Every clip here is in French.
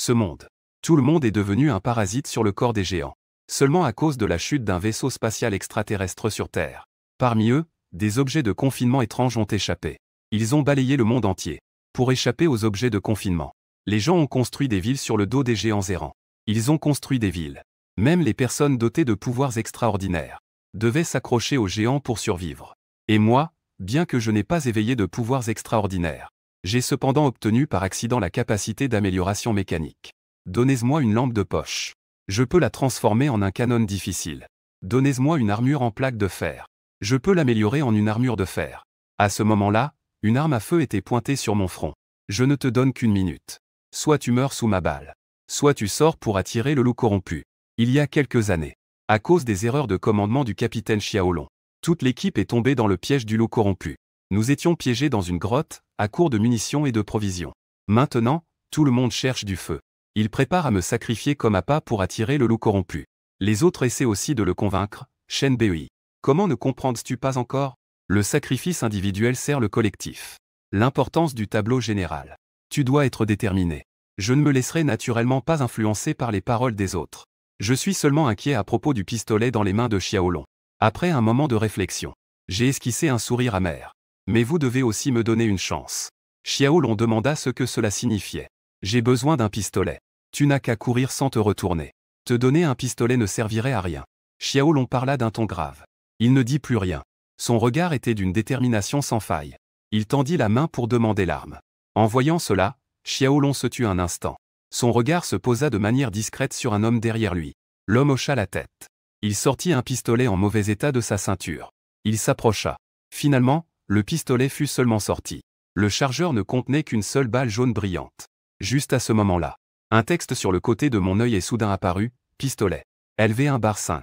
Ce monde. Tout le monde est devenu un parasite sur le corps des géants. Seulement à cause de la chute d'un vaisseau spatial extraterrestre sur Terre. Parmi eux, des objets de confinement étranges ont échappé. Ils ont balayé le monde entier. Pour échapper aux objets de confinement, les gens ont construit des villes sur le dos des géants errants. Ils ont construit des villes. Même les personnes dotées de pouvoirs extraordinaires devaient s'accrocher aux géants pour survivre. Et moi, bien que je n'ai pas éveillé de pouvoirs extraordinaires, j'ai cependant obtenu par accident la capacité d'amélioration mécanique. Donnez-moi une lampe de poche. Je peux la transformer en un canon difficile. Donnez-moi une armure en plaque de fer. Je peux l'améliorer en une armure de fer. À ce moment-là, une arme à feu était pointée sur mon front. Je ne te donne qu'une minute. Soit tu meurs sous ma balle. Soit tu sors pour attirer le loup corrompu. Il y a quelques années, à cause des erreurs de commandement du capitaine Xiaolong, toute l'équipe est tombée dans le piège du loup corrompu. Nous étions piégés dans une grotte, à court de munitions et de provisions. Maintenant, tout le monde cherche du feu. Il prépare à me sacrifier comme appât pour attirer le loup corrompu. Les autres essaient aussi de le convaincre. Shen Bei. Comment ne comprends-tu pas encore? Le sacrifice individuel sert le collectif. L'importance du tableau général. Tu dois être déterminé. Je ne me laisserai naturellement pas influencer par les paroles des autres. Je suis seulement inquiet à propos du pistolet dans les mains de Xiaolong. Après un moment de réflexion, j'ai esquissé un sourire amer. Mais vous devez aussi me donner une chance. Xiaolong demanda ce que cela signifiait. J'ai besoin d'un pistolet. Tu n'as qu'à courir sans te retourner. Te donner un pistolet ne servirait à rien. Xiaolong parla d'un ton grave. Il ne dit plus rien. Son regard était d'une détermination sans faille. Il tendit la main pour demander l'arme. En voyant cela, Xiaolong se tut un instant. Son regard se posa de manière discrète sur un homme derrière lui. L'homme hocha la tête. Il sortit un pistolet en mauvais état de sa ceinture. Il s'approcha. Finalement, le pistolet fut seulement sorti. Le chargeur ne contenait qu'une seule balle jaune brillante. Juste à ce moment-là, un texte sur le côté de mon œil est soudain apparu, pistolet. LV1-5.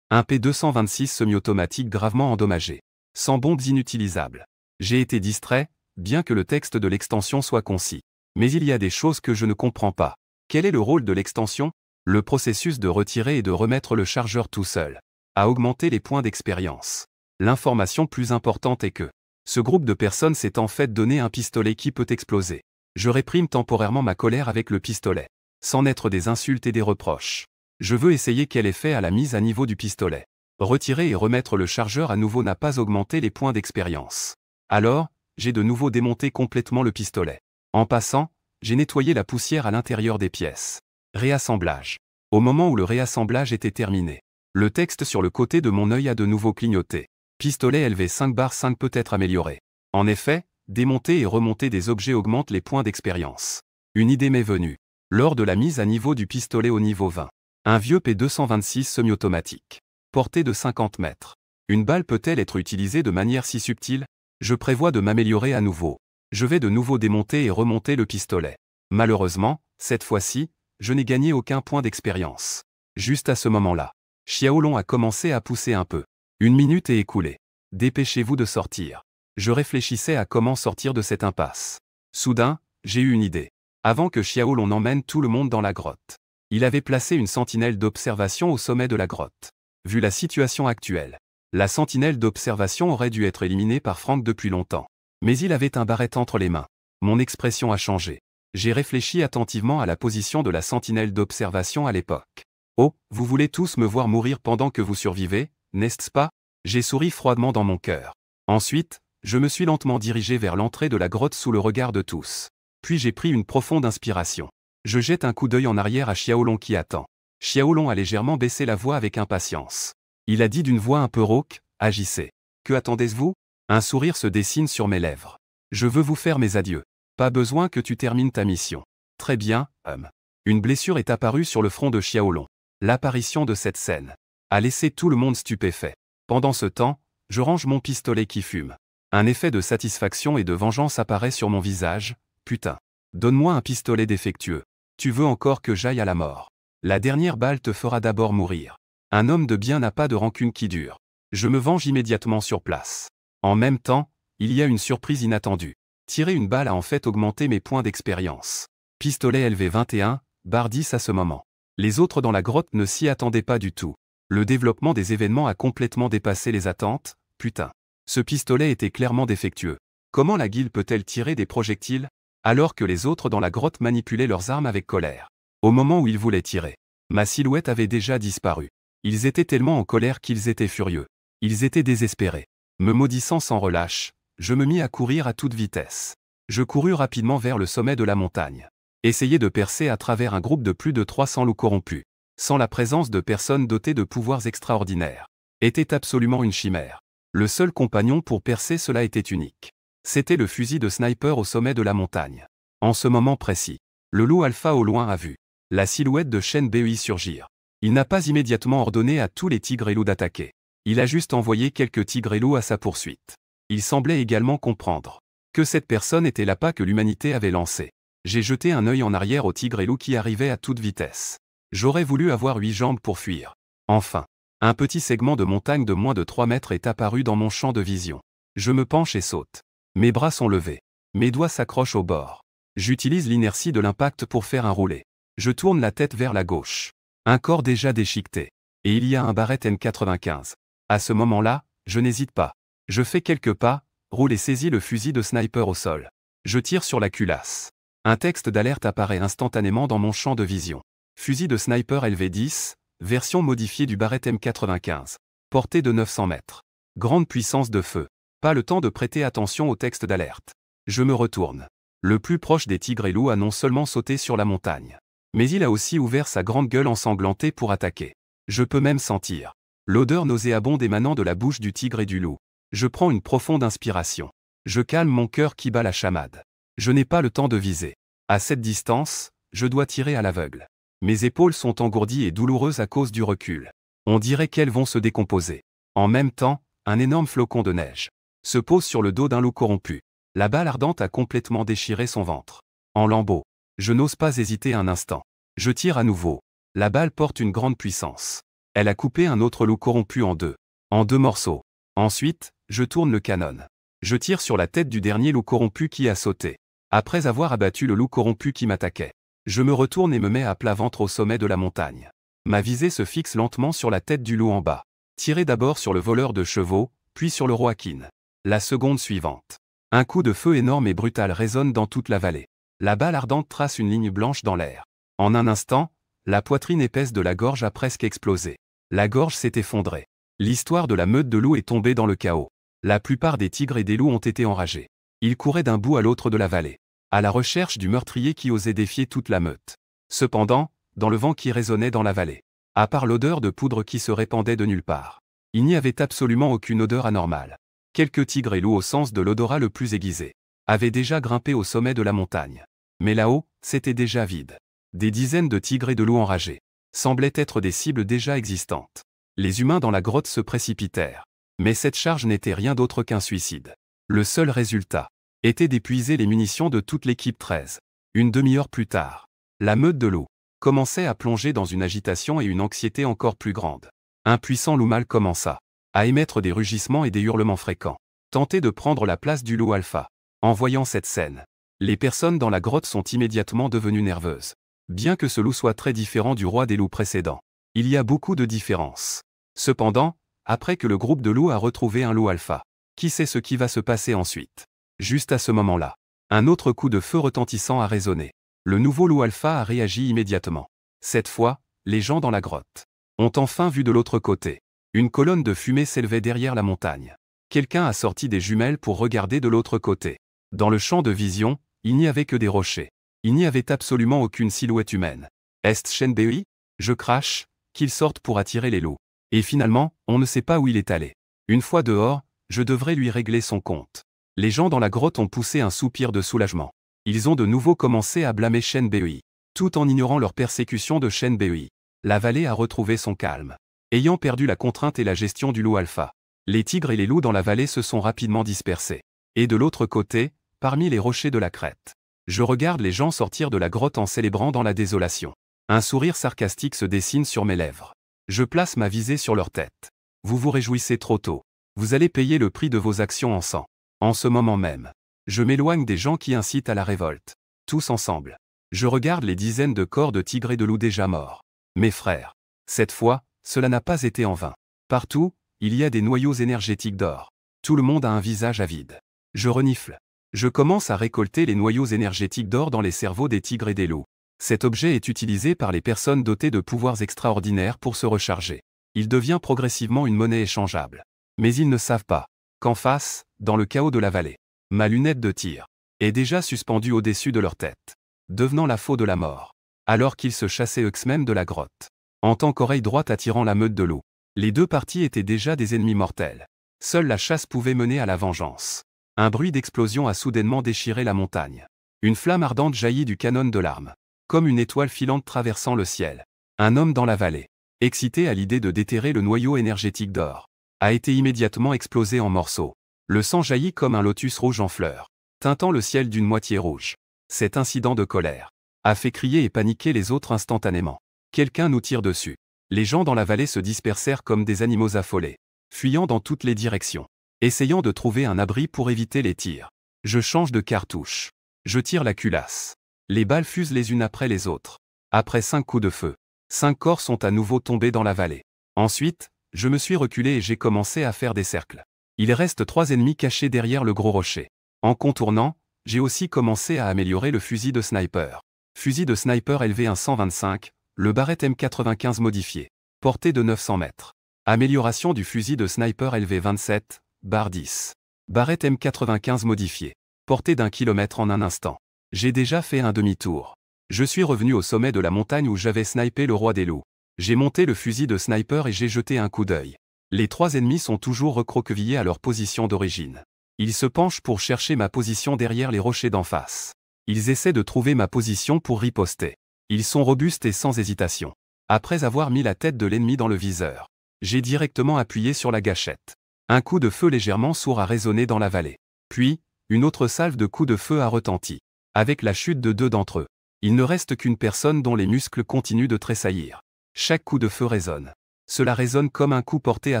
Un P226 semi-automatique gravement endommagé. Sans bombes inutilisables. J'ai été distrait, bien que le texte de l'extension soit concis. Mais il y a des choses que je ne comprends pas. Quel est le rôle de l'extension? Le processus de retirer et de remettre le chargeur tout seul. A augmenter les points d'expérience. L'information plus importante est que ce groupe de personnes s'est en fait donné un pistolet qui peut exploser. Je réprime temporairement ma colère avec le pistolet. Sans être des insultes et des reproches. Je veux essayer quel effet à la mise à niveau du pistolet. Retirer et remettre le chargeur à nouveau n'a pas augmenté les points d'expérience. Alors, j'ai de nouveau démonté complètement le pistolet. En passant, j'ai nettoyé la poussière à l'intérieur des pièces. Réassemblage. Au moment où le réassemblage était terminé, le texte sur le côté de mon œil a de nouveau clignoté. Pistolet LV5-5 peut être amélioré. En effet, démonter et remonter des objets augmente les points d'expérience. Une idée m'est venue. Lors de la mise à niveau du pistolet au niveau 20, un vieux P226 semi-automatique. Portée de 50 mètres. Une balle peut-elle être utilisée de manière si subtile? Je prévois de m'améliorer à nouveau. Je vais de nouveau démonter et remonter le pistolet. Malheureusement, cette fois-ci, je n'ai gagné aucun point d'expérience. Juste à ce moment-là, Xiaolong a commencé à pousser un peu. Une minute est écoulée. Dépêchez-vous de sortir. Je réfléchissais à comment sortir de cette impasse. Soudain, j'ai eu une idée. Avant que Xiaolong emmène tout le monde dans la grotte, il avait placé une sentinelle d'observation au sommet de la grotte. Vu la situation actuelle, la sentinelle d'observation aurait dû être éliminée par Frank depuis longtemps. Mais il avait un barrette entre les mains. Mon expression a changé. J'ai réfléchi attentivement à la position de la sentinelle d'observation à l'époque. Oh, vous voulez tous me voir mourir pendant que vous survivez, n'est-ce pas? J'ai souri froidement dans mon cœur. Ensuite, je me suis lentement dirigé vers l'entrée de la grotte sous le regard de tous. Puis j'ai pris une profonde inspiration. Je jette un coup d'œil en arrière à Xiaolong qui attend. Xiaolong a légèrement baissé la voix avec impatience. Il a dit d'une voix un peu rauque, agissez. Que attendez-vous? Un sourire se dessine sur mes lèvres. Je veux vous faire mes adieux. Pas besoin que tu termines ta mission. Très bien, homme. Une blessure est apparue sur le front de Xiaolong. L'apparition de cette scène a laissé tout le monde stupéfait. Pendant ce temps, je range mon pistolet qui fume. Un effet de satisfaction et de vengeance apparaît sur mon visage. Putain. Donne-moi un pistolet défectueux. Tu veux encore que j'aille à la mort. La dernière balle te fera d'abord mourir. Un homme de bien n'a pas de rancune qui dure. Je me venge immédiatement sur place. En même temps, il y a une surprise inattendue. Tirer une balle a en fait augmenté mes points d'expérience. Pistolet LV21, barre 10 à ce moment. Les autres dans la grotte ne s'y attendaient pas du tout. Le développement des événements a complètement dépassé les attentes, putain. Ce pistolet était clairement défectueux. Comment la guilde peut-elle tirer des projectiles, alors que les autres dans la grotte manipulaient leurs armes avec colère? Au moment où ils voulaient tirer, ma silhouette avait déjà disparu. Ils étaient tellement en colère qu'ils étaient furieux. Ils étaient désespérés. Me maudissant sans relâche, je me mis à courir à toute vitesse. Je courus rapidement vers le sommet de la montagne. Essayer de percer à travers un groupe de plus de 300 loups corrompus, sans la présence de personnes dotées de pouvoirs extraordinaires, était absolument une chimère. Le seul compagnon pour percer cela était unique. C'était le fusil de sniper au sommet de la montagne. En ce moment précis, le loup alpha au loin a vu la silhouette de Shen Bei surgir. Il n'a pas immédiatement ordonné à tous les tigres et loups d'attaquer. Il a juste envoyé quelques tigres et loups à sa poursuite. Il semblait également comprendre que cette personne était l'appât que l'humanité avait lancé. J'ai jeté un œil en arrière aux tigres et loups qui arrivaient à toute vitesse. J'aurais voulu avoir 8 jambes pour fuir. Enfin, un petit segment de montagne de moins de 3 mètres est apparu dans mon champ de vision. Je me penche et saute. Mes bras sont levés. Mes doigts s'accrochent au bord. J'utilise l'inertie de l'impact pour faire un roulé. Je tourne la tête vers la gauche. Un corps déjà déchiqueté. Et il y a un Barrett M95. À ce moment-là, je n'hésite pas. Je fais quelques pas, roule et saisis le fusil de sniper au sol. Je tire sur la culasse. Un texte d'alerte apparaît instantanément dans mon champ de vision. Fusil de sniper LV10, version modifiée du Barrett M95. Portée de 900 mètres. Grande puissance de feu. Pas le temps de prêter attention au texte d'alerte. Je me retourne. Le plus proche des tigres et loups a non seulement sauté sur la montagne, mais il a aussi ouvert sa grande gueule ensanglantée pour attaquer. Je peux même sentir l'odeur nauséabonde émanant de la bouche du tigre et du loup. Je prends une profonde inspiration. Je calme mon cœur qui bat la chamade. Je n'ai pas le temps de viser. À cette distance, je dois tirer à l'aveugle. Mes épaules sont engourdies et douloureuses à cause du recul. On dirait qu'elles vont se décomposer. En même temps, un énorme flocon de neige se pose sur le dos d'un loup corrompu. La balle ardente a complètement déchiré son ventre en lambeaux. Je n'ose pas hésiter un instant. Je tire à nouveau. La balle porte une grande puissance. Elle a coupé un autre loup corrompu en deux morceaux. Ensuite, je tourne le canon. Je tire sur la tête du dernier loup corrompu qui a sauté. Après avoir abattu le loup corrompu qui m'attaquait, je me retourne et me mets à plat ventre au sommet de la montagne. Ma visée se fixe lentement sur la tête du loup en bas. Tirer d'abord sur le voleur de chevaux, puis sur le Roakin. La seconde suivante. Un coup de feu énorme et brutal résonne dans toute la vallée. La balle ardente trace une ligne blanche dans l'air. En un instant, la poitrine épaisse de la gorge a presque explosé. La gorge s'est effondrée. L'histoire de la meute de loups est tombée dans le chaos. La plupart des tigres et des loups ont été enragés. Ils couraient d'un bout à l'autre de la vallée, à la recherche du meurtrier qui osait défier toute la meute. Cependant, dans le vent qui résonnait dans la vallée, à part l'odeur de poudre qui se répandait de nulle part, il n'y avait absolument aucune odeur anormale. Quelques tigres et loups au sens de l'odorat le plus aiguisé avaient déjà grimpé au sommet de la montagne. Mais là-haut, c'était déjà vide. Des dizaines de tigres et de loups enragés semblaient être des cibles déjà existantes. Les humains dans la grotte se précipitèrent. Mais cette charge n'était rien d'autre qu'un suicide. Le seul résultat était d'épuiser les munitions de toute l'équipe 13. Une demi-heure plus tard, la meute de loups commençait à plonger dans une agitation et une anxiété encore plus grande. Un puissant loup mâle commença à émettre des rugissements et des hurlements fréquents, tenter de prendre la place du loup alpha. En voyant cette scène, les personnes dans la grotte sont immédiatement devenues nerveuses. Bien que ce loup soit très différent du roi des loups précédents, il y a beaucoup de différences. Cependant, après que le groupe de loups a retrouvé un loup alpha, qui sait ce qui va se passer ensuite? Juste à ce moment-là, un autre coup de feu retentissant a résonné. Le nouveau loup alpha a réagi immédiatement. Cette fois, les gens dans la grotte ont enfin vu de l'autre côté. Une colonne de fumée s'élevait derrière la montagne. Quelqu'un a sorti des jumelles pour regarder de l'autre côté. Dans le champ de vision, il n'y avait que des rochers. Il n'y avait absolument aucune silhouette humaine. Est Shen Bei? Je crache, qu'il sorte pour attirer les loups. Et finalement, on ne sait pas où il est allé. Une fois dehors, je devrais lui régler son compte. Les gens dans la grotte ont poussé un soupir de soulagement. Ils ont de nouveau commencé à blâmer Shen Bei, tout en ignorant leur persécution de Shen Bei. La vallée a retrouvé son calme. Ayant perdu la contrainte et la gestion du loup alpha, les tigres et les loups dans la vallée se sont rapidement dispersés. Et de l'autre côté, parmi les rochers de la crête, je regarde les gens sortir de la grotte en célébrant dans la désolation. Un sourire sarcastique se dessine sur mes lèvres. Je place ma visée sur leur tête. Vous vous réjouissez trop tôt. Vous allez payer le prix de vos actions en sang. En ce moment même, je m'éloigne des gens qui incitent à la révolte. Tous ensemble. Je regarde les dizaines de corps de tigres et de loups déjà morts. Mes frères. Cette fois, cela n'a pas été en vain. Partout, il y a des noyaux énergétiques d'or. Tout le monde a un visage avide. Je renifle. Je commence à récolter les noyaux énergétiques d'or dans les cerveaux des tigres et des loups. Cet objet est utilisé par les personnes dotées de pouvoirs extraordinaires pour se recharger. Il devient progressivement une monnaie échangeable. Mais ils ne savent pas qu'en face, dans le chaos de la vallée, ma lunette de tir est déjà suspendue au-dessus de leur tête, devenant la faux de la mort, alors qu'ils se chassaient eux-mêmes de la grotte. En tant qu'oreille droite attirant la meute de loups, les deux parties étaient déjà des ennemis mortels. Seule la chasse pouvait mener à la vengeance. Un bruit d'explosion a soudainement déchiré la montagne. Une flamme ardente jaillit du canon de l'arme, comme une étoile filante traversant le ciel. Un homme dans la vallée, excité à l'idée de déterrer le noyau énergétique d'or, a été immédiatement explosé en morceaux. Le sang jaillit comme un lotus rouge en fleurs, teintant le ciel d'une moitié rouge. Cet incident de colère a fait crier et paniquer les autres instantanément. Quelqu'un nous tire dessus. Les gens dans la vallée se dispersèrent comme des animaux affolés, fuyant dans toutes les directions, essayant de trouver un abri pour éviter les tirs. Je change de cartouche. Je tire la culasse. Les balles fusent les unes après les autres. Après 5 coups de feu, 5 corps sont à nouveau tombés dans la vallée. Ensuite, je me suis reculé et j'ai commencé à faire des cercles. Il reste 3 ennemis cachés derrière le gros rocher. En contournant, j'ai aussi commencé à améliorer le fusil de sniper. Fusil de sniper LV125, le Barrett M95 modifié, portée de 900 mètres. Amélioration du fusil de sniper LV27, barre 10. Barrett M95 modifié, portée d'1 km en un instant. J'ai déjà fait un demi-tour. Je suis revenu au sommet de la montagne où j'avais snipé le roi des loups. J'ai monté le fusil de sniper et j'ai jeté un coup d'œil. Les 3 ennemis sont toujours recroquevillés à leur position d'origine. Ils se penchent pour chercher ma position derrière les rochers d'en face. Ils essaient de trouver ma position pour riposter. Ils sont robustes et sans hésitation. Après avoir mis la tête de l'ennemi dans le viseur, j'ai directement appuyé sur la gâchette. Un coup de feu légèrement sourd a résonné dans la vallée. Puis, une autre salve de coups de feu a retenti. Avec la chute de 2 d'entre eux, il ne reste qu'une personne dont les muscles continuent de tressaillir. Chaque coup de feu résonne. Cela résonne comme un coup porté à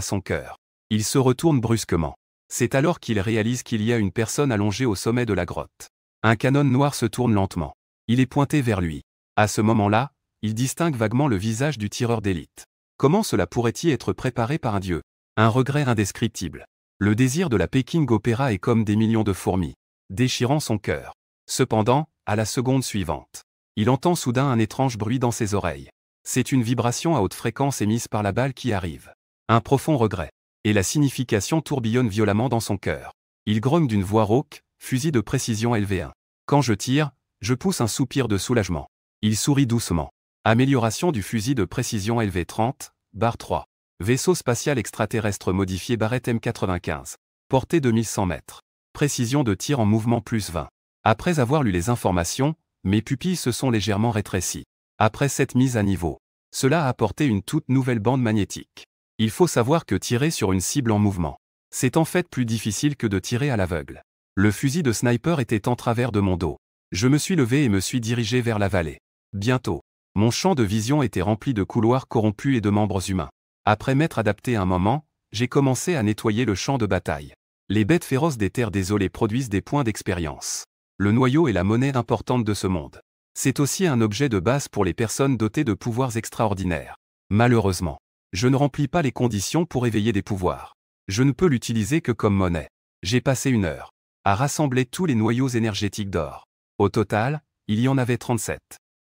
son cœur. Il se retourne brusquement. C'est alors qu'il réalise qu'il y a une personne allongée au sommet de la grotte. Un canon noir se tourne lentement. Il est pointé vers lui. À ce moment-là, il distingue vaguement le visage du tireur d'élite. Comment cela pourrait-il être préparé par un dieu? Un regret indescriptible. Le désir de la Peking Opera est comme des millions de fourmis, déchirant son cœur. Cependant, à la seconde suivante, il entend soudain un étrange bruit dans ses oreilles. C'est une vibration à haute fréquence émise par la balle qui arrive. Un profond regret. Et la signification tourbillonne violemment dans son cœur. Il grogne d'une voix rauque, fusil de précision LV1. Quand je tire, je pousse un soupir de soulagement. Il sourit doucement. Amélioration du fusil de précision LV30, barre 3. Vaisseau spatial extraterrestre modifié Barrett M95. Portée de 1100 mètres. Précision de tir en mouvement plus 20. Après avoir lu les informations, mes pupilles se sont légèrement rétrécies. Après cette mise à niveau, cela a apporté une toute nouvelle bande magnétique. Il faut savoir que tirer sur une cible en mouvement, c'est en fait plus difficile que de tirer à l'aveugle. Le fusil de sniper était en travers de mon dos. Je me suis levé et me suis dirigé vers la vallée. Bientôt, mon champ de vision était rempli de couloirs corrompus et de membres humains. Après m'être adapté un moment, j'ai commencé à nettoyer le champ de bataille. Les bêtes féroces des terres désolées produisent des points d'expérience. Le noyau est la monnaie importante de ce monde. C'est aussi un objet de base pour les personnes dotées de pouvoirs extraordinaires. Malheureusement, je ne remplis pas les conditions pour éveiller des pouvoirs. Je ne peux l'utiliser que comme monnaie. J'ai passé 1 heure à rassembler tous les noyaux énergétiques d'or. Au total, il y en avait 37.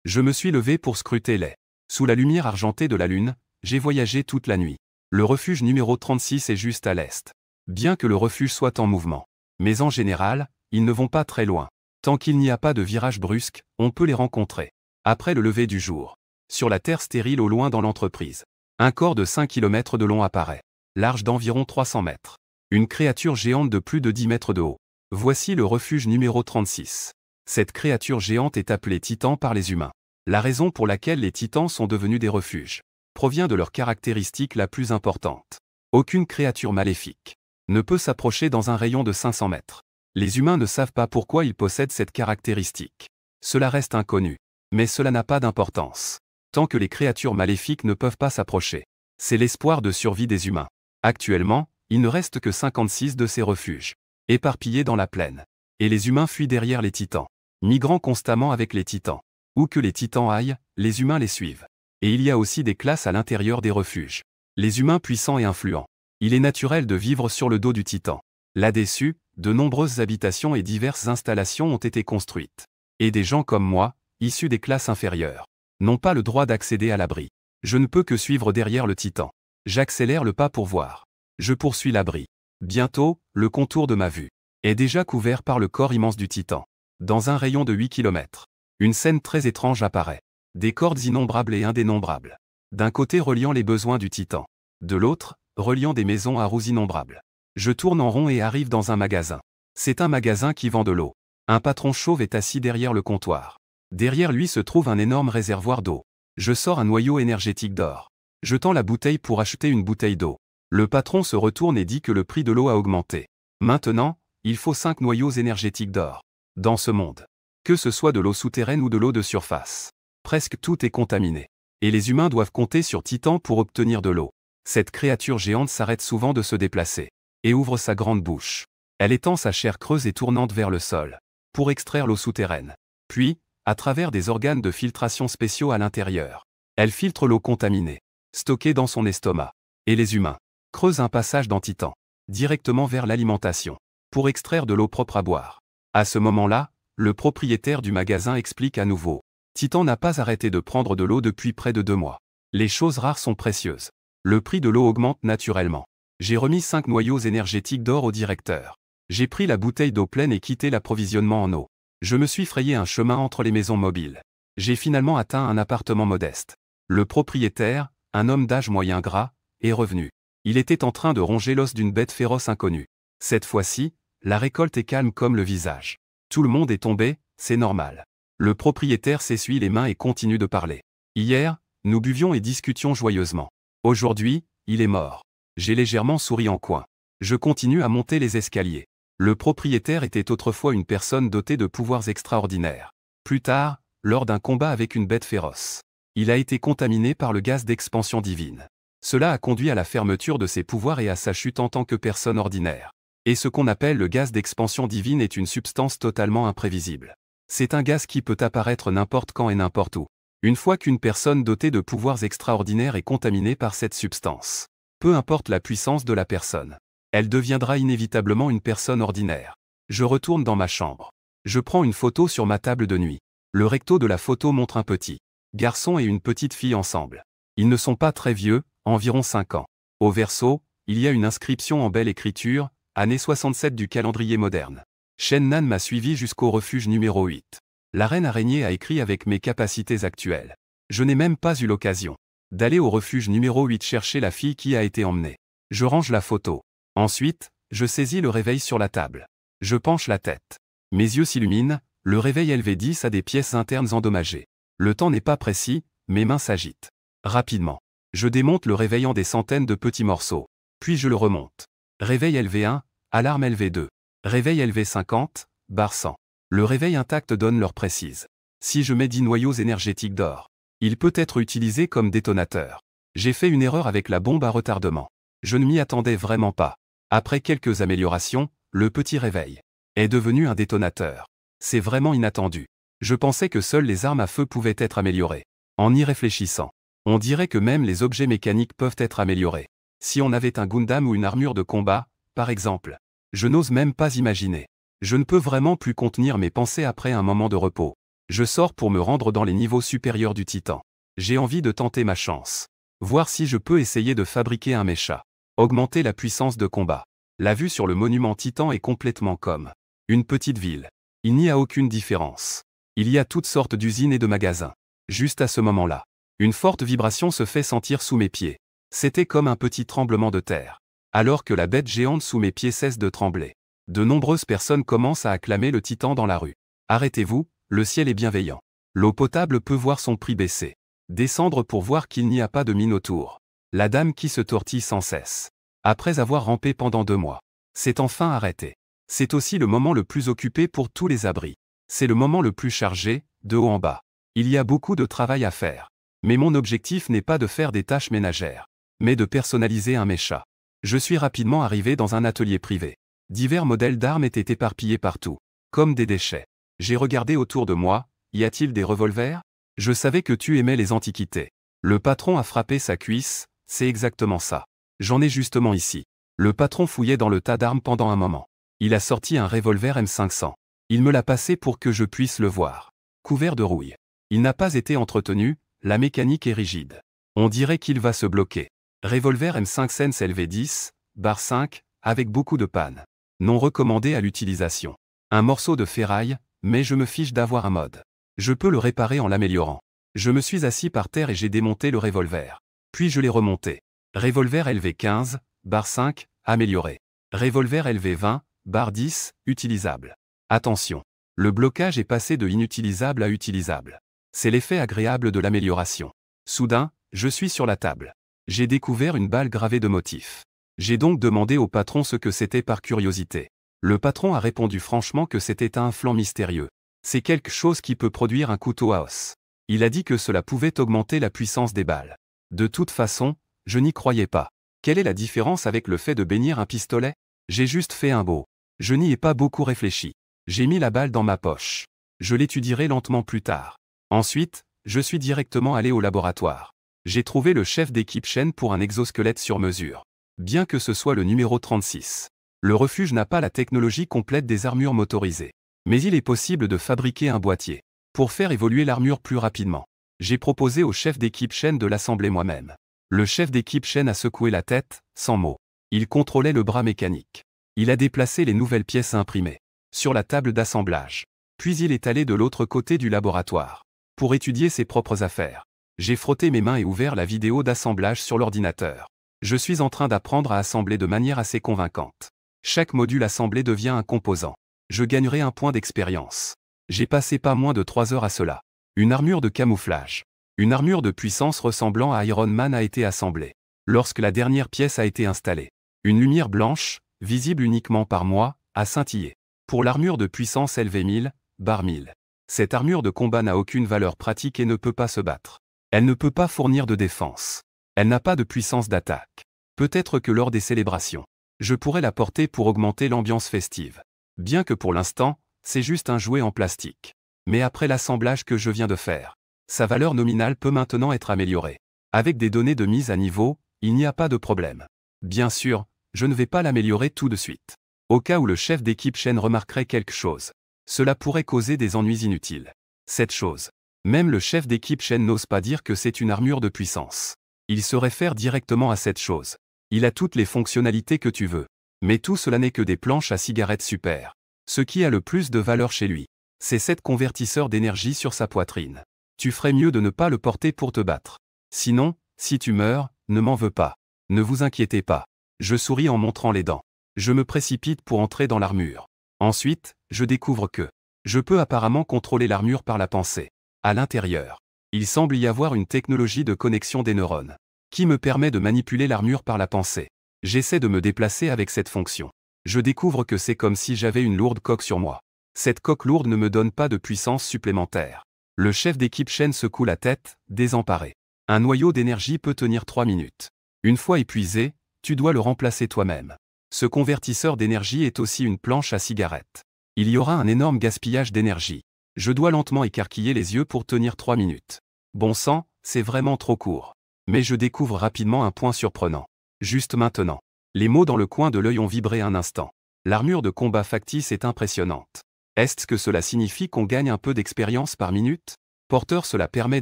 Je me suis levé pour scruter les. Sous la lumière argentée de la lune, j'ai voyagé toute la nuit. Le refuge numéro 36 est juste à l'est. Bien que le refuge soit en mouvement. Mais en général, ils ne vont pas très loin. Tant qu'il n'y a pas de virage brusque, on peut les rencontrer. Après le lever du jour, sur la terre stérile au loin dans l'entreprise, un corps de 5 km de long apparaît, large d'environ 300 mètres. Une créature géante de plus de 10 mètres de haut. Voici le refuge numéro 36. Cette créature géante est appelée Titan par les humains. La raison pour laquelle les titans sont devenus des refuges provient de leur caractéristique la plus importante. Aucune créature maléfique ne peut s'approcher dans un rayon de 500 mètres. Les humains ne savent pas pourquoi ils possèdent cette caractéristique. Cela reste inconnu. Mais cela n'a pas d'importance. Tant que les créatures maléfiques ne peuvent pas s'approcher. C'est l'espoir de survie des humains. Actuellement, il ne reste que 56 de ces refuges, éparpillés dans la plaine. Et les humains fuient derrière les titans, migrant constamment avec les titans. Où que les titans aillent, les humains les suivent. Et il y a aussi des classes à l'intérieur des refuges. Les humains puissants et influents. Il est naturel de vivre sur le dos du titan. Là-dessus, de nombreuses habitations et diverses installations ont été construites. Et des gens comme moi, issus des classes inférieures, n'ont pas le droit d'accéder à l'abri. Je ne peux que suivre derrière le titan. J'accélère le pas pour voir. Je poursuis l'abri. Bientôt, le contour de ma vue est déjà couvert par le corps immense du titan. Dans un rayon de 8 km, une scène très étrange apparaît. Des cordes innombrables et indénombrables. D'un côté reliant les besoins du titan. De l'autre, reliant des maisons à roues innombrables. Je tourne en rond et arrive dans un magasin. C'est un magasin qui vend de l'eau. Un patron chauve est assis derrière le comptoir. Derrière lui se trouve un énorme réservoir d'eau. Je sors un noyau énergétique d'or. Je tends la bouteille pour acheter une bouteille d'eau. Le patron se retourne et dit que le prix de l'eau a augmenté. Maintenant, il faut 5 noyaux énergétiques d'or. Dans ce monde, que ce soit de l'eau souterraine ou de l'eau de surface, presque tout est contaminé. Et les humains doivent compter sur Titan pour obtenir de l'eau. Cette créature géante s'arrête souvent de se déplacer et ouvre sa grande bouche. Elle étend sa chair creuse et tournante vers le sol pour extraire l'eau souterraine. Puis, à travers des organes de filtration spéciaux à l'intérieur, elle filtre l'eau contaminée, stockée dans son estomac. Et les humains creusent un passage dans Titan, directement vers l'alimentation, pour extraire de l'eau propre à boire. À ce moment-là, le propriétaire du magasin explique à nouveau. Titan n'a pas arrêté de prendre de l'eau depuis près de 2 mois. Les choses rares sont précieuses. Le prix de l'eau augmente naturellement. J'ai remis 5 noyaux énergétiques d'or au directeur. J'ai pris la bouteille d'eau pleine et quitté l'approvisionnement en eau. Je me suis frayé un chemin entre les maisons mobiles. J'ai finalement atteint un appartement modeste. Le propriétaire, un homme d'âge moyen gras, est revenu. Il était en train de ronger l'os d'une bête féroce inconnue. Cette fois-ci, la récolte est calme comme le visage. Tout le monde est tombé, c'est normal. Le propriétaire s'essuie les mains et continue de parler. Hier, nous buvions et discutions joyeusement. Aujourd'hui, il est mort. J'ai légèrement souri en coin. Je continue à monter les escaliers. Le propriétaire était autrefois une personne dotée de pouvoirs extraordinaires. Plus tard, lors d'un combat avec une bête féroce, il a été contaminé par le gaz d'expansion divine. Cela a conduit à la fermeture de ses pouvoirs et à sa chute en tant que personne ordinaire. Et ce qu'on appelle le gaz d'expansion divine est une substance totalement imprévisible. C'est un gaz qui peut apparaître n'importe quand et n'importe où. Une fois qu'une personne dotée de pouvoirs extraordinaires est contaminée par cette substance, peu importe la puissance de la personne, elle deviendra inévitablement une personne ordinaire. Je retourne dans ma chambre. Je prends une photo sur ma table de nuit. Le recto de la photo montre un petit garçon et une petite fille ensemble. Ils ne sont pas très vieux, environ 5 ans. Au verso, il y a une inscription en belle écriture, année 67 du calendrier moderne. Shen Nan m'a suivi jusqu'au refuge numéro 8. La reine araignée a écrit avec mes capacités actuelles. Je n'ai même pas eu l'occasion d'aller au refuge numéro 8 chercher la fille qui a été emmenée. Je range la photo. Ensuite, je saisis le réveil sur la table. Je penche la tête. Mes yeux s'illuminent, le réveil LV10 a des pièces internes endommagées. Le temps n'est pas précis, mes mains s'agitent. Rapidement, je démonte le réveil en des centaines de petits morceaux. Puis je le remonte. Réveil LV1, alarme LV2. Réveil LV50, barre 100. Le réveil intact donne l'heure précise. Si je mets 10 noyaux énergétiques d'or, il peut être utilisé comme détonateur. J'ai fait une erreur avec la bombe à retardement. Je ne m'y attendais vraiment pas. Après quelques améliorations, le petit réveil est devenu un détonateur. C'est vraiment inattendu. Je pensais que seules les armes à feu pouvaient être améliorées. En y réfléchissant, on dirait que même les objets mécaniques peuvent être améliorés. Si on avait un Gundam ou une armure de combat, par exemple, je n'ose même pas imaginer. Je ne peux vraiment plus contenir mes pensées après un moment de repos. Je sors pour me rendre dans les niveaux supérieurs du Titan. J'ai envie de tenter ma chance. Voir si je peux essayer de fabriquer un mecha. Augmenter la puissance de combat. La vue sur le monument Titan est complètement comme une petite ville. Il n'y a aucune différence. Il y a toutes sortes d'usines et de magasins. Juste à ce moment-là, une forte vibration se fait sentir sous mes pieds. C'était comme un petit tremblement de terre. Alors que la bête géante sous mes pieds cesse de trembler, de nombreuses personnes commencent à acclamer le Titan dans la rue. Arrêtez-vous, le ciel est bienveillant. L'eau potable peut voir son prix baisser. Descendre pour voir qu'il n'y a pas de mine autour. La dame qui se tortille sans cesse. Après avoir rampé pendant 2 mois, c'est enfin arrêté. C'est aussi le moment le plus occupé pour tous les abris. C'est le moment le plus chargé, de haut en bas. Il y a beaucoup de travail à faire. Mais mon objectif n'est pas de faire des tâches ménagères, mais de personnaliser un mecha. Je suis rapidement arrivé dans un atelier privé. Divers modèles d'armes étaient éparpillés partout, comme des déchets. J'ai regardé autour de moi, y a-t-il des revolvers? Je savais que tu aimais les antiquités. Le patron a frappé sa cuisse, c'est exactement ça. J'en ai justement ici. Le patron fouillait dans le tas d'armes pendant un moment. Il a sorti un revolver M500. Il me l'a passé pour que je puisse le voir. Couvert de rouille. Il n'a pas été entretenu, la mécanique est rigide. On dirait qu'il va se bloquer. Revolver M5 Sense LV10, barre 5, avec beaucoup de panne. Non recommandé à l'utilisation. Un morceau de ferraille, mais je me fiche d'avoir un mode. Je peux le réparer en l'améliorant. Je me suis assis par terre et j'ai démonté le revolver. Puis je l'ai remonté. Revolver LV15, barre 5, amélioré. Revolver LV20, barre 10, utilisable. Attention. Le blocage est passé de inutilisable à utilisable. C'est l'effet agréable de l'amélioration. Soudain, je suis sur la table. J'ai découvert une balle gravée de motifs. J'ai donc demandé au patron ce que c'était par curiosité. Le patron a répondu franchement que c'était un flanc mystérieux. C'est quelque chose qui peut produire un couteau à os. Il a dit que cela pouvait augmenter la puissance des balles. De toute façon, je n'y croyais pas. Quelle est la différence avec le fait de bénir un pistolet? J'ai juste fait un beau. Je n'y ai pas beaucoup réfléchi. J'ai mis la balle dans ma poche. Je l'étudierai lentement plus tard. Ensuite, je suis directement allé au laboratoire. J'ai trouvé le chef d'équipe Shen pour un exosquelette sur mesure. Bien que ce soit le numéro 36. Le refuge n'a pas la technologie complète des armures motorisées. Mais il est possible de fabriquer un boîtier. Pour faire évoluer l'armure plus rapidement. J'ai proposé au chef d'équipe Shen de l'assembler moi-même. Le chef d'équipe Shen a secoué la tête, sans mots. Il contrôlait le bras mécanique. Il a déplacé les nouvelles pièces imprimées sur la table d'assemblage. Puis il est allé de l'autre côté du laboratoire pour étudier ses propres affaires. J'ai frotté mes mains et ouvert la vidéo d'assemblage sur l'ordinateur. Je suis en train d'apprendre à assembler de manière assez convaincante. Chaque module assemblé devient un composant. Je gagnerai un point d'expérience. J'ai passé pas moins de 3 heures à cela. Une armure de camouflage. Une armure de puissance ressemblant à Iron Man a été assemblée. Lorsque la dernière pièce a été installée, une lumière blanche, visible uniquement par moi, a scintillé. Pour l'armure de puissance LV1000, barre 1000. Cette armure de combat n'a aucune valeur pratique et ne peut pas se battre. Elle ne peut pas fournir de défense. Elle n'a pas de puissance d'attaque. Peut-être que lors des célébrations, je pourrais la porter pour augmenter l'ambiance festive. Bien que pour l'instant, c'est juste un jouet en plastique. Mais après l'assemblage que je viens de faire, sa valeur nominale peut maintenant être améliorée. Avec des données de mise à niveau, il n'y a pas de problème. Bien sûr, je ne vais pas l'améliorer tout de suite. Au cas où le chef d'équipe Shen remarquerait quelque chose. Cela pourrait causer des ennuis inutiles. Cette chose. Même le chef d'équipe Shen n'ose pas dire que c'est une armure de puissance. Il se réfère directement à cette chose. Il a toutes les fonctionnalités que tu veux. Mais tout cela n'est que des planches à cigarettes super. Ce qui a le plus de valeur chez lui, c'est cette convertisseur d'énergie sur sa poitrine. Tu ferais mieux de ne pas le porter pour te battre. Sinon, si tu meurs, ne m'en veux pas. Ne vous inquiétez pas. Je souris en montrant les dents. Je me précipite pour entrer dans l'armure. Ensuite, je découvre que je peux apparemment contrôler l'armure par la pensée. À l'intérieur, il semble y avoir une technologie de connexion des neurones qui me permet de manipuler l'armure par la pensée. J'essaie de me déplacer avec cette fonction. Je découvre que c'est comme si j'avais une lourde coque sur moi. Cette coque lourde ne me donne pas de puissance supplémentaire. Le chef d'équipe Shen secoue la tête, désemparé. Un noyau d'énergie peut tenir 3 minutes. Une fois épuisé, tu dois le remplacer toi-même. Ce convertisseur d'énergie est aussi une planche à cigarette. Il y aura un énorme gaspillage d'énergie. Je dois lentement écarquiller les yeux pour tenir 3 minutes. Bon sang, c'est vraiment trop court. Mais je découvre rapidement un point surprenant. Juste maintenant. Les mots dans le coin de l'œil ont vibré un instant. L'armure de combat factice est impressionnante. Est-ce que cela signifie qu'on gagne un peu d'expérience par minute? Porteur, cela permet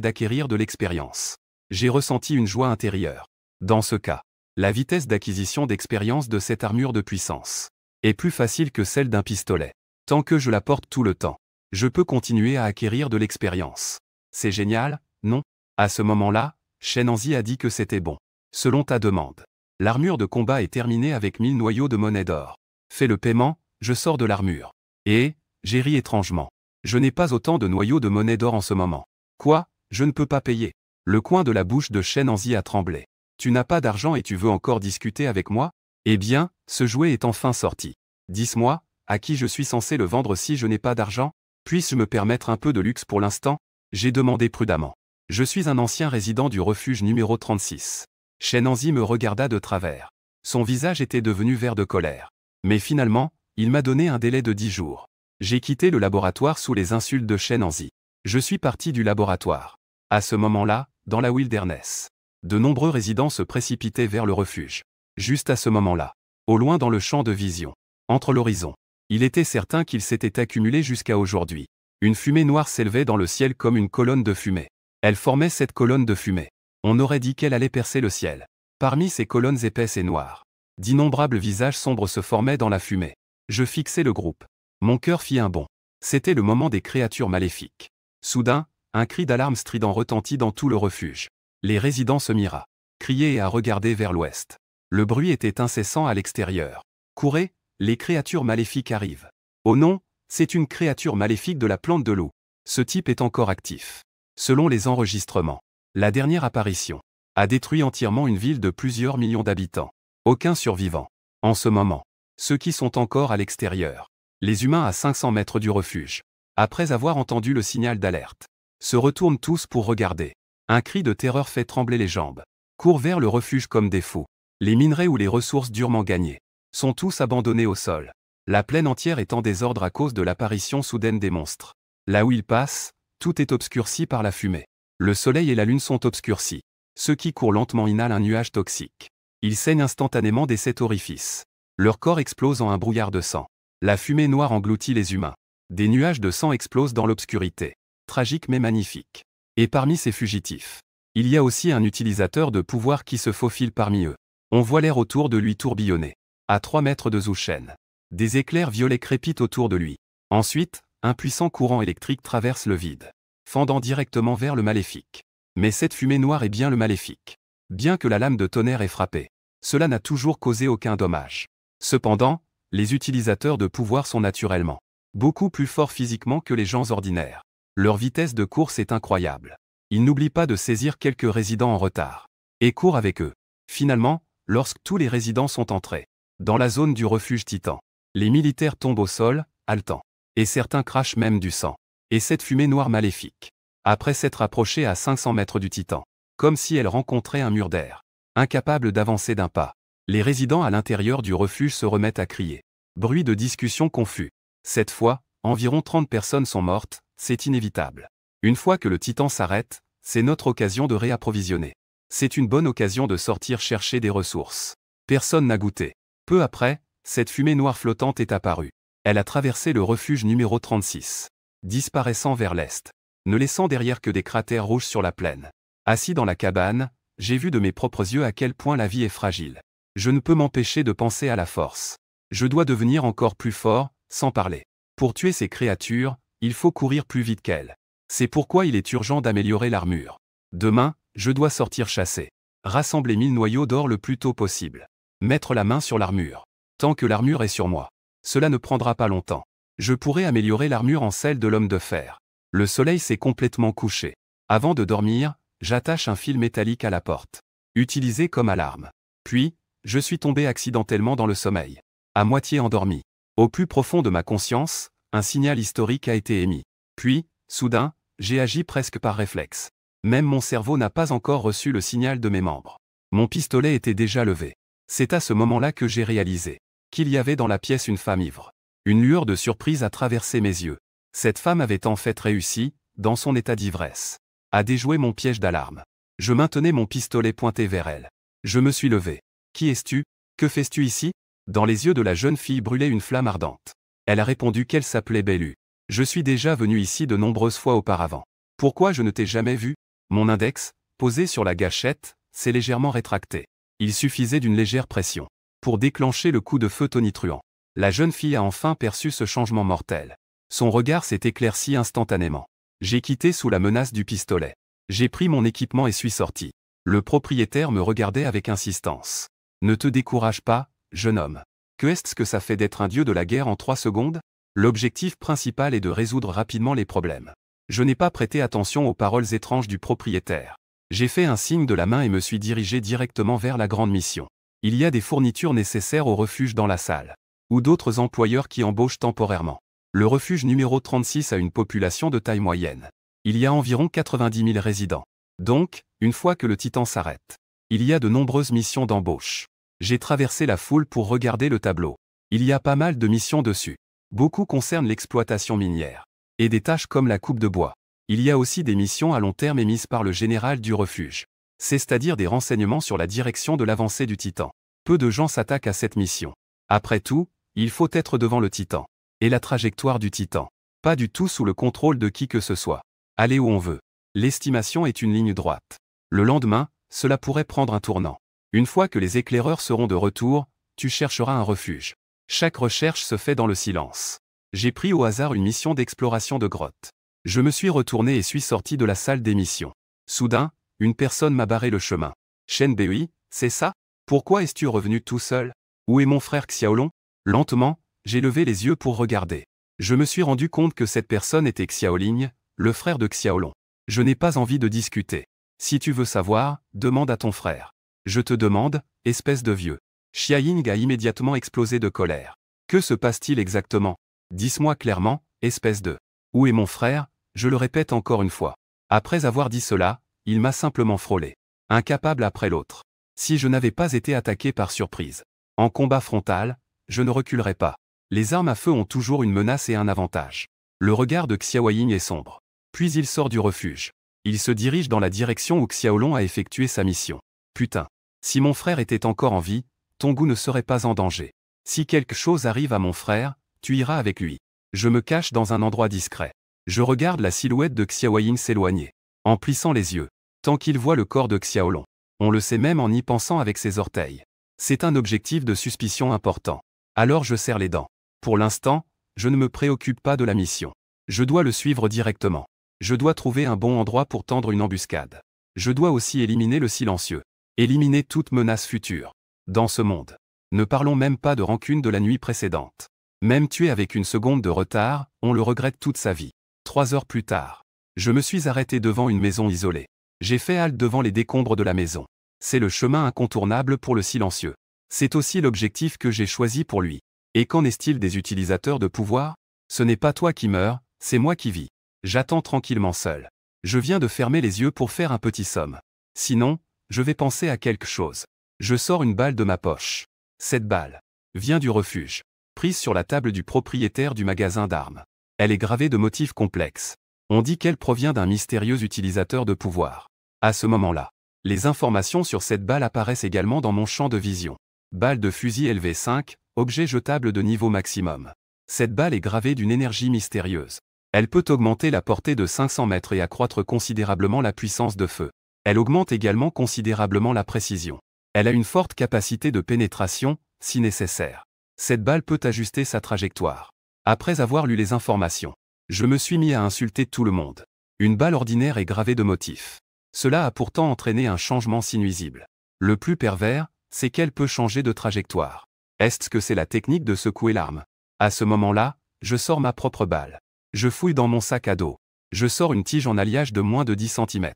d'acquérir de l'expérience. J'ai ressenti une joie intérieure. Dans ce cas, la vitesse d'acquisition d'expérience de cette armure de puissance est plus facile que celle d'un pistolet. Tant que je la porte tout le temps, je peux continuer à acquérir de l'expérience. C'est génial, non? À ce moment-là, Shenanzi a dit que c'était bon. Selon ta demande. L'armure de combat est terminée avec 1000 noyaux de monnaie d'or. Fais le paiement, je sors de l'armure. Et, j'ai ri étrangement. Je n'ai pas autant de noyaux de monnaie d'or en ce moment. Quoi? Je ne peux pas payer. Le coin de la bouche de Shenanzi a tremblé. Tu n'as pas d'argent et tu veux encore discuter avec moi? Eh bien, ce jouet est enfin sorti. Dis-moi, à qui je suis censé le vendre si je n'ai pas d'argent? Puis-je me permettre un peu de luxe pour l'instant? J'ai demandé prudemment. Je suis un ancien résident du refuge numéro 36. Shenanzi me regarda de travers. Son visage était devenu vert de colère. Mais finalement, il m'a donné un délai de 10 jours. J'ai quitté le laboratoire sous les insultes de Shenanzi. Je suis parti du laboratoire. À ce moment-là, dans la wilderness, de nombreux résidents se précipitaient vers le refuge. Juste à ce moment-là, au loin dans le champ de vision, entre l'horizon, il était certain qu'il s'était accumulé jusqu'à aujourd'hui Une fumée noire s'élevait dans le ciel comme une colonne de fumée. Elle formait cette colonne de fumée. On aurait dit qu'elle allait percer le ciel. Parmi ces colonnes épaisses et noires, d'innombrables visages sombres se formaient dans la fumée. Je fixai le groupe. Mon cœur fit un bond. C'était le moment des créatures maléfiques. Soudain, un cri d'alarme strident retentit dans tout le refuge. Les résidents se mirent à crier et à regarder vers l'ouest. Le bruit était incessant à l'extérieur. Courez, les créatures maléfiques arrivent. Oh non, c'est une créature maléfique de la plante de loup. Ce type est encore actif. Selon les enregistrements, la dernière apparition a détruit entièrement une ville de plusieurs millions d'habitants. Aucun survivant. En ce moment, ceux qui sont encore à l'extérieur, les humains à 500 mètres du refuge, après avoir entendu le signal d'alerte, se retournent tous pour regarder. Un cri de terreur fait trembler les jambes. Courent vers le refuge comme des fous. Les minerais ou les ressources durement gagnées sont tous abandonnés au sol. La plaine entière est en désordre à cause de l'apparition soudaine des monstres. Là où ils passent, tout est obscurci par la fumée. Le soleil et la lune sont obscurcis. Ceux qui courent lentement inhalent un nuage toxique. Ils saignent instantanément des 7 orifices. Leur corps explose en un brouillard de sang. La fumée noire engloutit les humains. Des nuages de sang explosent dans l'obscurité. Tragique mais magnifique. Et parmi ces fugitifs, il y a aussi un utilisateur de pouvoir qui se faufile parmi eux. On voit l'air autour de lui tourbillonner. À 3 mètres de Zouchen, des éclairs violets crépitent autour de lui. Ensuite, un puissant courant électrique traverse le vide, fendant directement vers le maléfique. Mais cette fumée noire est bien le maléfique. Bien que la lame de tonnerre ait frappé, cela n'a toujours causé aucun dommage. Cependant, les utilisateurs de pouvoir sont naturellement beaucoup plus forts physiquement que les gens ordinaires. Leur vitesse de course est incroyable. Ils n'oublient pas de saisir quelques résidents en retard et courent avec eux. Finalement, lorsque tous les résidents sont entrés dans la zone du refuge Titan, les militaires tombent au sol, haletants. Et certains crachent même du sang. Et cette fumée noire maléfique, après s'être approchée à 500 mètres du Titan, comme si elle rencontrait un mur d'air, incapable d'avancer d'un pas. Les résidents à l'intérieur du refuge se remettent à crier. Bruit de discussion confus. Cette fois, environ 30 personnes sont mortes, c'est inévitable. Une fois que le Titan s'arrête, c'est notre occasion de réapprovisionner. C'est une bonne occasion de sortir chercher des ressources. Personne n'a goûté. Peu après, cette fumée noire flottante est apparue. Elle a traversé le refuge numéro 36, disparaissant vers l'est, ne laissant derrière que des cratères rouges sur la plaine. Assis dans la cabane, j'ai vu de mes propres yeux à quel point la vie est fragile. Je ne peux m'empêcher de penser à la force. Je dois devenir encore plus fort, sans parler. Pour tuer ces créatures, il faut courir plus vite qu'elles. C'est pourquoi il est urgent d'améliorer l'armure. Demain, je dois sortir chasser. Rassembler 1000 noyaux d'or le plus tôt possible. Mettre la main sur l'armure. Tant que l'armure est sur moi. Cela ne prendra pas longtemps. Je pourrai améliorer l'armure en celle de l'homme de fer. Le soleil s'est complètement couché. Avant de dormir, j'attache un fil métallique à la porte, utilisé comme alarme. Puis, je suis tombé accidentellement dans le sommeil. À moitié endormi. Au plus profond de ma conscience, un signal historique a été émis. Puis, soudain, j'ai agi presque par réflexe. Même mon cerveau n'a pas encore reçu le signal de mes membres. Mon pistolet était déjà levé. C'est à ce moment-là que j'ai réalisé qu'il y avait dans la pièce une femme ivre. Une lueur de surprise a traversé mes yeux. Cette femme avait en fait réussi, dans son état d'ivresse, à déjouer mon piège d'alarme. Je maintenais mon pistolet pointé vers elle. Je me suis levé. Qui es-tu? Que fais-tu ici? Dans les yeux de la jeune fille brûlait une flamme ardente. Elle a répondu qu'elle s'appelait Bellu. Je suis déjà venu ici de nombreuses fois auparavant. Pourquoi je ne t'ai jamais vu? Mon index, posé sur la gâchette, s'est légèrement rétracté. Il suffisait d'une légère pression pour déclencher le coup de feu tonitruant. La jeune fille a enfin perçu ce changement mortel. Son regard s'est éclairci instantanément. J'ai quitté sous la menace du pistolet. J'ai pris mon équipement et suis sorti. Le propriétaire me regardait avec insistance. Ne te décourage pas, jeune homme. Que est-ce que ça fait d'être un dieu de la guerre en 3 secondes? L'objectif principal est de résoudre rapidement les problèmes. Je n'ai pas prêté attention aux paroles étranges du propriétaire. J'ai fait un signe de la main et me suis dirigé directement vers la grande mission. Il y a des fournitures nécessaires au refuge dans la salle. Ou d'autres employeurs qui embauchent temporairement. Le refuge numéro 36 a une population de taille moyenne. Il y a environ 90 000 résidents. Donc, une fois que le Titan s'arrête, il y a de nombreuses missions d'embauche. J'ai traversé la foule pour regarder le tableau. Il y a pas mal de missions dessus. Beaucoup concernent l'exploitation minière. Et des tâches comme la coupe de bois. Il y a aussi des missions à long terme émises par le général du refuge. C'est-à-dire des renseignements sur la direction de l'avancée du Titan. Peu de gens s'attaquent à cette mission. Après tout, il faut être devant le Titan. Et la trajectoire du Titan Pas du tout sous le contrôle de qui que ce soit. Aller où on veut. L'estimation est une ligne droite. Le lendemain, cela pourrait prendre un tournant. Une fois que les éclaireurs seront de retour, tu chercheras un refuge. Chaque recherche se fait dans le silence. J'ai pris au hasard une mission d'exploration de grotte. Je me suis retourné et suis sorti de la salle d'émission. Soudain, une personne m'a barré le chemin. Shen Bei, c'est ça? Pourquoi es-tu revenu tout seul? Où est mon frère Xiaolong? Lentement, j'ai levé les yeux pour regarder. Je me suis rendu compte que cette personne était Xiaoling, le frère de Xiaolong. Je n'ai pas envie de discuter. Si tu veux savoir, demande à ton frère. Je te demande, espèce de vieux. Xia Ying a immédiatement explosé de colère. Que se passe-t-il exactement? Dis-moi clairement, espèce de... Où est mon frère? Je le répète encore une fois. Après avoir dit cela, il m'a simplement frôlé. Un capable après l'autre. Si je n'avais pas été attaqué par surprise. En combat frontal, je ne reculerais pas. Les armes à feu ont toujours une menace et un avantage. Le regard de Xiao Ying est sombre. Puis il sort du refuge. Il se dirige dans la direction où Xiaolong a effectué sa mission. Putain. Si mon frère était encore en vie, ton goût ne serait pas en danger. Si quelque chose arrive à mon frère, tu iras avec lui. Je me cache dans un endroit discret. Je regarde la silhouette de Xiao Ying s'éloigner. En plissant les yeux. Tant qu'il voit le corps de Xiaolong. On le sait même en y pensant avec ses orteils. C'est un objectif de suspicion important. Alors je serre les dents. Pour l'instant, je ne me préoccupe pas de la mission. Je dois le suivre directement. Je dois trouver un bon endroit pour tendre une embuscade. Je dois aussi éliminer le silencieux. Éliminer toute menace future. Dans ce monde. Ne parlons même pas de rancune de la nuit précédente. Même tué avec une seconde de retard, on le regrette toute sa vie. 3 heures plus tard. Je me suis arrêté devant une maison isolée. J'ai fait halte devant les décombres de la maison. C'est le chemin incontournable pour le silencieux. C'est aussi l'objectif que j'ai choisi pour lui. Et qu'en est-il des utilisateurs de pouvoir? Ce n'est pas toi qui meurs, c'est moi qui vis. J'attends tranquillement seul. Je viens de fermer les yeux pour faire un petit somme. Sinon, je vais penser à quelque chose. Je sors une balle de ma poche. Cette balle vient du refuge. Prise sur la table du propriétaire du magasin d'armes. Elle est gravée de motifs complexes. On dit qu'elle provient d'un mystérieux utilisateur de pouvoir. À ce moment-là, les informations sur cette balle apparaissent également dans mon champ de vision. Balle de fusil LV5, objet jetable de niveau maximum. Cette balle est gravée d'une énergie mystérieuse. Elle peut augmenter la portée de 500 mètres et accroître considérablement la puissance de feu. Elle augmente également considérablement la précision. Elle a une forte capacité de pénétration, si nécessaire. Cette balle peut ajuster sa trajectoire. Après avoir lu les informations, je me suis mis à insulter tout le monde. Une balle ordinaire est gravée de motifs. Cela a pourtant entraîné un changement si nuisible. Le plus pervers, c'est qu'elle peut changer de trajectoire. Est-ce que c'est la technique de secouer l'arme? À ce moment-là, je sors ma propre balle. Je fouille dans mon sac à dos. Je sors une tige en alliage de moins de 10 cm.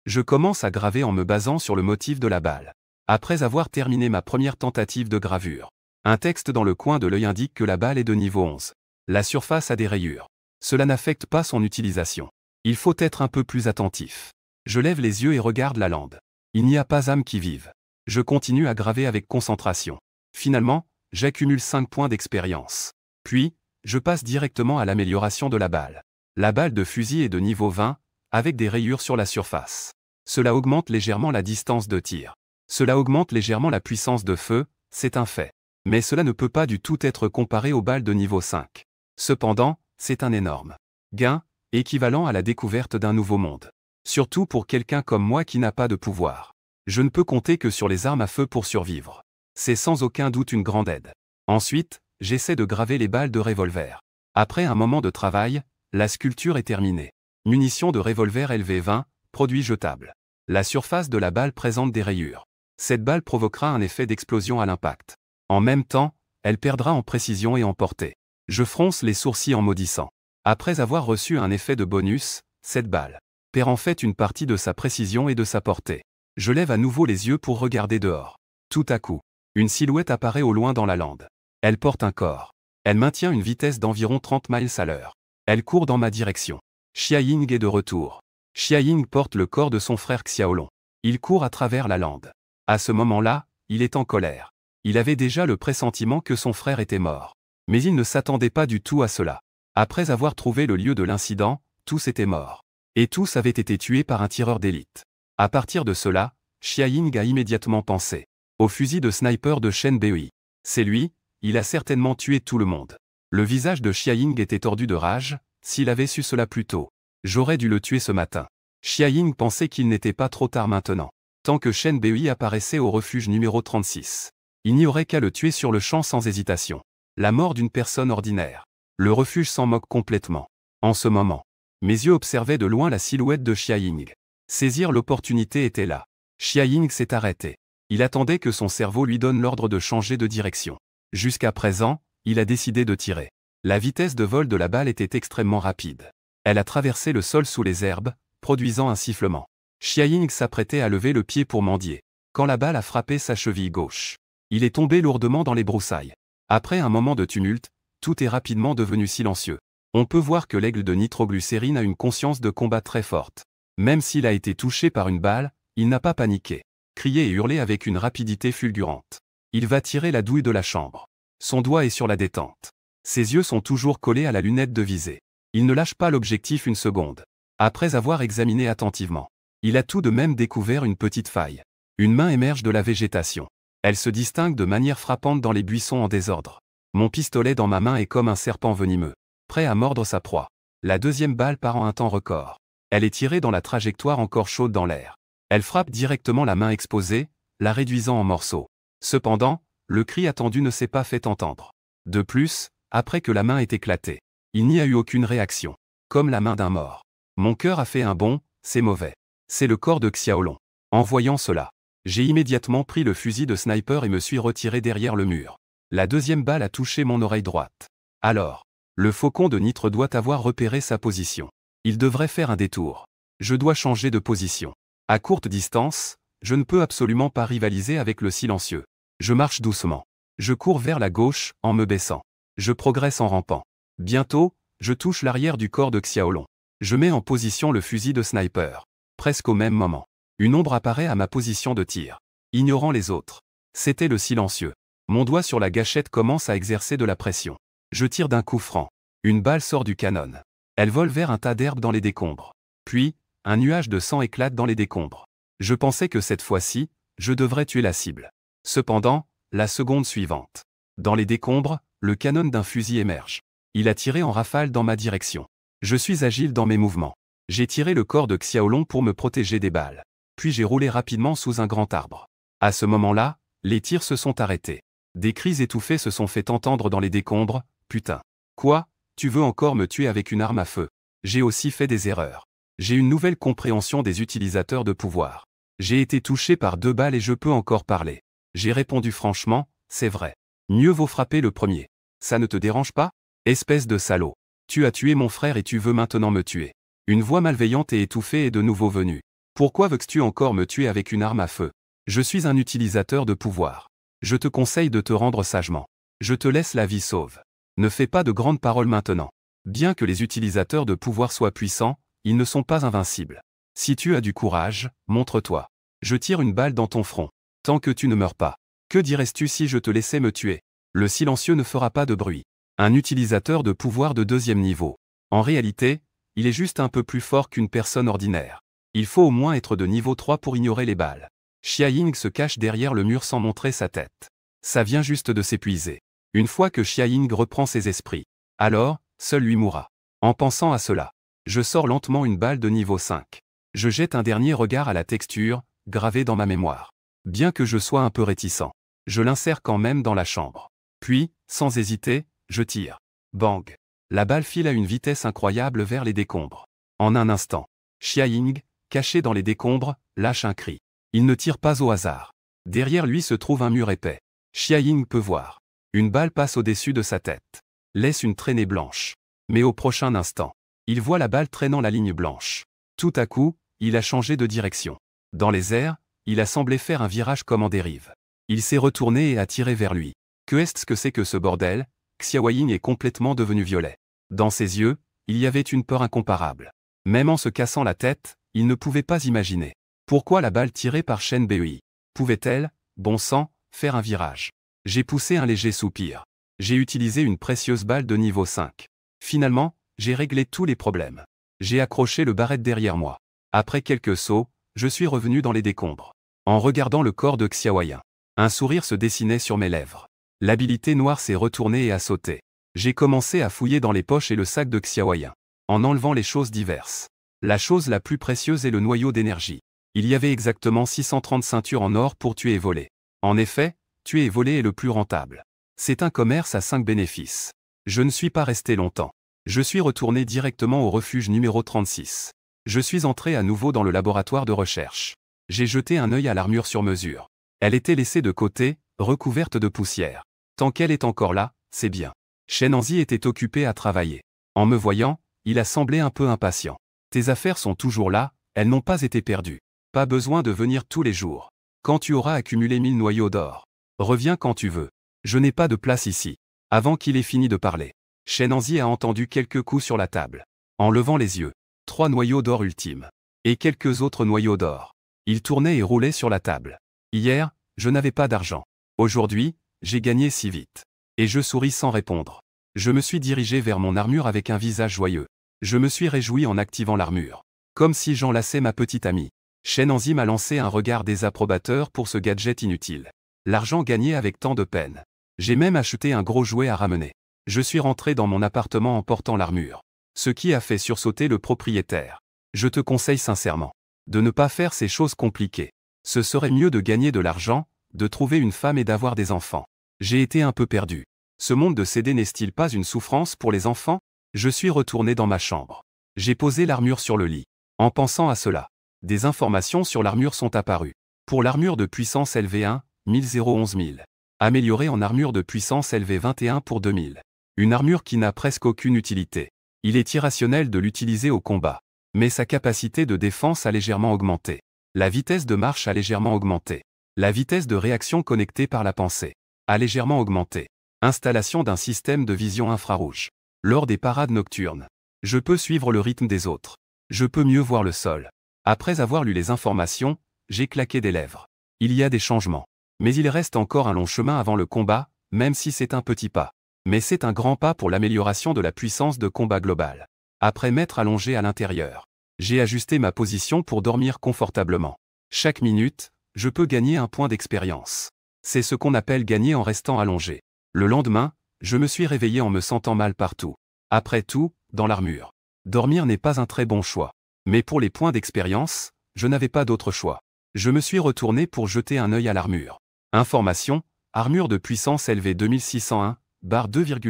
Je commence à graver en me basant sur le motif de la balle. Après avoir terminé ma première tentative de gravure, un texte dans le coin de l'œil indique que la balle est de niveau 11. La surface a des rayures. Cela n'affecte pas son utilisation. Il faut être un peu plus attentif. Je lève les yeux et regarde la lande. Il n'y a pas âme qui vive. Je continue à graver avec concentration. Finalement, j'accumule 5 points d'expérience. Puis, je passe directement à l'amélioration de la balle. La balle de fusil est de niveau 20, avec des rayures sur la surface. Cela augmente légèrement la distance de tir. Cela augmente légèrement la puissance de feu, c'est un fait. Mais cela ne peut pas du tout être comparé aux balles de niveau 5. Cependant, c'est un énorme gain, équivalent à la découverte d'un nouveau monde. Surtout pour quelqu'un comme moi qui n'a pas de pouvoir. Je ne peux compter que sur les armes à feu pour survivre. C'est sans aucun doute une grande aide. Ensuite, j'essaie de graver les balles de revolver. Après un moment de travail, la sculpture est terminée. Munition de revolver LV20, produit jetable. La surface de la balle présente des rayures. Cette balle provoquera un effet d'explosion à l'impact. En même temps, elle perdra en précision et en portée. Je fronce les sourcils en maudissant. Après avoir reçu un effet de bonus, cette balle perd en fait une partie de sa précision et de sa portée. Je lève à nouveau les yeux pour regarder dehors. Tout à coup, une silhouette apparaît au loin dans la lande. Elle porte un corps. Elle maintient une vitesse d'environ 30 miles à l'heure. Elle court dans ma direction. Xia Ying est de retour. Xia Ying porte le corps de son frère Xiaolong. Il court à travers la lande. À ce moment-là, il est en colère. Il avait déjà le pressentiment que son frère était mort. Mais il ne s'attendait pas du tout à cela. Après avoir trouvé le lieu de l'incident, tous étaient morts. Et tous avaient été tués par un tireur d'élite. À partir de cela, Xia Ying a immédiatement pensé au fusil de sniper de Shen Bei. C'est lui, il a certainement tué tout le monde. Le visage de Xia Ying était tordu de rage, s'il avait su cela plus tôt. J'aurais dû le tuer ce matin. Xia Ying pensait qu'il n'était pas trop tard maintenant. Tant que Shen Bei apparaissait au refuge numéro 36. Il n'y aurait qu'à le tuer sur le champ sans hésitation. La mort d'une personne ordinaire. Le refuge s'en moque complètement. En ce moment, mes yeux observaient de loin la silhouette de Xia Ying. Saisir l'opportunité était là. Xia Ying s'est arrêté. Il attendait que son cerveau lui donne l'ordre de changer de direction. Jusqu'à présent, il a décidé de tirer. La vitesse de vol de la balle était extrêmement rapide. Elle a traversé le sol sous les herbes, produisant un sifflement. Xia Ying s'apprêtait à lever le pied pour mendier, quand la balle a frappé sa cheville gauche. Il est tombé lourdement dans les broussailles. Après un moment de tumulte, tout est rapidement devenu silencieux. On peut voir que l'aigle de nitroglycérine a une conscience de combat très forte. Même s'il a été touché par une balle, il n'a pas paniqué. Crié et hurlé avec une rapidité fulgurante. Il va tirer la douille de la chambre. Son doigt est sur la détente. Ses yeux sont toujours collés à la lunette de visée. Il ne lâche pas l'objectif une seconde. Après avoir examiné attentivement, il a tout de même découvert une petite faille. Une main émerge de la végétation. Elle se distingue de manière frappante dans les buissons en désordre. Mon pistolet dans ma main est comme un serpent venimeux, prêt à mordre sa proie. La deuxième balle part en un temps record. Elle est tirée dans la trajectoire encore chaude dans l'air. Elle frappe directement la main exposée, la réduisant en morceaux. Cependant, le cri attendu ne s'est pas fait entendre. De plus, après que la main ait éclaté, il n'y a eu aucune réaction. Comme la main d'un mort. Mon cœur a fait un bond, c'est mauvais. C'est le corps de Xiaolong. En voyant cela, j'ai immédiatement pris le fusil de sniper et me suis retiré derrière le mur. La deuxième balle a touché mon oreille droite. Alors, le faucon de nitre doit avoir repéré sa position. Il devrait faire un détour. Je dois changer de position. À courte distance, je ne peux absolument pas rivaliser avec le silencieux. Je marche doucement. Je cours vers la gauche, en me baissant. Je progresse en rampant. Bientôt, je touche l'arrière du corps de Xiaolong. Je mets en position le fusil de sniper. Presque au même moment, une ombre apparaît à ma position de tir. Ignorant les autres. C'était le silencieux. Mon doigt sur la gâchette commence à exercer de la pression. Je tire d'un coup franc. Une balle sort du canon. Elle vole vers un tas d'herbes dans les décombres. Puis, un nuage de sang éclate dans les décombres. Je pensais que cette fois-ci, je devrais tuer la cible. Cependant, la seconde suivante. Dans les décombres, le canon d'un fusil émerge. Il a tiré en rafale dans ma direction. Je suis agile dans mes mouvements. J'ai tiré le corps de Xiaolong pour me protéger des balles. Puis j'ai roulé rapidement sous un grand arbre. À ce moment-là, les tirs se sont arrêtés. Des cris étouffés se sont fait entendre dans les décombres. Putain. Quoi? Tu veux encore me tuer avec une arme à feu? J'ai aussi fait des erreurs. J'ai une nouvelle compréhension des utilisateurs de pouvoir. J'ai été touché par 2 balles et je peux encore parler. J'ai répondu franchement, c'est vrai. Mieux vaut frapper le premier. Ça ne te dérange pas? Espèce de salaud. Tu as tué mon frère et tu veux maintenant me tuer. Une voix malveillante et étouffée est de nouveau venue. Pourquoi veux-tu encore me tuer avec une arme à feu? Je suis un utilisateur de pouvoir. Je te conseille de te rendre sagement. Je te laisse la vie sauve. Ne fais pas de grandes paroles maintenant. Bien que les utilisateurs de pouvoir soient puissants, ils ne sont pas invincibles. Si tu as du courage, montre-toi. Je tire une balle dans ton front. Tant que tu ne meurs pas. Que dirais-tu si je te laissais me tuer? Le silencieux ne fera pas de bruit. Un utilisateur de pouvoir de 2e niveau. En réalité, il est juste un peu plus fort qu'une personne ordinaire. Il faut au moins être de niveau 3 pour ignorer les balles. Xia Ying se cache derrière le mur sans montrer sa tête. Ça vient juste de s'épuiser. Une fois que Xia Ying reprend ses esprits, alors, seul lui mourra. En pensant à cela, je sors lentement une balle de niveau 5. Je jette un dernier regard à la texture, gravée dans ma mémoire. Bien que je sois un peu réticent, je l'insère quand même dans la chambre. Puis, sans hésiter, je tire. Bang! La balle file à une vitesse incroyable vers les décombres. En un instant, Xia Ying, caché dans les décombres, lâche un cri. Il ne tire pas au hasard. Derrière lui se trouve un mur épais. Xia Ying peut voir. Une balle passe au-dessus de sa tête. Laisse une traînée blanche. Mais au prochain instant, il voit la balle traînant la ligne blanche. Tout à coup, il a changé de direction. Dans les airs, il a semblé faire un virage comme en dérive. Il s'est retourné et a tiré vers lui. Que est-ce que c'est que ce bordel? Xiao Ying est complètement devenu violet. Dans ses yeux, il y avait une peur incomparable. Même en se cassant la tête, il ne pouvait pas imaginer. Pourquoi la balle tirée par Shen Bei pouvait-elle, bon sang, faire un virage? J'ai poussé un léger soupir. J'ai utilisé une précieuse balle de niveau 5. Finalement, j'ai réglé tous les problèmes. J'ai accroché le barrette derrière moi. Après quelques sauts, je suis revenu dans les décombres. En regardant le corps de Xiao Ying, un sourire se dessinait sur mes lèvres. L'habilité noire s'est retournée et a sauté. J'ai commencé à fouiller dans les poches et le sac de Xiao Ying. en enlevant les choses diverses. La chose la plus précieuse est le noyau d'énergie. Il y avait exactement 630 ceintures en or pour tuer et voler. En effet, tuer et voler est le plus rentable. C'est un commerce à 5 bénéfices. Je ne suis pas resté longtemps. Je suis retourné directement au refuge numéro 36. Je suis entré à nouveau dans le laboratoire de recherche. J'ai jeté un œil à l'armure sur mesure. Elle était laissée de côté, recouverte de poussière. Tant qu'elle est encore là, c'est bien. Shenanzi était occupé à travailler. En me voyant, il a semblé un peu impatient. Tes affaires sont toujours là, elles n'ont pas été perdues. Pas besoin de venir tous les jours. Quand tu auras accumulé 1000 noyaux d'or. Reviens quand tu veux. Je n'ai pas de place ici. Avant qu'il ait fini de parler, Shenanzi a entendu quelques coups sur la table. En levant les yeux, 3 noyaux d'or ultimes. Et quelques autres noyaux d'or. Il tournait et roulait sur la table. Hier, je n'avais pas d'argent. Aujourd'hui, j'ai gagné si vite. Et je souris sans répondre. Je me suis dirigé vers mon armure avec un visage joyeux. Je me suis réjoui en activant l'armure. Comme si j'enlaçais ma petite amie. Shenanzi m'a lancé un regard désapprobateur pour ce gadget inutile. L'argent gagné avec tant de peine. J'ai même acheté un gros jouet à ramener. Je suis rentré dans mon appartement en portant l'armure. Ce qui a fait sursauter le propriétaire. Je te conseille sincèrement de ne pas faire ces choses compliquées. Ce serait mieux de gagner de l'argent, de trouver une femme et d'avoir des enfants. J'ai été un peu perdu. Ce monde de CD n'est-il pas une souffrance pour les enfants? Je suis retourné dans ma chambre. J'ai posé l'armure sur le lit. En pensant à cela, des informations sur l'armure sont apparues. Pour l'armure de puissance LV1, 1011 000. Améliorée en armure de puissance LV21 pour 2000. Une armure qui n'a presque aucune utilité. Il est irrationnel de l'utiliser au combat. Mais sa capacité de défense a légèrement augmenté. La vitesse de marche a légèrement augmenté. La vitesse de réaction connectée par la pensée a légèrement augmenté. Installation d'un système de vision infrarouge. Lors des parades nocturnes, je peux suivre le rythme des autres. Je peux mieux voir le sol. Après avoir lu les informations, j'ai claqué des lèvres. Il y a des changements. Mais il reste encore un long chemin avant le combat, même si c'est un petit pas. Mais c'est un grand pas pour l'amélioration de la puissance de combat globale. Après m'être allongé à l'intérieur, j'ai ajusté ma position pour dormir confortablement. Chaque minute, je peux gagner un point d'expérience. C'est ce qu'on appelle gagner en restant allongé. Le lendemain, je me suis réveillé en me sentant mal partout. Après tout, dans l'armure. Dormir n'est pas un très bon choix. Mais pour les points d'expérience, je n'avais pas d'autre choix. Je me suis retourné pour jeter un œil à l'armure. Information, armure de puissance LV 2601, barre 2,000.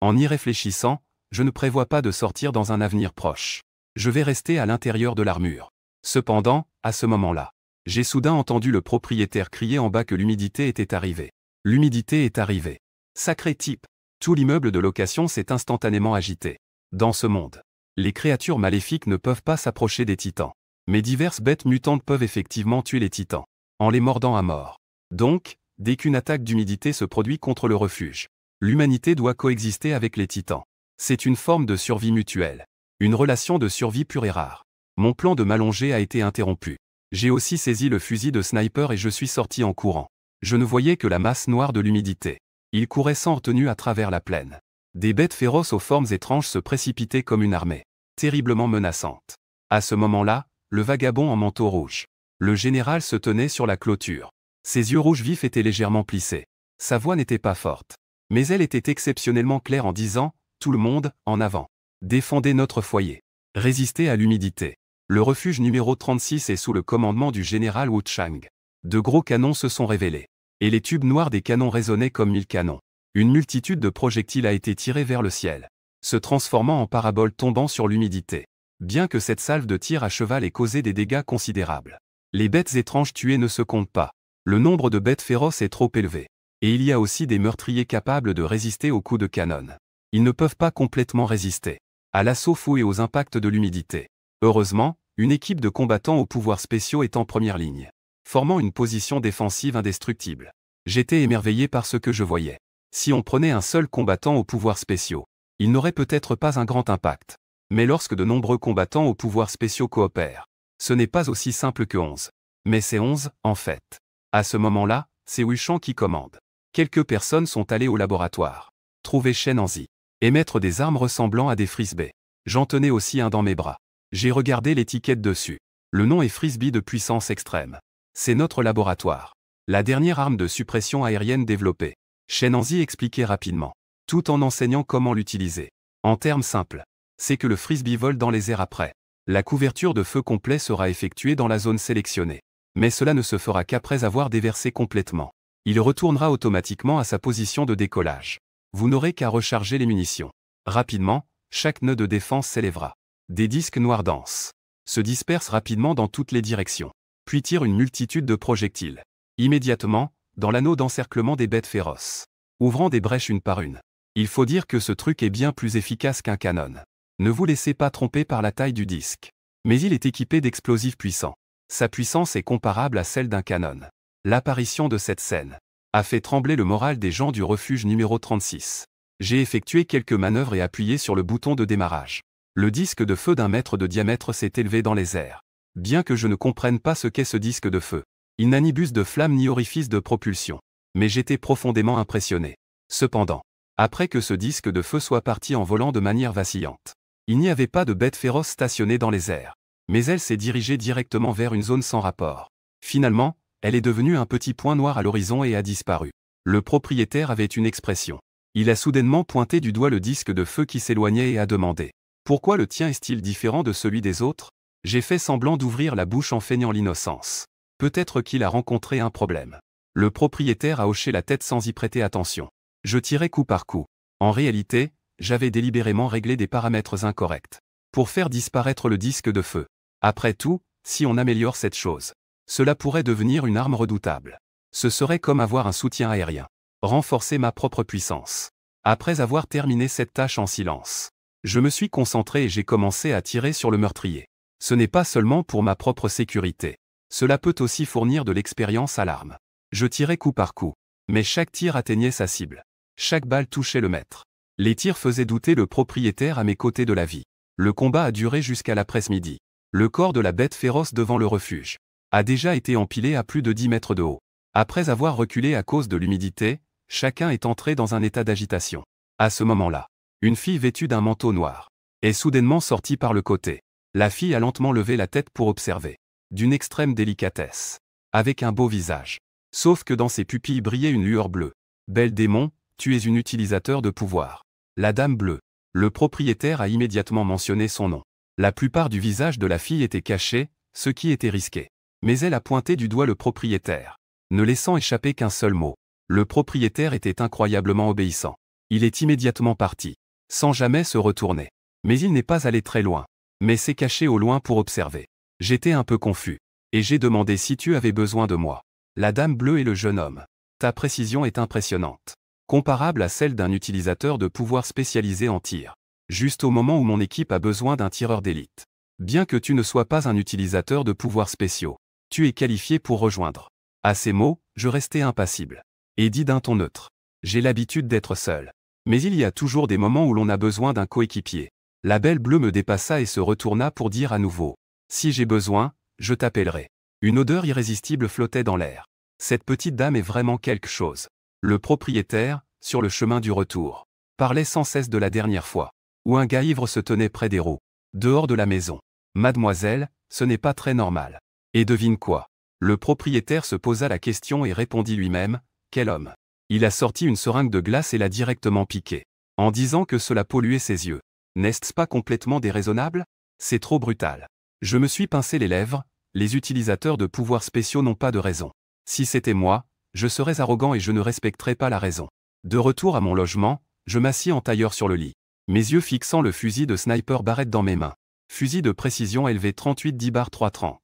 En y réfléchissant, je ne prévois pas de sortir dans un avenir proche. Je vais rester à l'intérieur de l'armure. Cependant, à ce moment-là, j'ai soudain entendu le propriétaire crier en bas que l'humidité était arrivée. L'humidité est arrivée. Sacré type. Tout l'immeuble de location s'est instantanément agité. Dans ce monde, les créatures maléfiques ne peuvent pas s'approcher des titans. Mais diverses bêtes mutantes peuvent effectivement tuer les titans, en les mordant à mort. Donc, dès qu'une attaque d'humidité se produit contre le refuge, l'humanité doit coexister avec les titans. C'est une forme de survie mutuelle. Une relation de survie pure et rare. Mon plan de m'allonger a été interrompu. J'ai aussi saisi le fusil de sniper et je suis sorti en courant. Je ne voyais que la masse noire de l'humidité. Il courait sans retenue à travers la plaine. Des bêtes féroces aux formes étranges se précipitaient comme une armée, terriblement menaçante. À ce moment-là, le vagabond en manteau rouge. Le général se tenait sur la clôture. Ses yeux rouges vifs étaient légèrement plissés. Sa voix n'était pas forte. Mais elle était exceptionnellement claire en disant « Tout le monde, en avant. Défendez notre foyer. Résistez à l'humidité. Le refuge numéro 36 est sous le commandement du général Wu Chang. » De gros canons se sont révélés. Et les tubes noirs des canons résonnaient comme 1000 canons. Une multitude de projectiles a été tirée vers le ciel, se transformant en paraboles tombant sur l'humidité. Bien que cette salve de tir à cheval ait causé des dégâts considérables. Les bêtes étranges tuées ne se comptent pas. Le nombre de bêtes féroces est trop élevé. Et il y a aussi des meurtriers capables de résister aux coups de canon. Ils ne peuvent pas complètement résister à l'assaut fou et aux impacts de l'humidité. Heureusement, une équipe de combattants aux pouvoirs spéciaux est en première ligne, formant une position défensive indestructible. J'étais émerveillé par ce que je voyais. Si on prenait un seul combattant aux pouvoirs spéciaux, il n'aurait peut-être pas un grand impact. Mais lorsque de nombreux combattants aux pouvoirs spéciaux coopèrent, ce n'est pas aussi simple que 11. Mais c'est 11, en fait. À ce moment-là, c'est Wuchan qui commande. Quelques personnes sont allées au laboratoire, trouver Shenanzi, et mettre des armes ressemblant à des frisbees. J'en tenais aussi un dans mes bras. J'ai regardé l'étiquette dessus. Le nom est frisbee de puissance extrême. C'est notre laboratoire. La dernière arme de suppression aérienne développée. Shenanzi expliquait rapidement, tout en enseignant comment l'utiliser. En termes simples, c'est que le frisbee vole dans les airs après. La couverture de feu complet sera effectuée dans la zone sélectionnée. Mais cela ne se fera qu'après avoir déversé complètement. Il retournera automatiquement à sa position de décollage. Vous n'aurez qu'à recharger les munitions. Rapidement, chaque nœud de défense s'élèvera. Des disques noirs denses se dispersent rapidement dans toutes les directions, puis tirent une multitude de projectiles. Immédiatement, dans l'anneau d'encerclement des bêtes féroces, ouvrant des brèches une par une. Il faut dire que ce truc est bien plus efficace qu'un canon. Ne vous laissez pas tromper par la taille du disque. Mais il est équipé d'explosifs puissants. Sa puissance est comparable à celle d'un canon. L'apparition de cette scène a fait trembler le moral des gens du refuge numéro 36. J'ai effectué quelques manœuvres et appuyé sur le bouton de démarrage. Le disque de feu d'1 mètre de diamètre s'est élevé dans les airs. Bien que je ne comprenne pas ce qu'est ce disque de feu, il n'a ni buse de flamme ni orifice de propulsion. Mais j'étais profondément impressionné. Cependant, après que ce disque de feu soit parti en volant de manière vacillante, il n'y avait pas de bête féroce stationnée dans les airs. Mais elle s'est dirigée directement vers une zone sans rapport. Finalement, elle est devenue un petit point noir à l'horizon et a disparu. Le propriétaire avait une expression. Il a soudainement pointé du doigt le disque de feu qui s'éloignait et a demandé « Pourquoi le tien est-il différent de celui des autres ?» J'ai fait semblant d'ouvrir la bouche en feignant l'innocence. Peut-être qu'il a rencontré un problème. Le propriétaire a hoché la tête sans y prêter attention. Je tirais coup par coup. En réalité, j'avais délibérément réglé des paramètres incorrects pour faire disparaître le disque de feu. Après tout, si on améliore cette chose, cela pourrait devenir une arme redoutable. Ce serait comme avoir un soutien aérien. Renforcer ma propre puissance. Après avoir terminé cette tâche en silence, je me suis concentré et j'ai commencé à tirer sur le meurtrier. Ce n'est pas seulement pour ma propre sécurité. Cela peut aussi fournir de l'expérience à l'arme. Je tirais coup par coup. Mais chaque tir atteignait sa cible. Chaque balle touchait le maître. Les tirs faisaient douter le propriétaire à mes côtés de la vie. Le combat a duré jusqu'à l'après-midi. Le corps de la bête féroce devant le refuge a déjà été empilé à plus de 10 mètres de haut. Après avoir reculé à cause de l'humidité, chacun est entré dans un état d'agitation. À ce moment-là, une fille vêtue d'un manteau noir est soudainement sortie par le côté. La fille a lentement levé la tête pour observer, d'une extrême délicatesse, avec un beau visage. Sauf que dans ses pupilles brillait une lueur bleue. Belle démon, tu es une utilisateur de pouvoir. La dame bleue. Le propriétaire a immédiatement mentionné son nom. La plupart du visage de la fille était caché, ce qui était risqué. Mais elle a pointé du doigt le propriétaire, ne laissant échapper qu'un seul mot. Le propriétaire était incroyablement obéissant. Il est immédiatement parti, sans jamais se retourner. Mais il n'est pas allé très loin, mais s'est caché au loin pour observer. J'étais un peu confus, et j'ai demandé si tu avais besoin de moi. La dame bleue et le jeune homme. Ta précision est impressionnante. Comparable à celle d'un utilisateur de pouvoir spécialisé en tir. Juste au moment où mon équipe a besoin d'un tireur d'élite. Bien que tu ne sois pas un utilisateur de pouvoirs spéciaux, tu es qualifié pour rejoindre. À ces mots, je restais impassible. Et dit d'un ton neutre. J'ai l'habitude d'être seul. Mais il y a toujours des moments où l'on a besoin d'un coéquipier. La belle bleue me dépassa et se retourna pour dire à nouveau. Si j'ai besoin, je t'appellerai. Une odeur irrésistible flottait dans l'air. Cette petite dame est vraiment quelque chose. Le propriétaire, sur le chemin du retour, parlait sans cesse de la dernière fois, où un gars ivre se tenait près des roues, dehors de la maison. Mademoiselle, ce n'est pas très normal. Et devine quoi? Le propriétaire se posa la question et répondit lui-même, quel homme? Il a sorti une seringue de glace et l'a directement piqué, en disant que cela polluait ses yeux. N'est-ce pas complètement déraisonnable? C'est trop brutal. Je me suis pincé les lèvres, les utilisateurs de pouvoirs spéciaux n'ont pas de raison. Si c'était moi, je serais arrogant et je ne respecterais pas la raison. De retour à mon logement, je m'assis en tailleur sur le lit, mes yeux fixant le fusil de sniper Barrett dans mes mains. Fusil de précision LV 38 10-330.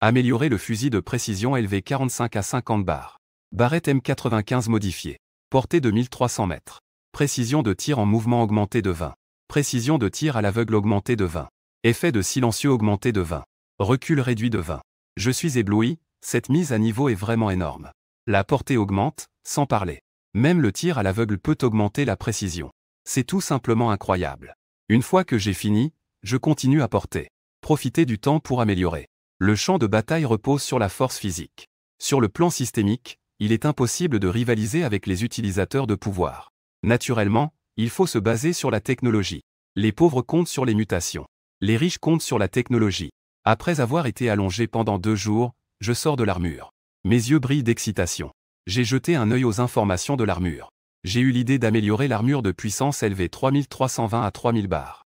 Améliorer le fusil de précision LV 45 à 50 bar. Barrett M95 modifié. Portée de 1300 mètres. Précision de tir en mouvement augmentée de 20. Précision de tir à l'aveugle augmentée de 20. Effet de silencieux augmenté de 20. Recul réduit de 20. Je suis ébloui, cette mise à niveau est vraiment énorme. La portée augmente, sans parler. Même le tir à l'aveugle peut augmenter la précision. C'est tout simplement incroyable. Une fois que j'ai fini, je continue à porter. Profiter du temps pour améliorer. Le champ de bataille repose sur la force physique. Sur le plan systémique, il est impossible de rivaliser avec les utilisateurs de pouvoir. Naturellement, il faut se baser sur la technologie. Les pauvres comptent sur les mutations. Les riches comptent sur la technologie. Après avoir été allongé pendant 2 jours, je sors de l'armure. Mes yeux brillent d'excitation. J'ai jeté un œil aux informations de l'armure. J'ai eu l'idée d'améliorer l'armure de puissance LV 3320 à 3000 bar.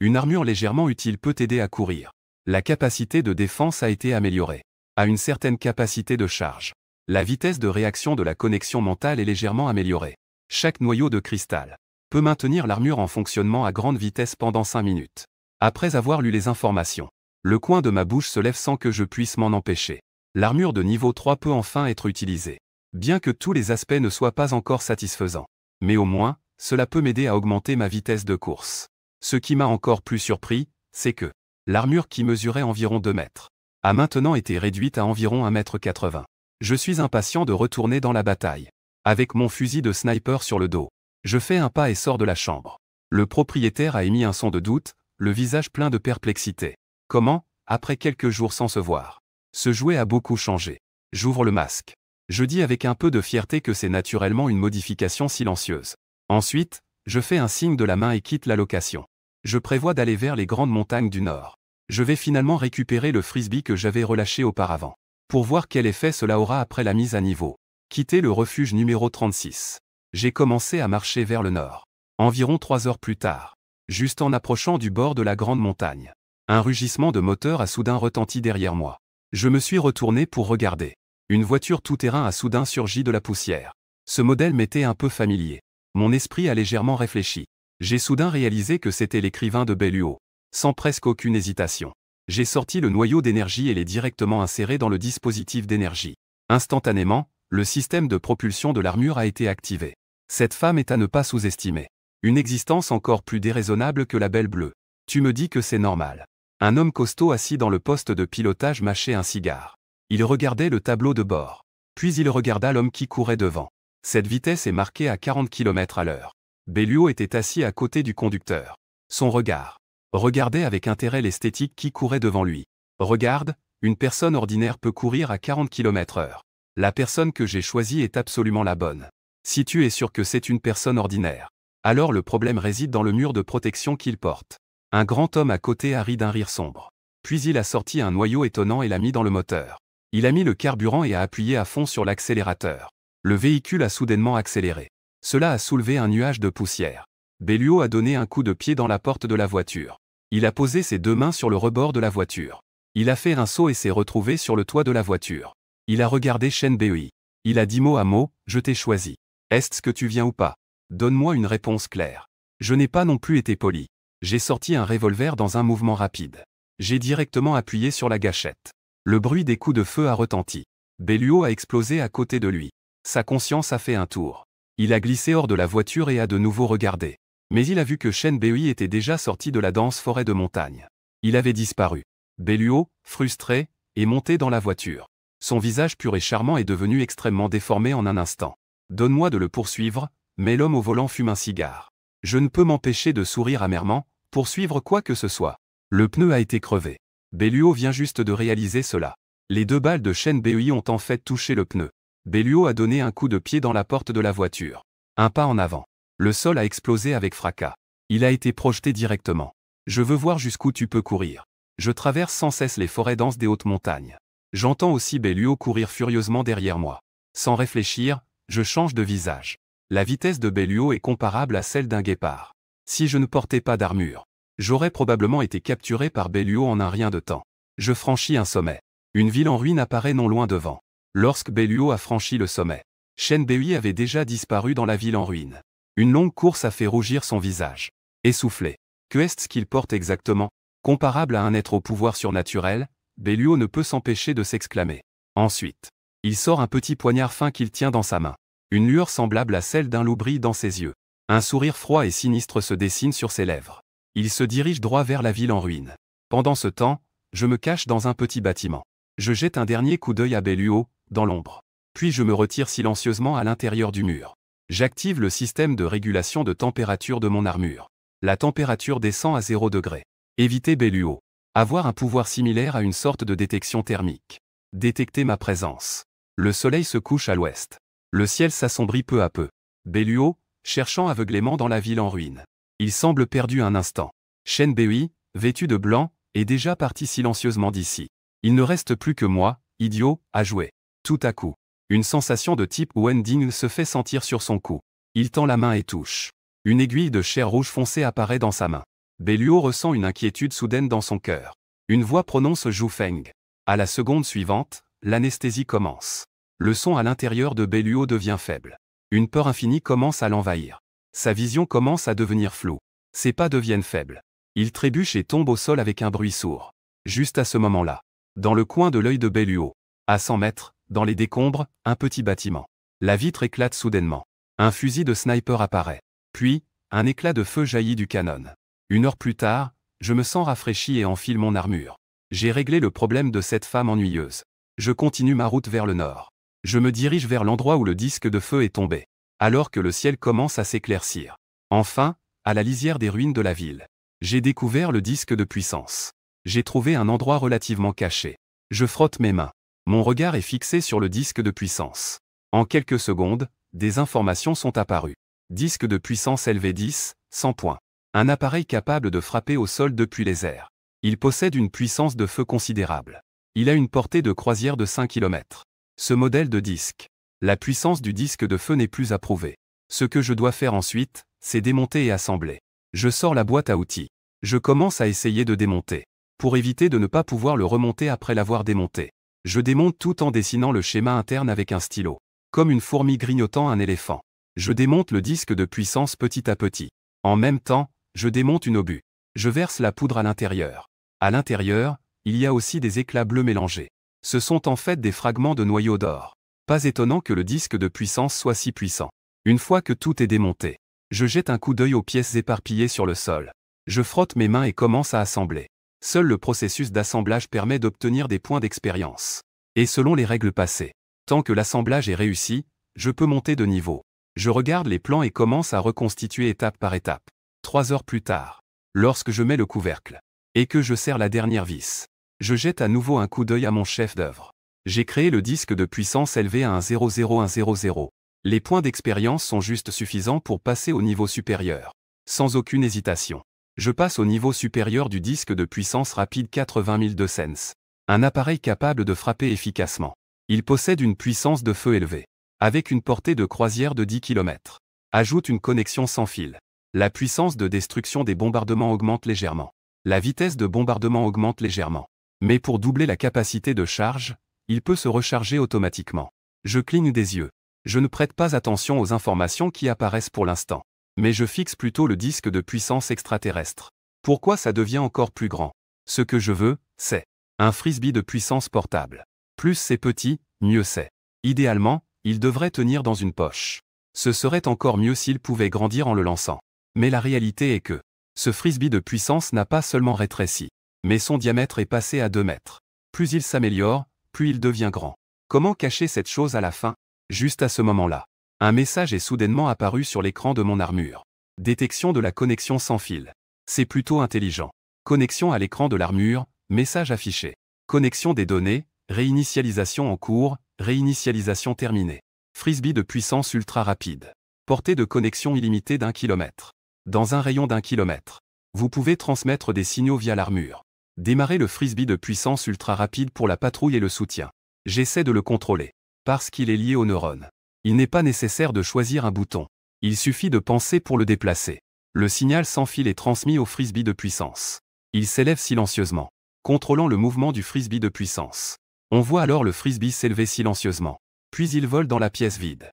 Une armure légèrement utile peut t'aider à courir. La capacité de défense a été améliorée. À une certaine capacité de charge. La vitesse de réaction de la connexion mentale est légèrement améliorée. Chaque noyau de cristal peut maintenir l'armure en fonctionnement à grande vitesse pendant 5 minutes. Après avoir lu les informations, le coin de ma bouche se lève sans que je puisse m'en empêcher. L'armure de niveau 3 peut enfin être utilisée. Bien que tous les aspects ne soient pas encore satisfaisants. Mais au moins, cela peut m'aider à augmenter ma vitesse de course. Ce qui m'a encore plus surpris, c'est que l'armure qui mesurait environ 2 mètres a maintenant été réduite à environ 1,80 m. Je suis impatient de retourner dans la bataille. Avec mon fusil de sniper sur le dos, je fais un pas et sors de la chambre. Le propriétaire a émis un son de doute, le visage plein de perplexité. Comment, après quelques jours sans se voir, ce jouet a beaucoup changé. J'ouvre le masque. Je dis avec un peu de fierté que c'est naturellement une modification silencieuse. Ensuite, je fais un signe de la main et quitte la location. Je prévois d'aller vers les grandes montagnes du Nord. Je vais finalement récupérer le frisbee que j'avais relâché auparavant. Pour voir quel effet cela aura après la mise à niveau. Quitter le refuge numéro 36. J'ai commencé à marcher vers le nord. Environ 3 heures plus tard. Juste en approchant du bord de la grande montagne. Un rugissement de moteur a soudain retenti derrière moi. Je me suis retourné pour regarder. Une voiture tout-terrain a soudain surgi de la poussière. Ce modèle m'était un peu familier. Mon esprit a légèrement réfléchi. J'ai soudain réalisé que c'était l'écrivain de Belluo. Sans presque aucune hésitation. J'ai sorti le noyau d'énergie et l'ai directement inséré dans le dispositif d'énergie. Instantanément, le système de propulsion de l'armure a été activé. Cette femme est à ne pas sous-estimer. Une existence encore plus déraisonnable que la Belle Bleue. Tu me dis que c'est normal. Un homme costaud assis dans le poste de pilotage mâchait un cigare. Il regardait le tableau de bord. Puis il regarda l'homme qui courait devant. Cette vitesse est marquée à 40 km/h. Belluo était assis à côté du conducteur. Son regard regardait avec intérêt l'esthétique qui courait devant lui. Regarde, une personne ordinaire peut courir à 40 km/h. La personne que j'ai choisie est absolument la bonne. Si tu es sûr que c'est une personne ordinaire, alors le problème réside dans le mur de protection qu'il porte. Un grand homme à côté a ri d'un rire sombre. Puis il a sorti un noyau étonnant et l'a mis dans le moteur. Il a mis le carburant et a appuyé à fond sur l'accélérateur. Le véhicule a soudainement accéléré. Cela a soulevé un nuage de poussière. Belluo a donné un coup de pied dans la porte de la voiture. Il a posé ses 2 mains sur le rebord de la voiture. Il a fait un saut et s'est retrouvé sur le toit de la voiture. Il a regardé Shen Bei. Il a dit mot à mot, « Je t'ai choisi. Est-ce que tu viens ou pas? Donne-moi une réponse claire. » Je n'ai pas non plus été poli. J'ai sorti un revolver dans un mouvement rapide. J'ai directement appuyé sur la gâchette. Le bruit des coups de feu a retenti. Belluo a explosé à côté de lui. Sa conscience a fait un tour. Il a glissé hors de la voiture et a de nouveau regardé. Mais il a vu que Shen Bei était déjà sorti de la dense forêt de montagne. Il avait disparu. Belluo, frustré, est monté dans la voiture. Son visage pur et charmant est devenu extrêmement déformé en un instant. Donne-moi de le poursuivre, mais l'homme au volant fume un cigare. Je ne peux m'empêcher de sourire amèrement, poursuivre quoi que ce soit. Le pneu a été crevé. Belluo vient juste de réaliser cela. Les 2 balles de Shen Bei ont en fait touché le pneu. Belluo a donné un coup de pied dans la porte de la voiture. Un pas en avant. Le sol a explosé avec fracas. Il a été projeté directement. Je veux voir jusqu'où tu peux courir. Je traverse sans cesse les forêts denses des hautes montagnes. J'entends aussi Belluo courir furieusement derrière moi. Sans réfléchir, je change de visage. La vitesse de Belluo est comparable à celle d'un guépard. Si je ne portais pas d'armure, j'aurais probablement été capturé par Belluo en un rien de temps. Je franchis un sommet. Une ville en ruine apparaît non loin devant. Lorsque Belluo a franchi le sommet, Shen Bei avait déjà disparu dans la ville en ruine. Une longue course a fait rougir son visage. Essoufflé. Que est-ce qu'il porte exactement? Comparable à un être au pouvoir surnaturel, Belluo ne peut s'empêcher de s'exclamer. Ensuite, il sort un petit poignard fin qu'il tient dans sa main. Une lueur semblable à celle d'un loup brille dans ses yeux. Un sourire froid et sinistre se dessine sur ses lèvres. Il se dirige droit vers la ville en ruine. Pendant ce temps, je me cache dans un petit bâtiment. Je jette un dernier coup d'œil à Belluo, dans l'ombre. Puis je me retire silencieusement à l'intérieur du mur. J'active le système de régulation de température de mon armure. La température descend à 0 degré. Éviter Belluo. Avoir un pouvoir similaire à une sorte de détection thermique. Détecter ma présence. Le soleil se couche à l'ouest. Le ciel s'assombrit peu à peu. Belluo, cherchant aveuglément dans la ville en ruine. Il semble perdu un instant. Shen Bei, vêtu de blanc, est déjà parti silencieusement d'ici. Il ne reste plus que moi, idiot, à jouer. Tout à coup, une sensation de type Wending se fait sentir sur son cou. Il tend la main et touche. Une aiguille de chair rouge foncée apparaît dans sa main. Belluo ressent une inquiétude soudaine dans son cœur. Une voix prononce Zhu Feng. À la seconde suivante, l'anesthésie commence. Le son à l'intérieur de Belluo devient faible. Une peur infinie commence à l'envahir. Sa vision commence à devenir floue. Ses pas deviennent faibles. Il trébuche et tombe au sol avec un bruit sourd. Juste à ce moment-là, dans le coin de l'œil de Belluo, à 100 mètres, dans les décombres, un petit bâtiment. La vitre éclate soudainement. Un fusil de sniper apparaît. Puis, un éclat de feu jaillit du canon. 1 heure plus tard, je me sens rafraîchi et enfile mon armure. J'ai réglé le problème de cette femme ennuyeuse. Je continue ma route vers le nord. Je me dirige vers l'endroit où le disque de feu est tombé. Alors que le ciel commence à s'éclaircir. Enfin, à la lisière des ruines de la ville. J'ai découvert le disque de puissance. J'ai trouvé un endroit relativement caché. Je frotte mes mains. Mon regard est fixé sur le disque de puissance. En quelques secondes, des informations sont apparues. Disque de puissance LV10, 100 points. Un appareil capable de frapper au sol depuis les airs. Il possède une puissance de feu considérable. Il a une portée de croisière de 5 km. Ce modèle de disque. La puissance du disque de feu n'est plus approuvée. Ce que je dois faire ensuite, c'est démonter et assembler. Je sors la boîte à outils. Je commence à essayer de démonter. Pour éviter de ne pas pouvoir le remonter après l'avoir démonté. Je démonte tout en dessinant le schéma interne avec un stylo. Comme une fourmi grignotant un éléphant. Je démonte le disque de puissance petit à petit. En même temps, je démonte une obus. Je verse la poudre à l'intérieur. À l'intérieur, il y a aussi des éclats bleus mélangés. Ce sont en fait des fragments de noyaux d'or. Pas étonnant que le disque de puissance soit si puissant. Une fois que tout est démonté, je jette un coup d'œil aux pièces éparpillées sur le sol. Je frotte mes mains et commence à assembler. Seul le processus d'assemblage permet d'obtenir des points d'expérience. Et selon les règles passées, tant que l'assemblage est réussi, je peux monter de niveau. Je regarde les plans et commence à reconstituer étape par étape. 3 heures plus tard, lorsque je mets le couvercle, et que je serre la dernière vis, je jette à nouveau un coup d'œil à mon chef d'œuvre. J'ai créé le disque de puissance élevé à 1,00100. Les points d'expérience sont juste suffisants pour passer au niveau supérieur. Sans aucune hésitation. Je passe au niveau supérieur du disque de puissance rapide 80 002 sens. Un appareil capable de frapper efficacement. Il possède une puissance de feu élevée. Avec une portée de croisière de 10 km. Ajoute une connexion sans fil. La puissance de destruction des bombardements augmente légèrement. La vitesse de bombardement augmente légèrement. Mais pour doubler la capacité de charge, il peut se recharger automatiquement. Je cligne des yeux. Je ne prête pas attention aux informations qui apparaissent pour l'instant. Mais je fixe plutôt le disque de puissance extraterrestre. Pourquoi ça devient encore plus grand? Ce que je veux, c'est un frisbee de puissance portable. Plus c'est petit, mieux c'est. Idéalement, il devrait tenir dans une poche. Ce serait encore mieux s'il pouvait grandir en le lançant. Mais la réalité est que ce frisbee de puissance n'a pas seulement rétréci, mais son diamètre est passé à 2 mètres. Plus il s'améliore, plus il devient grand. Comment cacher cette chose à la fin? Juste à ce moment-là, un message est soudainement apparu sur l'écran de mon armure. Détection de la connexion sans fil. C'est plutôt intelligent. Connexion à l'écran de l'armure, message affiché. Connexion des données, réinitialisation en cours, réinitialisation terminée. Frisbee de puissance ultra rapide. Portée de connexion illimitée d'1 km. Dans un rayon d'1 km. Vous pouvez transmettre des signaux via l'armure. Démarrez le frisbee de puissance ultra rapide pour la patrouille et le soutien. J'essaie de le contrôler. Parce qu'il est lié aux neurones. Il n'est pas nécessaire de choisir un bouton. Il suffit de penser pour le déplacer. Le signal sans fil est transmis au frisbee de puissance. Il s'élève silencieusement, contrôlant le mouvement du frisbee de puissance. On voit alors le frisbee s'élever silencieusement. Puis il vole dans la pièce vide.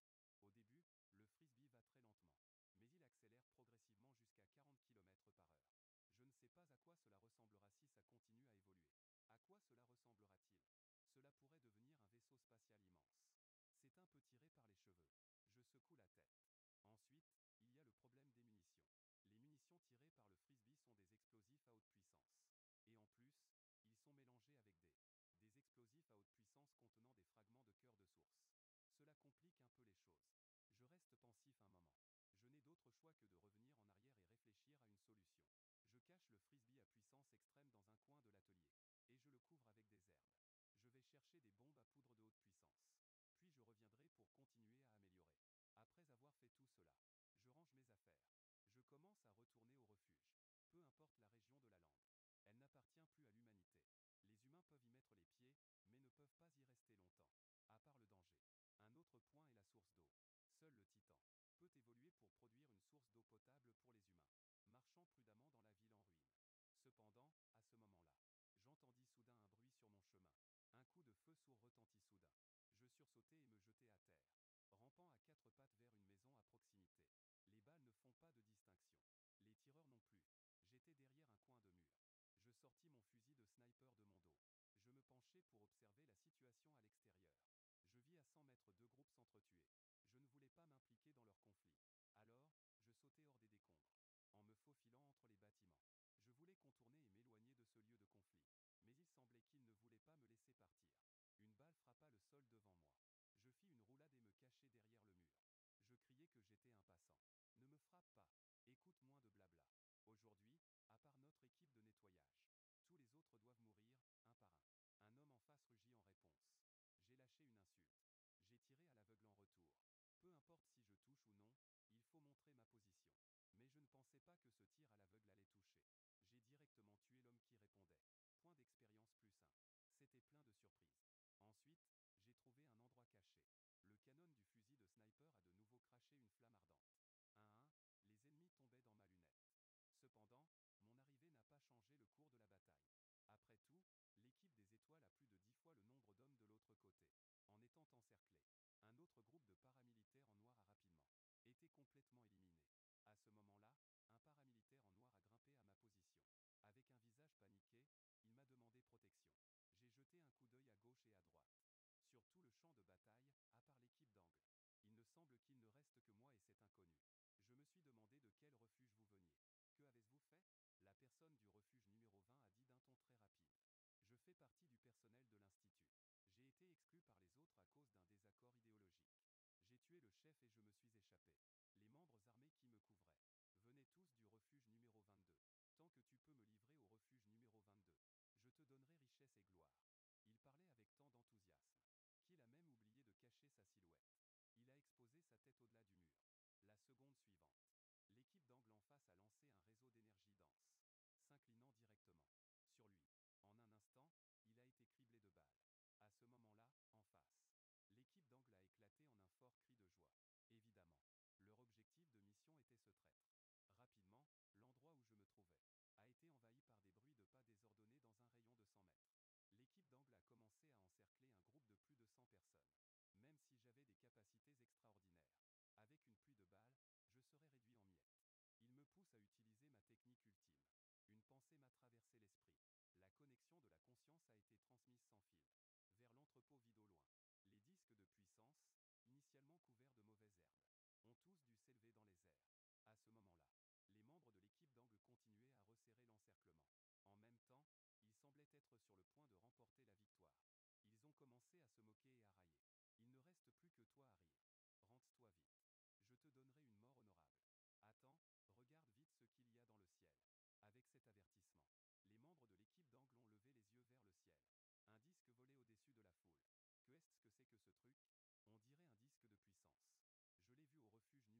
marchant prudemment dans la ville en ruine. Cependant, à ce moment-là, j'entendis soudain un bruit sur mon chemin. Un coup de feu sourd retentit soudain. Je sursautai et me jetai à terre, rampant à quatre pattes vers une maison à proximité. Les balles ne font pas de distinction. Les tireurs non plus. J'étais derrière un coin de mur. Je sortis mon fusil de sniper de mon dos. Je me penchai pour observer la situation à l'extérieur. Je vis à 100 mètres deux groupes s'entretuer. Je ne voulais pas m'impliquer dans leur conflit. Alors, je sautai hors des décombres, en me faufilant entre les bâtiments. Je voulais contourner et m'éloigner de ce lieu de conflit. Mais il semblait qu'ils ne voulaient pas me laisser partir. Une balle frappa le sol devant moi. Je fis une roulade et me cachai derrière le mur. Je criai que j'étais un passant. Ne me frappe pas. Écoute moins de blabla. Aujourd'hui, à part notre équipe de nettoyage, tous les autres doivent mourir, un par un. Un homme en face rugit en réponse. J'ai lâché une insulte. J'ai tiré à l'aveugle en retour. Peu importe si je touche ou non, il faut montrer ma position. Mais je ne pensais pas que ce tir à l'aveugle allait toucher. J'ai directement tué l'homme qui répondait. Point d'expérience plus 1. C'était plein de surprises. Ensuite, j'ai trouvé un endroit caché. Le canon du fusil de sniper a de nouveau craché une flamme ardente. 1-1, les ennemis tombaient dans ma lunette. Cependant, mon arrivée n'a pas changé le cours de la bataille. Après tout, l'équipe des étoiles a plus de 10 fois le nombre d'hommes de l'autre côté. En étant encerclé, un autre groupe de paramilitaires en noir a rapidement été complètement éliminé. À ce moment-là, un paramilitaire en noir a grimpé à ma position. Avec un visage paniqué, il m'a demandé protection. J'ai jeté un coup d'œil à gauche et à droite. Sur tout le champ de bataille, à part l'équipe d'angle. Il ne semble qu'il ne reste que moi et cet inconnu. Je me suis demandé de quel refuge vous veniez. Que avez-vous fait? La personne du refuge numéro 20 a dit d'un ton très rapide. Je fais partie du personnel de l'Institut. J'ai été exclu par les autres à cause d'un désaccord idéologique. J'ai tué le chef et je me suis échappé. Les membres armés qui me couvraient venaient tous du refuge numéro 22. Tant que tu peux me livrer au refuge numéro 22, je te donnerai richesse et gloire. Il parlait avec tant d'enthousiasme qu'il a même oublié de cacher sa silhouette. Il a exposé sa tête au-delà du mur. La seconde suivante, l'équipe d'angle en face a lancé un réseau d'énergie dense, s'inclinant directement sur lui. En un instant, il a été criblé de balles. À ce moment-là, en face, l'équipe d'angle a éclaté en un fort cri de joie. Évidemment, leur objectif de mission était ce traître. Rapidement, l'endroit où je me trouvais a été envahi par des bruits de pas désordonnés dans un rayon de 100 mètres. L'équipe d'angle a commencé à encercler un groupe de plus de 100 personnes. Même si j'avais des capacités extraordinaires, avec une pluie de balles, je serais réduit en miettes. Il me pousse à utiliser ma technique ultime. Une pensée m'a traversé l'esprit. La connexion de la conscience a été transmise sans fil. Vers l'entrepôt vide au loin. Les disques de puissance, initialement couverts de mauvaises herbes, ont tous dû s'élever dans les airs. À ce moment-là, les membres de l'équipe d'angle continuaient à resserrer l'encerclement. En même temps, ils semblaient être sur le point de remporter la victoire. Ils ont commencé à se moquer et à railler. Il ne reste plus que toi à rire. Rentre-toi vite. Je te donnerai une mort honorable. Attends, regarde vite ce qu'il y a dans le ciel. Avec cet avertissement, les membres de l'équipe d'angle ont levé les yeux vers le ciel. Un disque volait au-dessus de la foule. Que est-ce que c'est que ce truc? On dirait un disque de puissance. Je l'ai vu au refuge numéro 36. C'est n'importe quoi. C'est à peu près comme faire exploser des pétards. Les membres de l'équipe d'angle continuent de rire et de plaisanter, comme s'ils regardaient une blague. Ils ne se soucient pas du tout du disque de feu au-dessus de leur tête. Ils n'en ont absolument rien à faire. Pendant ce temps, mon regard est aiguisé et froid. Mon visage se déplace légèrement. Le disque de feu reçoit l'ordre de bombardement. En un instant, les 12 canons sur le disque de feu rugissent simultanément. Des munitions brûlantes tombent du ciel. Des explosifs à haute puissance mélangés à des fragments du noyau de Jingguan. Au moment où la tête explosive de l'explosif mixte touche le sol, le bruit des explosions est incessant. Que ce soit caché dans des maisons ou derrière des débris, tous sont d'abord emportés par l'onde de choc de l'explosion. Les membres de l'équipe d'angle subissent un coup direct. Chacun reste figé comme une statue. La peur s'intensifie soudainement. C'est ce que tu appelles des pétards. Mes jambes ont été complètement explosées. Vite, cours. Ce bombardement ne dure pas longtemps. Mais chaque seconde semble être une éternité. Chaque explosion annonce la fin de plusieurs dizaines de vies. Après que le feu de l'artillerie se soit calmé, toute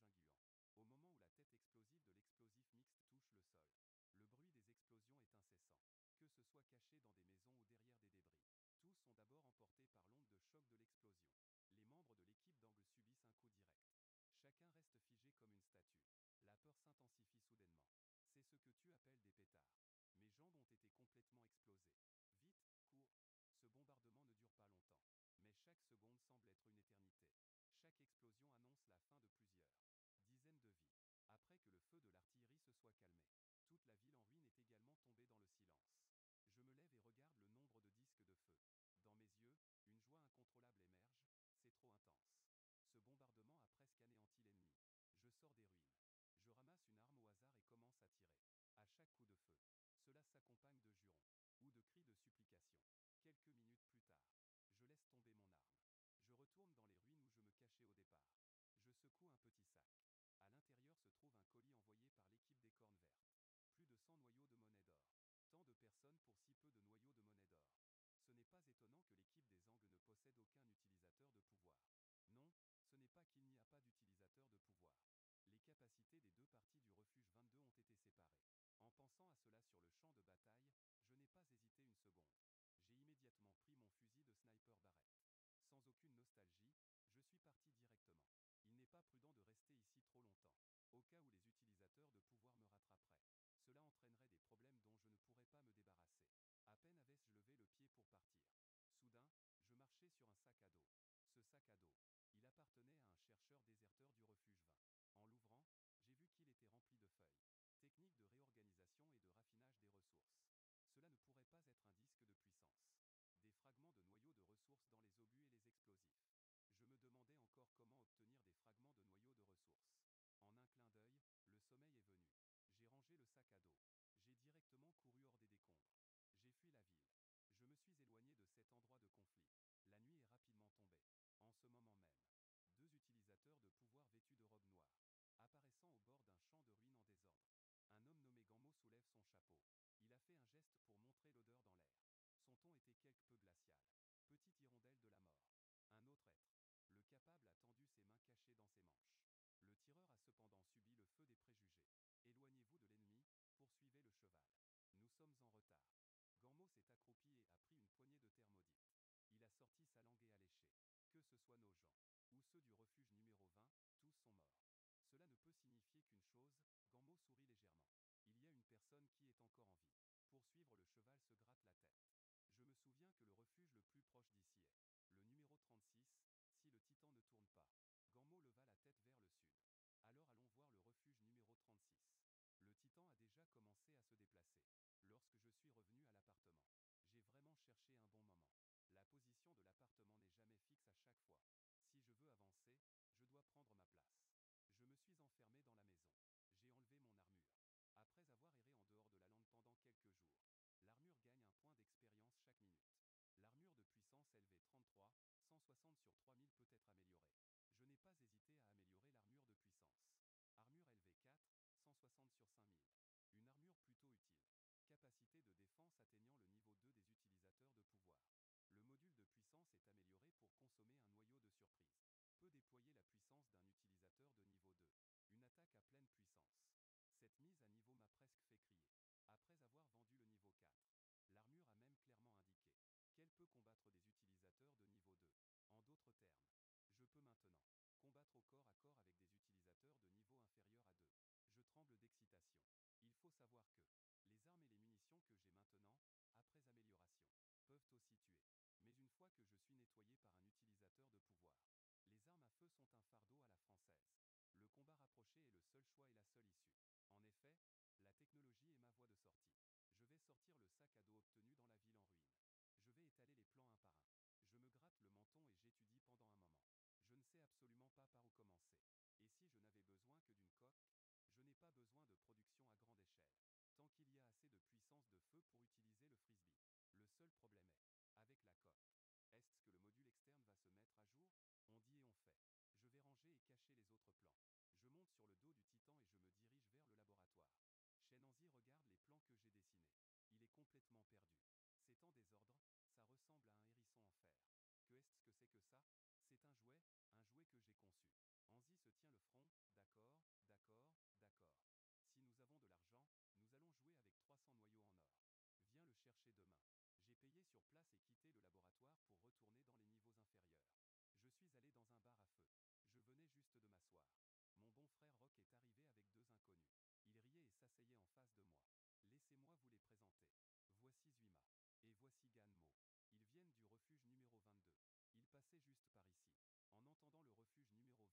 la ville en ruine est également tombée dans le silence. Je me lève et regarde le nombre de disques de feu. Dans mes yeux, une joie incontrôlable émerge, c'est trop intense. Ce bombardement a presque anéanti l'ennemi. Je sors des ruines. Je ramasse une arme au hasard et commence à tirer. À chaque coup de feu, cela s'accompagne de jurons ou de cris de supplication. Quelques minutes plus tard, je laisse tomber mon arme. Je retourne dans les ruines où je me cachais au départ. Je secoue un petit sac. À l'intérieur l'intérieur se trouve un colis envoyé par l'équipe des Cornes Vertes. Plus de 100 noyaux de monnaie d'or. Tant de personnes pour si peu de noyaux de monnaie d'or. Ce n'est pas étonnant que l'équipe des Angles ne possède aucun utilisateur de pouvoir. Non, ce n'est pas qu'il n'y a pas d'utilisateur de pouvoir. Les capacités des deux parties du refuge 22 ont été séparées. En pensant à cela sur le champ de bataille, je n'ai pas hésité une seconde. J'ai immédiatement pris mon fusil de sniper Barrett. Sans aucune nostalgie, je suis parti directement. Il n'est pas prudent de rester ici trop longtemps. Au cas où les utilisateurs de pouvoir me rattraperaient. Cela entraînerait des problèmes dont je ne pourrais pas me débarrasser. À peine avais-je levé le pied pour partir. Soudain, je marchais sur un sac à dos. Ce sac à dos, il appartenait à un chercheur déserteur du refuge 20. En l'ouvrant, j'ai vu qu'il était rempli de feuilles. Technique de réorganisation et de raffinage des ressources. Cela ne pourrait pas être un disque de puissance. Des fragments de noyaux de ressources dans les obus et les explosifs. Je me demandais encore comment obtenir des fragments de noyaux de ressources. En un clin d'œil, le sommeil est venu. J'ai rangé le sac à dos. J'ai directement couru hors des décombres. J'ai fui la ville. Je me suis éloigné de cet endroit de conflit. La nuit est rapidement tombée. En ce moment même, deux utilisateurs de pouvoir vêtus de robes noires, apparaissant au bord d'un champ de ruines en désordre. Un homme nommé Gammo soulève son chapeau. Il a fait un geste pour montrer l'odeur dans l'air. Son ton était quelque peu glacial. Petite hirondelle de la mort. Un autre être. Le capable a tendu ses mains cachées dans ses manches. Le tireur a cependant subi le feu des préjugés. Éloignez-vous de l'ennemi, poursuivez le cheval. Nous sommes en retard. Gammo s'est accroupi et a pris une poignée de terre maudite. Il a sorti sa langue et a léché. Que ce soit nos gens, ou ceux du refuge numéro 20, tous sont morts. Cela ne peut signifier qu'une chose, Gammo sourit légèrement. Il y a une personne qui est encore en vie. Poursuivre le cheval se gratte la tête. Je me souviens que le refuge le plus proche d'ici est le numéro 36, si le titan ne tourne pas. Gammo leva la tête vers le sud. Alors allons voir le refuge numéro 36. Le titan a déjà commencé à se déplacer. Lorsque je suis revenu à l'appartement, j'ai vraiment cherché un bon moment. La position de l'appartement n'est jamais fixe à chaque fois. Si je veux avancer, je dois prendre ma place. Je me suis enfermé dans la maison. J'ai enlevé mon armure. Après avoir erré en dehors de la lande pendant quelques jours, l'armure gagne un point d'expérience chaque minute. L'armure de puissance élevée 33, 160 sur 3000 peut être améliorée. Je n'ai pas hésité à améliorer l'armure de puissance. Armure élevée 4, 160 sur 5000. Une armure plutôt utile. Capacité de défense atteignant le niveau 2 des utilisateurs de pouvoir. Le module de puissance est amélioré pour consommer un noyau de surprise. Peut déployer la puissance d'un utilisateur de niveau 2. Une attaque à pleine puissance. Cette mise à niveau m'a presque fait crier. Après avoir vendu le niveau 4, l'armure a même clairement indiqué qu'elle peut combattre des utilisateurs de niveau 2. En d'autres termes, je peux maintenant combattre au corps à corps avec des utilisateurs de niveau inférieur à 2. Je tremble d'excitation. Il faut savoir que les armes et les munitions que j'ai maintenant, après amélioration, peuvent aussi tuer. Mais une fois que je suis nettoyé par un utilisateur de pouvoir, les armes à feu sont un fardeau à la française. Le combat rapproché est le seul choix et la seule issue. En effet, la technologie est ma voie de sortie. Je vais sortir le sac à dos obtenu dans la ville en ruine. Je vais étaler les plans un par un. Je me gratte le menton et j'étudie pendant un moment. Je ne sais absolument pas par où commencer. Et si je n'avais besoin que d'une coque, je n'ai pas besoin de production à grande échelle. Tant qu'il y a assez de puissance de feu pour utiliser le frisbee. Le seul problème est, avec la coque, est-ce que le module externe va se mettre à jour? On dit et on fait. Je vais ranger et cacher les autres plans. Je monte sur le dos du titan et je me dirige vers le laboratoire. Shenanzi regarde les plans que j'ai dessinés. Il est complètement perdu. C'est en désordre, ça ressemble à un hérisson en fer. Que est-ce que c'est que ça? C'est un jouet que j'ai conçu. Anzi se tient le front, d'accord, d'accord, d'accord. Si nous avons de l'argent, nous allons jouer avec 300 noyaux en or. Viens le chercher demain. J'ai payé sur place et quitté le laboratoire pour retourner dans les niveaux inférieurs. Je suis allé dans un bar à feu. Je venais juste de m'asseoir. Mon bon frère Rock est arrivé avec deux inconnus. Il riait et s'asseyait en face de moi. Laissez-moi vous les présenter. Voici Zuima. Et voici Ganmo. Ils viennent du refuge numéro 22. Ils passaient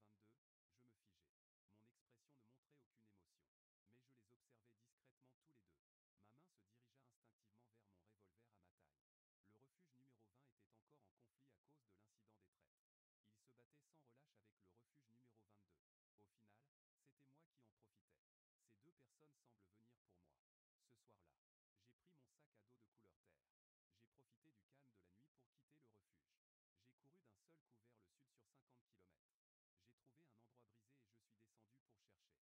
juste par ici. En entendant le refuge numéro 22, je me figeais. Mon expression ne montrait aucune émotion. Mais je les observais discrètement tous les deux. Ma main se dirigea instinctivement vers mon revolver à ma taille. Le refuge numéro 20 était encore en conflit à cause de l'incident des traîtres. Ils se battaient sans relâche avec le refuge numéro 22. Au final, c'était moi qui en profitais. Ces deux personnes semblent venir pour moi. Ce soir-là, j'ai pris mon sac à dos de couleur terre. J'ai profité du calme de la nuit pour quitter le refuge. J'ai couru d'un seul coup vers le sud sur 50 km. J'ai trouvé un endroit brisé et je suis descendu pour chercher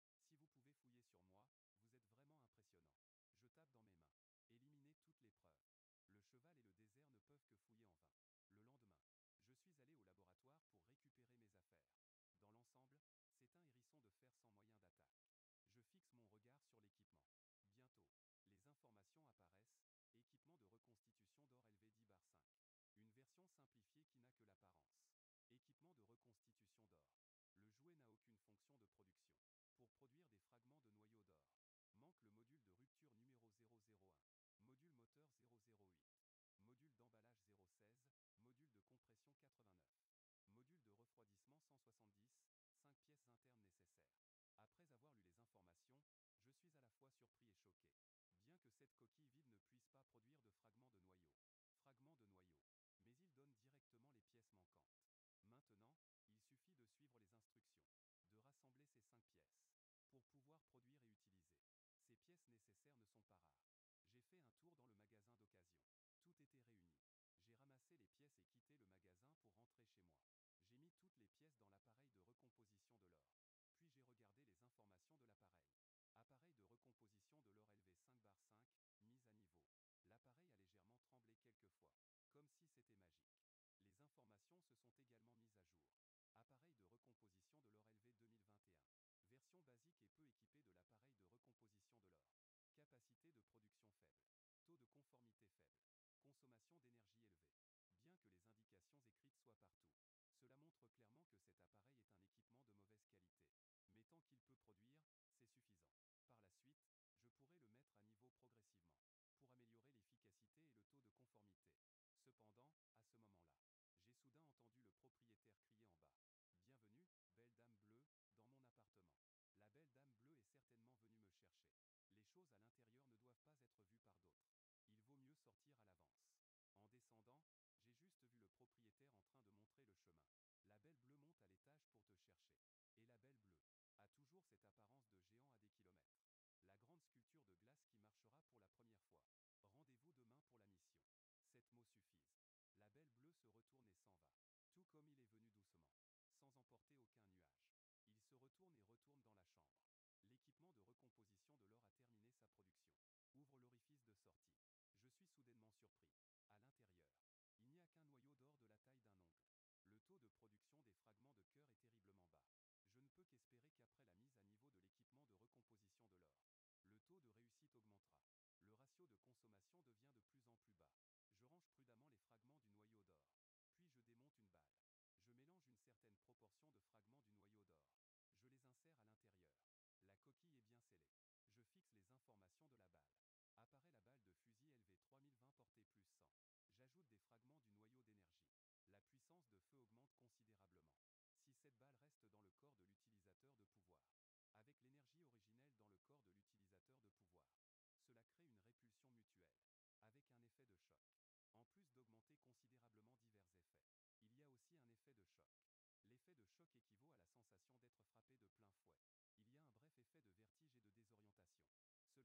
fouiller sur moi, vous êtes vraiment impressionnant. Je tape dans mes mains. Éliminer toutes les preuves. Le cheval et le désert ne peuvent que fouiller en vain. Le lendemain, je suis allé au laboratoire pour récupérer mes affaires. Dans l'ensemble, c'est un hérisson de fer sans moyen d'attaque. Je fixe mon regard sur l'équipement. Bientôt, les informations apparaissent. Équipement de reconstitution d'or élevé 10/5. Une version simplifiée qui n'a que l'apparence. Équipement de reconstitution d'or. Le jouet n'a aucune fonction de production. Pour produire des fragments de noyaux d'or, manque le module de rupture numéro 001. Module moteur 008. Module d'emballage 016. Module de compression 89. Module de refroidissement 170. 5 pièces internes nécessaires. Après avoir lu les informations, je suis à la fois surpris et choqué. Bien que cette coquille vide ne puisse pas produire de fragments de noyaux. Mais il donne directement les pièces manquantes. Maintenant, il suffit de suivre les instructions. De rassembler ces 5 pièces. Pour pouvoir produire et utiliser. Ces pièces nécessaires ne sont pas rares. J'ai fait un tour dans le magasin d'occasion. Tout était réuni. J'ai ramassé les pièces et quitté le magasin pour rentrer chez moi. J'ai mis toutes les pièces dans l'appareil de recomposition de l'or. Puis j'ai regardé les informations de l'appareil. Appareil de recomposition de l'or élevé 5/5, mise à niveau. L'appareil a légèrement tremblé quelques fois. Comme si c'était magique. Les informations se sont également mises à jour. Appareil de recomposition de l'or élevé 2021. Version basique et peu équipée de l'appareil de recomposition de l'or. Capacité de production faible. Taux de conformité faible. Consommation d'énergie élevée. Bien que les indications écrites soient partout, cela montre clairement que cet appareil est un équipement de mauvaise qualité. Mais tant qu'il peut produire, c'est suffisant. Par la suite, je pourrai le mettre à niveau progressivement, pour améliorer l'efficacité et le taux de conformité. Cependant, à ce moment-là, j'ai soudain entendu le propriétaire crier en bas. « Bienvenue, belle dame bleue, dans mon appartement. » La belle dame bleue est certainement venue me chercher. Les choses à l'intérieur ne doivent pas être vues par d'autres. Il vaut mieux sortir à l'avance. En descendant, j'ai juste vu le propriétaire en train de montrer le chemin. La belle bleue monte à l'étage pour te chercher. Et la belle bleue a toujours cette apparence de géant à des kilomètres. La grande sculpture de glace qui marchera pour la première fois. Rendez-vous demain pour la mission. 7 mots suffisent. La belle bleue se retourne et s'en va. Tout comme il est venu doucement. Sans emporter aucun nuage. Il se retourne et retourne dans la chambre. L'équipement de recomposition de l'or a terminé sa production. Ouvre l'orifice de sortie. Je suis soudainement surpris. À l'intérieur, il n'y a qu'un noyau d'or de la taille d'un ongle. Le taux de production des fragments de cœur est terriblement bas. Je ne peux qu'espérer qu'après la mise à niveau de l'équipement de recomposition de l'or, le taux de réussite augmentera. Le ratio de consommation devient de plus en plus bas. Je range prudemment les fragments du noyau d'or. Puis je démonte une balle. Je mélange une certaine proportion de fragments du noyau d'or. Je les insère à l'intérieur. La coquille est bien scellée. Je fixe les informations de la balle. Apparaît la balle de fusil élevée 3020 portée plus 100. J'ajoute des fragments du noyau d'énergie. La puissance de feu augmente considérablement. Si cette balle reste dans le corps de l'utilisateur de pouvoir, avec l'énergie originelle dans le corps de l'utilisateur de pouvoir, cela crée une répulsion mutuelle, avec un effet de choc. En plus d'augmenter considérablement divers effets, il y a aussi un effet de choc. L'effet de choc équivaut à la sensation d'être frappé de plein fouet. Il y a un bref effet de vertige et de désorientation. Cela signifie que même si un coup ne tue pas l'utilisateur de pouvoir, cela peut le rendre incapable d'agir pendant quelques secondes, que ce soit pour fuir ou continuer à tirer. C'est un choix brillant. Sans faute, je range mon sac à dos. Je mets mon armure, verrouille la porte et quitte l'appartement pour me rendre au lieu de rendez-vous désigné par la belle bleue. À ce moment-là, plus de 100 personnes étaient déjà arrivées progressivement au lieu de rendez-vous. Je suis un peu surpris par la taille de cette équipe. Tant de gens. Quelle est la mission? Bientôt, la belle bleue apparaît également dans le champ de vision de tout le monde. Il jette un coup d'œil et reste toujours aussi froid. Cette mission consiste à se rendre à 300 km d'ici, pour faire le lien avec le personnel du refuge numéro 10. Maintenant, allons au secteur de défense numéro 1. Faites sortir tous les véhicules. Nous partons directement. En entendant cela, j'ai ressenti une certaine différence. C'est juste une simple mission d'escorte. Est-ce que cela vaut la peine de rassembler autant de personnes avec des pouvoirs? Je n'y ai pas trop réfléchi. J'ai suivi tout le monde jusqu'au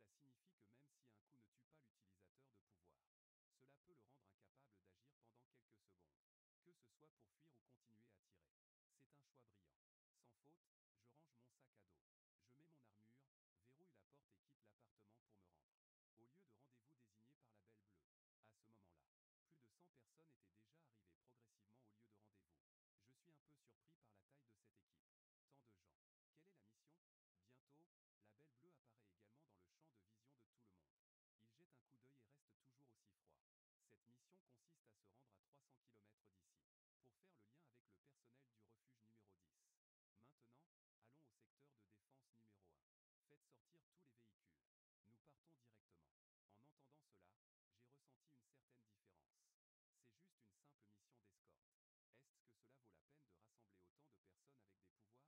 garage. 10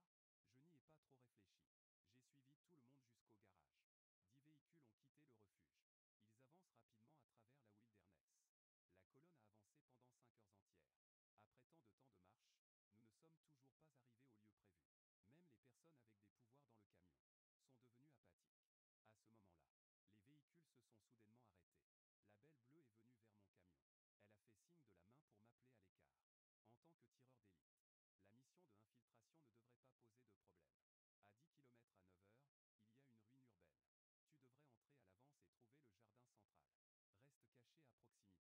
véhicules ont quitté le refuge. Ils avancent rapidement à travers la wilderness. La colonne a avancé pendant 5 heures entières. Après tant de temps de marche, nous ne sommes toujours pas arrivés au lieu prévu. Même les personnes avec des pouvoirs dans le camion sont devenues apathiques. À ce moment-là, les véhicules se sont soudainement arrêtés. La belle bleue est venue vers mon camion. Elle a fait signe de la main pour m'appeler à l'écart. En tant que tireur d'élite, la mission de infiltration ne devrait pas poser de problème. À 10 km à 9 heures, il y a une ruine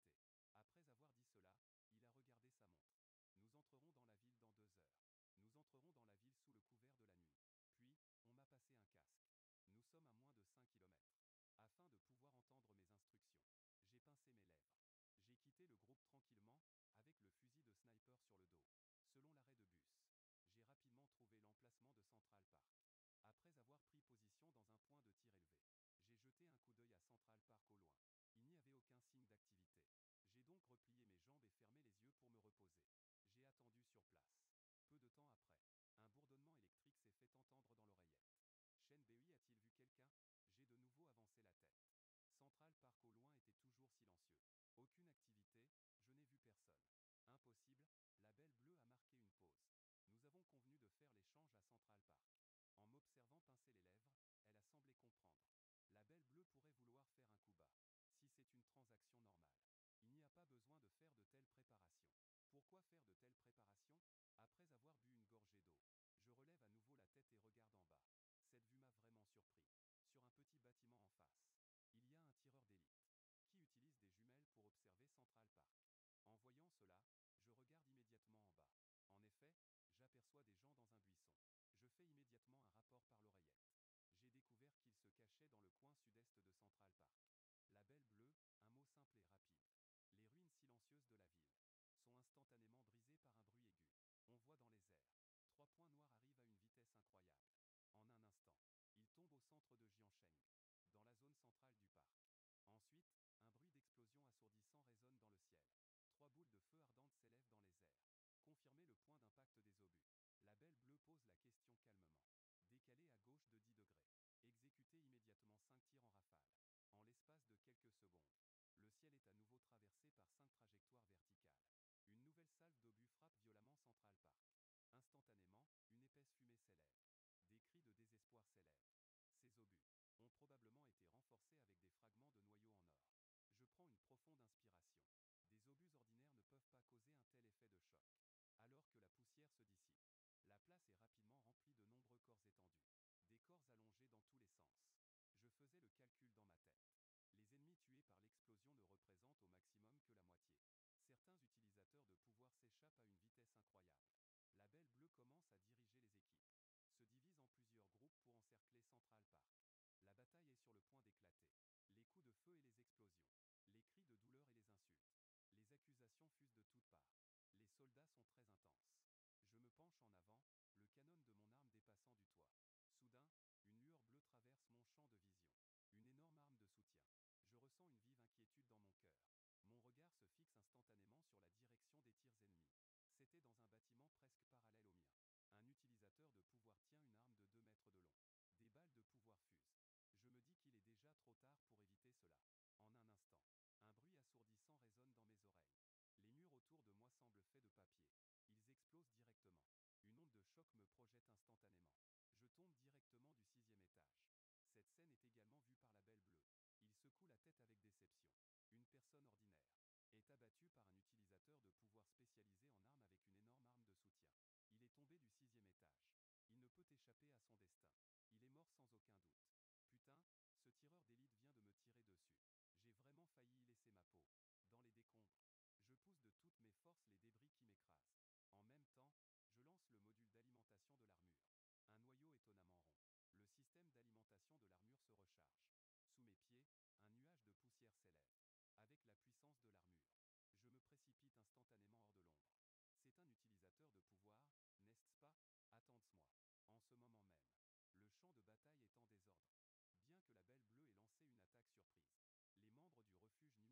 vérité. Après avoir dit cela, il a regardé sa montre. Nous entrerons dans la ville dans 2 heures. Nous entrerons dans la ville sous le couvert de la nuit. Puis, on m'a passé un casque. Nous sommes à moins de 5 kilomètres. Afin de pouvoir entendre mes instructions, j'ai pincé mes lèvres. J'ai quitté le groupe tranquillement, avec le fusil de sniper sur le dos. Selon l'arrêt de bus, j'ai rapidement trouvé l'emplacement de Central Park. Après avoir pris position dans un point de tir élevé, j'ai jeté un coup d'œil à Central Park au loin. Il n'y avait aucun signe d'activité. J'ai donc replié mes jambes et fermé les yeux pour me reposer. J'ai attendu sur place. Peu de temps après, un bourdonnement électrique s'est fait entendre dans l'oreillette. Shenbei a-t-il vu quelqu'un? J'ai de nouveau avancé la tête. Central Park au loin était toujours silencieux. Aucune activité, je n'ai vu personne. Impossible, la Belle Bleue a marqué une pause. Nous avons convenu de faire l'échange à Central Park. En m'observant pincer les lèvres, elle a semblé comprendre. La Belle Bleue pourrait vouloir faire un coup bas. Si c'est une transaction normale, il n'y a pas besoin de faire de telles préparations. Pourquoi faire de telles préparations? Après avoir bu une gorgée d'eau, je relève à nouveau la tête et regarde en bas. Cette vue m'a vraiment surpris. Sur un petit bâtiment en face, il y a un tireur d'élite, qui utilise des jumelles pour observer Central Park. En voyant cela, je regarde immédiatement en bas. En effet, j'aperçois des gens dans un buisson. Je fais immédiatement un rapport par l'oreillette. J'ai découvert qu'ils se cachaient dans le coin sud-est de Central Park. La Belle Bleue, un mot simple et rapide. Les ruines silencieuses de la ville sont instantanément brisées par un bruit aigu. On voit dans les airs. 3 points noirs arrivent à une vitesse incroyable. En un instant, ils tombent au centre de Jiansheng, dans la zone centrale du parc. Ensuite, un bruit d'explosion assourdissant résonne dans le ciel. 3 boules de feu ardentes s'élèvent dans les airs. Confirmez le point d'impact des obus. La Belle Bleue pose la question calmement. Décalez à gauche de 10 degrés. Exécutez immédiatement 5 tirs en rafale. En l'espace de quelques secondes, le ciel est à nouveau traversé par 5 trajectoires verticales. Une nouvelle salve d'obus frappe violemment Central Park. Instantanément, une épaisse fumée s'élève. Des cris de désespoir s'élèvent. Ces obus ont probablement été renforcés avec des fragments de noyaux en or. Je prends une profonde inspiration. Des obus ordinaires ne peuvent pas causer un tel effet de choc. Alors que la poussière se dissipe, la place est rapidement remplie de nombreux corps étendus. Des corps allongés dans tous les sens. Je faisais le calcul dans ma tête. Les ennemis tués par l'explosion ne représentent au maximum que la moitié. Certains utilisateurs de pouvoir s'échappent à une vitesse incroyable. La Belle Bleue commence à diriger les équipes. Se divise en plusieurs groupes pour encercler Central Park. La bataille est sur le point d'éclater. Les coups de feu et les explosions. Les cris de douleur et les insultes. Les accusations fusent de toutes parts. Les soldats sont très intenses. Je me penche en avant, le canon de mon arme dépassant du toit. Soudain, une lueur bleue traverse mon champ de vision. Une énorme arme de soutien. Je ressens une vive inquiétude dans mon cœur. Mon regard se fixe instantanément sur la direction des tirs ennemis. C'était dans un bâtiment presque parallèle au mien. Un utilisateur de pouvoir tient une arme de 2 mètres de long. Des balles de pouvoir fusent. Je me dis qu'il est déjà trop tard pour éviter cela. En un instant, un bruit assourdissant résonne dans mes oreilles. Les murs autour de moi semblent faits de papier. Ils explosent directement. Une onde de choc me projette instantanément. Je tombe directement du 6e étage. Cette scène est également vue par la Belle Bleue. Il secoue la tête avec déception. Une personne ordinaire est abattue par un utilisateur de pouvoir spécialisé en armes avec une énorme arme de soutien. Il est tombé du 6e étage. Il ne peut échapper à son destin. Il est mort sans aucun doute. Putain, ce tireur d'élite vient de me tirer dessus. J'ai vraiment failli y laisser ma peau. Dans les décombres, je pousse de toutes mes forces les débris qui m'écrasent. En même temps, je lance le module d'alimentation de l'armure. Un noyau étonnamment rond. Le système d'alimentation de l'armure se recharge. Sous mes pieds, un nuage de poussière s'élève. Avec la puissance de l'armure, je me précipite instantanément hors de l'ombre. C'est un utilisateur de pouvoir, n'est-ce pas? Attends-moi. En ce moment même, le champ de bataille est en désordre. Bien que la Belle Bleue ait lancé une attaque surprise, les membres du refuge numéro 10 se battent. Avec une qualité exceptionnelle. Ils continuent de résister avec acharnement. Et juste au moment où je sors de l'ombre, je vois la Belle Bleue et une personne semblable au leader en face. Ils se font face. Belle, c'est ainsi que tu abordes le commerce? Tu es si sournois que tu n'as pas peur des serpents et des moutons. La dame en bleu a des cheveux bleus flottants. Plutôt que d'ignorer que Tae Kyom Gifan nous a offensés en premier. 100%. Que est-ce qui ne va pas? Ce type nommé Tae Kyom s'est mis en colère. La dernière transaction. C'est le personnel féminin qui a pris l'initiative d'apporter. Les marchandises se sont réfugiées au refuge numéro 50. Acceptez tout sans exception.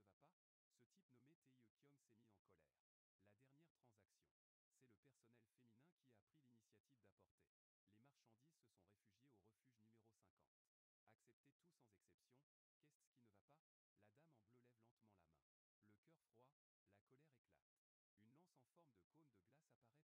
Qu'est-ce qui ne va pas? La dame en bleu lève lentement la main. Le cœur froid, la colère éclate. Une lance en forme de cône de glace apparaît parmi les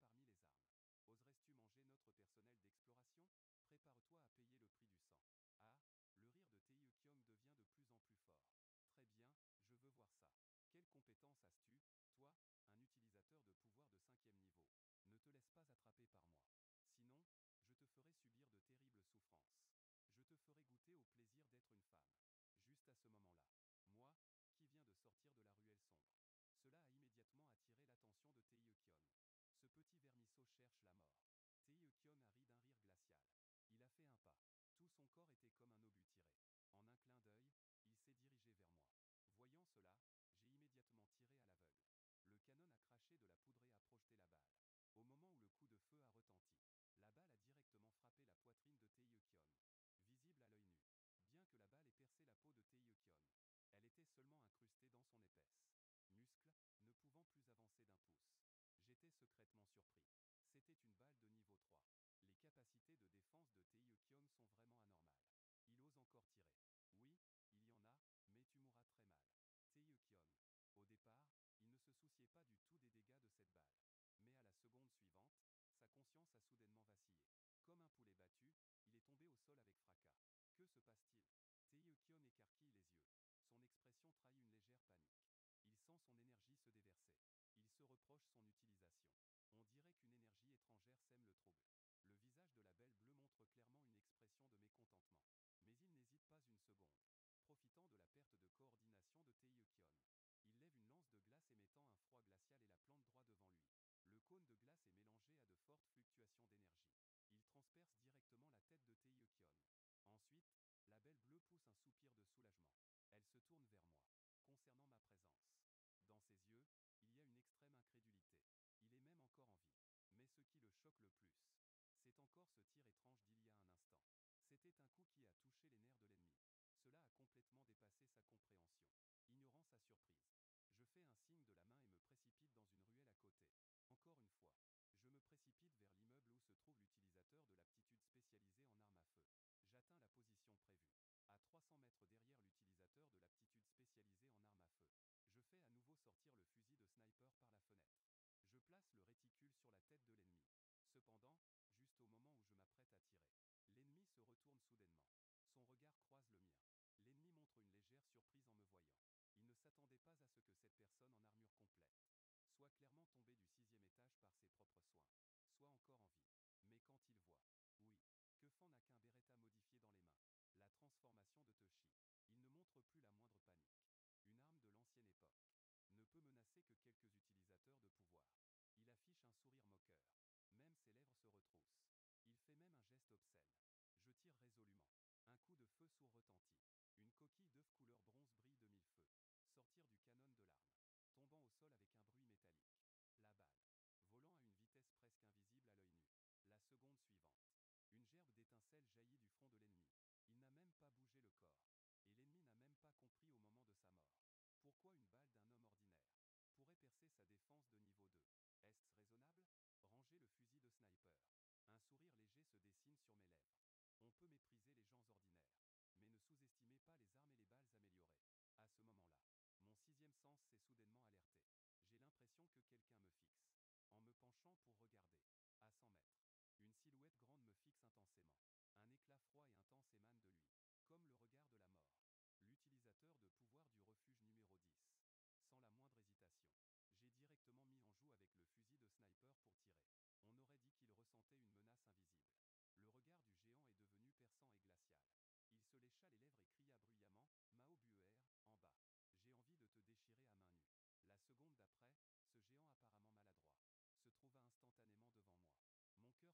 armes. Oserais-tu manger notre personnel d'exploration? Prépare-toi à payer le prix du sang. Ah, le rire de Tae Kyung devient de plus en plus fort. Très bien, je veux voir ça. Quelle compétence as-tu, toi, un utilisateur de pouvoir de 5e niveau? Ne te laisse pas attraper par moi. Sinon, je te ferai subir de terribles souffrances. Je te ferai goûter au plaisir d'être une femme. Juste à ce moment-là. Moi, qui viens de sortir de la ruelle sombre. Cela a immédiatement attiré l'attention de Tae Kyung. Ce petit vermisseau cherche la mort. Tae Kyung a ri d'un rire glacial. Il a fait un pas. Tout son corps était comme un obus tiré. En un clin d'œil, il s'est dirigé vers moi. Voyant cela, j'ai immédiatement tiré à l'aveugle. Le canon a craché de la poudre et a projeté la balle. Au moment où le coup de feu a retenti, la balle a directement frappé la poitrine de Tae Kyung. Visible à l'œil nu. Bien que la balle ait percé la peau de Tae Kyung, elle était seulement incrustée dans son épaisse muscle, ne pouvant plus avancer d'un pouce. J'étais secrètement surpris. C'était une balle de niveau 3. Les capacités de défense de Tae Kyung sont vraiment anormales. Il ose encore tirer. Oui, il y en a, mais tu mourras très mal. Tae Kyung. Au départ, il ne se souciait pas du tout des dégâts de cette balle. Mais à la seconde suivante, sa conscience a soudainement vacillé. Comme un poulet battu, il est tombé au sol avec fracas. Que se passe-t-il? Tae Kyung écarquille les yeux. Son expression trahit une légère panique. Il sent son énergie se déverser. Il se reproche son utilisation. On dirait qu'une énergie étrangère sème le trouble. Le visage de la Belle Bleue montre clairement une expression de mécontentement. Mais il n'hésite pas une seconde. Profitant de la perte de coordination de Tae Kyung, il lève une lance de glace émettant un froid glacial et la plante droit devant lui. Le cône de glace est mélangé à de fortes fluctuations d'énergie. Il transperce directement la tête de Tae Kyung. Ensuite, la Belle Bleue pousse un soupir de soulagement. Elle se tourne vers moi. Concernant ma présence. Dans ses yeux, il y a une extrême incrédulité. Il est même encore en vie. Mais ce qui le choque le plus, c'est encore ce tir étrange d'il y a un instant. C'était un coup qui a touché les nerfs de l'ennemi. Cela a complètement dépassé sa compréhension. Ignorant sa surprise. Je fais un signe de la main et me précipite dans une ruelle à côté. Encore une fois. Je me précipite vers l'immeuble où se trouve l'utilisateur de l'aptitude spécialisée en armes à feu. J'atteins la position prévue. À 300 mètres derrière l'utilisateur de l'aptitude spécialisée en armes à feu. Je fais à nouveau sortir le fusil de sniper par la fenêtre. Je place le réticule sur la tête de l'ennemi. Cependant, juste au moment où je m'apprête à tirer, l'ennemi se retourne soudainement. Son regard croise le mien. L'ennemi montre une légère surprise en me voyant. Il ne s'attendait pas à ce que cette personne en armure complète soit clairement tombée du 6e étage par ses propres soins, soit encore en vie. Mais quand il voit, oui, que Fan n'a qu'un Beretta modifié dans les mains, la transformation de Toshi, il ne montre plus la moindre panique. Une arme de l'ancienne époque ne peut menacer que quelques utilisateurs de pouvoir. Il affiche un sourire moqueur. Même ses lèvres se retroussent. Il fait même un geste obscène. Je tire résolument. Un coup de feu sourd retentit. Une coquille d'œuf couleur bronze brille de mille feux. Sortir du canon de l'arme. Tombant au sol avec un bruit métallique. La balle. Volant à une vitesse presque invisible à l'œil nu. La seconde suivante. Une gerbe d'étincelles jaillit du front de l'ennemi. Il n'a même pas bougé le corps. Et l'ennemi n'a même pas compris au moment de sa mort. Pourquoi une balle d'un homme ordinaire pourrait percer sa défense de niveau 2? Est-ce raisonnable? Ranger le fusil de sniper. Un sourire léger se dessine sur mes lèvres. On peut mépriser les gens ordinaires, mais ne sous-estimez pas les armes et les balles améliorées. À ce moment-là, mon 6e sens s'est soudainement alerté. J'ai l'impression que quelqu'un me fixe. En me penchant pour regarder, à 100 mètres, une silhouette grande me fixe intensément. Un éclat froid et intense émane de lui, comme le regard de la mort. L'utilisateur de pouvoir du refuge numéro 10. Sans la moindre hésitation, j'ai directement mis en joue avec le fusil de sniper pour tirer. On aurait dit qu'il ressentait une menace invisible. Le regard du géant est devenu perçant et glacial. Il se lécha les lèvres et cria bruyamment, Mao Buer, en bas. J'ai envie de te déchirer à main nue. La seconde d'après, ce géant apparemment maladroit se trouva instantanément devant moi. Mon cœur fit un bond. Une telle vitesse rendait la visée impossible. Je sortis immédiatement un noyau étonnant. Je l'insérai dans le module de puissance. D'une main, je me tenais à la fenêtre, puis je fis un saut et me retournai. Je disparus dans les décombres. Mao Buer poussa un rugissement qui fit trembler le ciel, comme un tigre descendant de la montagne. Il bondit instantanément sur plusieurs dizaines de mètres. J'avançais à toute vitesse entre les ruines et les débris. Les données clignotantes en rouge sur mon masque avertissaient que le module de puissance avait atteint 100% de surcharge. État de fonctionnement. Je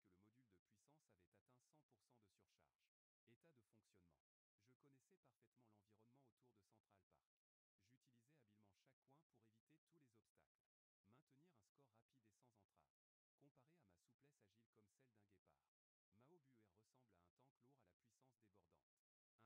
connaissais parfaitement l'environnement autour de Central Park. J'utilisais habilement chaque coin pour éviter tous les obstacles. Maintenir un score rapide et sans entrave. Comparé à ma souplesse agile comme celle d'un guépard. Mao Buer ressemble ressemble à un tank lourd à la puissance débordante. Un tank lourd imparable, qui se ferait un chemin à travers les décombres. Après quelques minutes de poursuite à grande vitesse, je garde toujours l'initiative, évitant habilement les membres de l'équipe adverse dispersés sur le champ de bataille. Membre de l'équipe, se dirigeant droit vers le refuge numéro 10 avec Mao Buer. Les troupes de combat. Après plusieurs allers-retours, la formation de combat du refuge numéro a été complètement bouleversée. Cependant, Mao Buer semble avoir compris mes intentions. La vitesse de course d'une personne ordinaire est si rapide qu'elle a fait ressentir à Mao Buer une humiliation sans précédent. Mao Buer soudain émet un cri qui fait trembler toute une ville. Sa condition physique s'élève instantanément à un niveau supérieur. La vitesse augmente à nouveau, lorsque la distance entre les deux hommes s'élargit après du moment clé de 200 mètres. Mao Buer saute à nouveau. Cette fois, la hauteur et l'envergure du saut dépassent celle de n'importe quel moment précédent, et l'une de ses énormes mains est levée au-dessus de sa tête. La paume est soudainement entourée d'une étincelle d'arc électrique bleu clair. À ce moment-là, je m'arrête soudainement. Je me retourne rapidement, en sortant un revolver de ma taille avec une rapidité éblouissante de mes mains, pour charger une balle spéciale dans le barillet, visant dans les airs Mao Buer qui s'apprête à attaquer. Un bruit assourdissant retentit, comme si le tonnerre éclatait à mes oreilles. Sous l'impulsion de cette flamme, une balle de niveau 3 est tirée à une vitesse fulgurante. À ce moment-là, Mao Buer montre une réaction incroyable. Vitesse. Sa tête se penche rapidement en arrière pour éviter la zone vitale. Cependant, cette balle ne manque pas sa cible. Elle frappe directement le bas de Mao Buer. En même temps, un réseau électrique dévastateur se déchaîne. Instantanément, mon armure a été engloutie. Mao Buer se couvre le visage de ses deux mains. Il pousse un cri de douleur extrême. Après quelques secondes de lutte, il parvient enfin à reprendre le contrôle de son corps. Il se lève en titubant. Cependant, l'angoisse de Mao Buer ne le quitte pas. Il ne peut pas imaginer que sa défense de niveau 3 n'a pas pu résister à un revolver. Quelle est cette balle? Petit, tu attires de plus en plus ma curiosité. En même temps, Mao Buer ressent une certaine inquiétude. Selon sa perception, ne parlons même pas d'une personne ordinaire. Même un tyrannosaure mutant ne pourrait pas résister à son propre réseau piézoélectrique. La technologie du refuge numéro 36 est-elle si avancée, que ce soit la balle inattendue ou l'armure? Si on pouvait ramener cela au refuge, ce serait un exploit de premier ordre. À ce moment-là, je suis allongé sur le sol, bien que le courant mortel soit isolé à l'extérieur par l'armure. Mais le choc immense m'a quand même fait perdre ma capacité d'action. Le système de l'armure a également été temporairement paralysé par le courant. Je ne pouvais que regarder, impuissant. Mao Buer a terminé son chemin, pas à pas. Juste à ce moment-là, il y avait une atmosphère vague dans la nuit. Un rire aigu a éclaté puis s'est évanoui. Soudain, une lance de glace explosive a jailli. La Dame Bleue. Mao Buer a sursauté, surpris. Comment cela se fait-il? Comment la Dame Bleue peut-elle être ici? Est-ce que le chef est mort? Cependant, Mao Buer n'a pas encore reçu de réponse. La lance de glace avait déjà transpercé son cœur. Son corps sale s'est également gelé en un instant, comme si le temps s'était arrêté à ce moment-là. Avec un bruit sourd, Mao Buer s'est agenouillé. Un cri de douleur s'est soudain échappé. Pour remplacer l'attaque surprise, la silhouette de la Dame Bleue s'est lentement approchée de l'ombre. Je peux tuer votre chef. Pour toi, l'issue est la même que tu attaques par surprise ou non. Ensuite, il s'est accroupi à mes côtés et a tapoté le casque de l'armure. Es-tu encore en vie? Combattre un utilisateur de pouvoir électrique de niveau 3. Tu es vraiment audacieux. Je ne peux pas mourir pour l'instant. À ce moment-là, l'armure avait déjà terminé son autodiagnostic. Je me suis levé. J'ai couru derrière la Belle Bleue jusqu'à Jianshen. À ce moment-là, le soldat avait déjà terminé. Le refuge numéro 10 a été attaqué par 3. Le refuge numéro 16 a été bombardé sans relâche. De plus, le chef n'est pas apparu depuis longtemps. Le moral des troupes était déjà en désordre. Je ne les ai pas suivis bêtement pour traquer l'ennemi, mais j'ai commencé à ramasser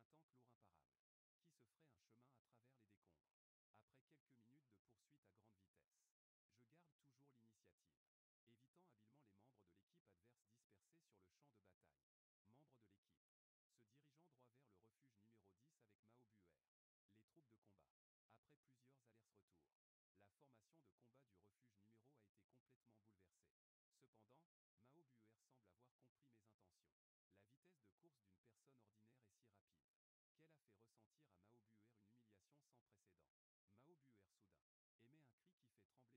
des corps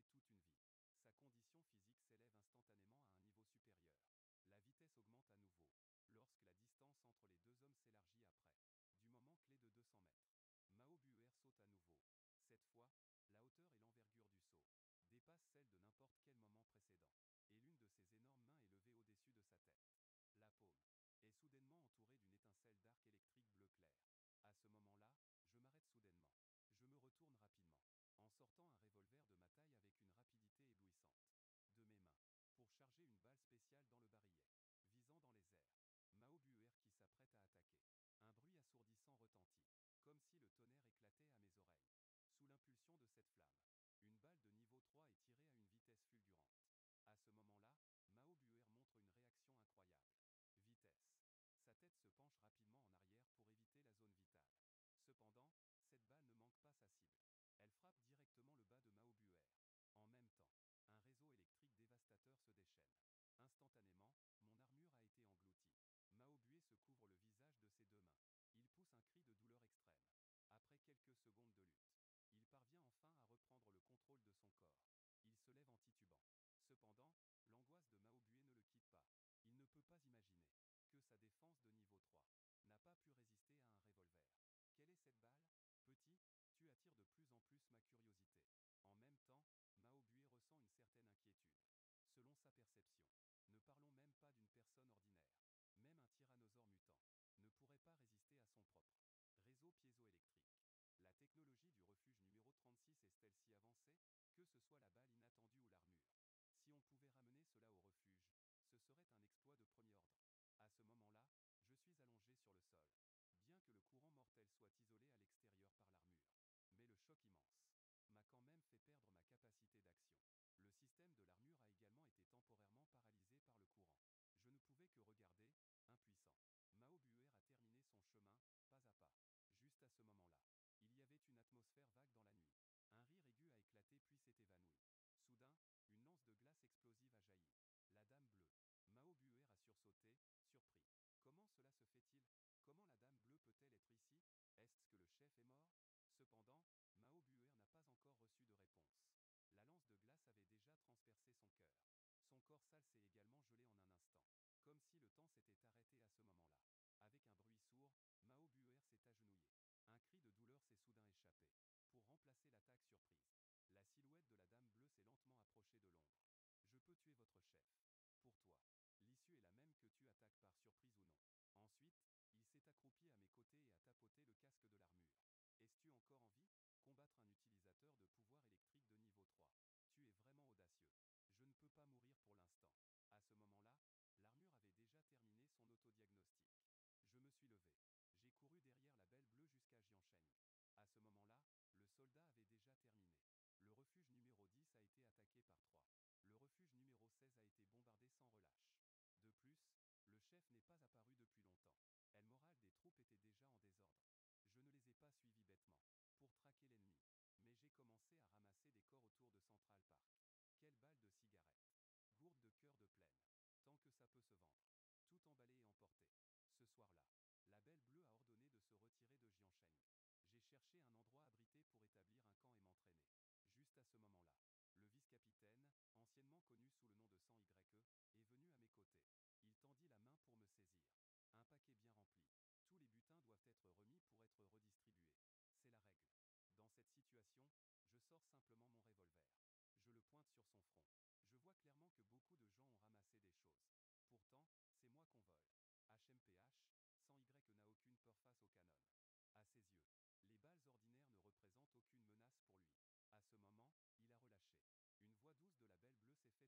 autour de Central Park. Quelle balle de cigarette! Gourde de cœur de plaine. Tant que ça peut se vendre. Tout emballé et emporté. Ce soir-là, la Belle Bleue a ordonné de se retirer de Jianshen. J'ai cherché un endroit abrité pour établir un camp et m'entraîner. Juste à ce moment-là, le vice-capitaine, anciennement connu sous le nom de 100YE, est venu à mes côtés. Il tendit la main pour me saisir. Un paquet bien rempli. Tous les butins doivent être remis pour être redistribués. C'est la règle. Dans cette situation, je sors simplement mon revolver. Je le pointe sur son front. Je vois clairement que beaucoup de gens ont ramassé des choses. Pourtant, c'est moi qu'on vole. HMPH, 100Y n'a aucune peur face au canon. À ses yeux, les balles ordinaires ne représentent aucune menace pour lui. À ce moment, il a relâché. Une voix douce de la Belle Bleue s'est fait entendre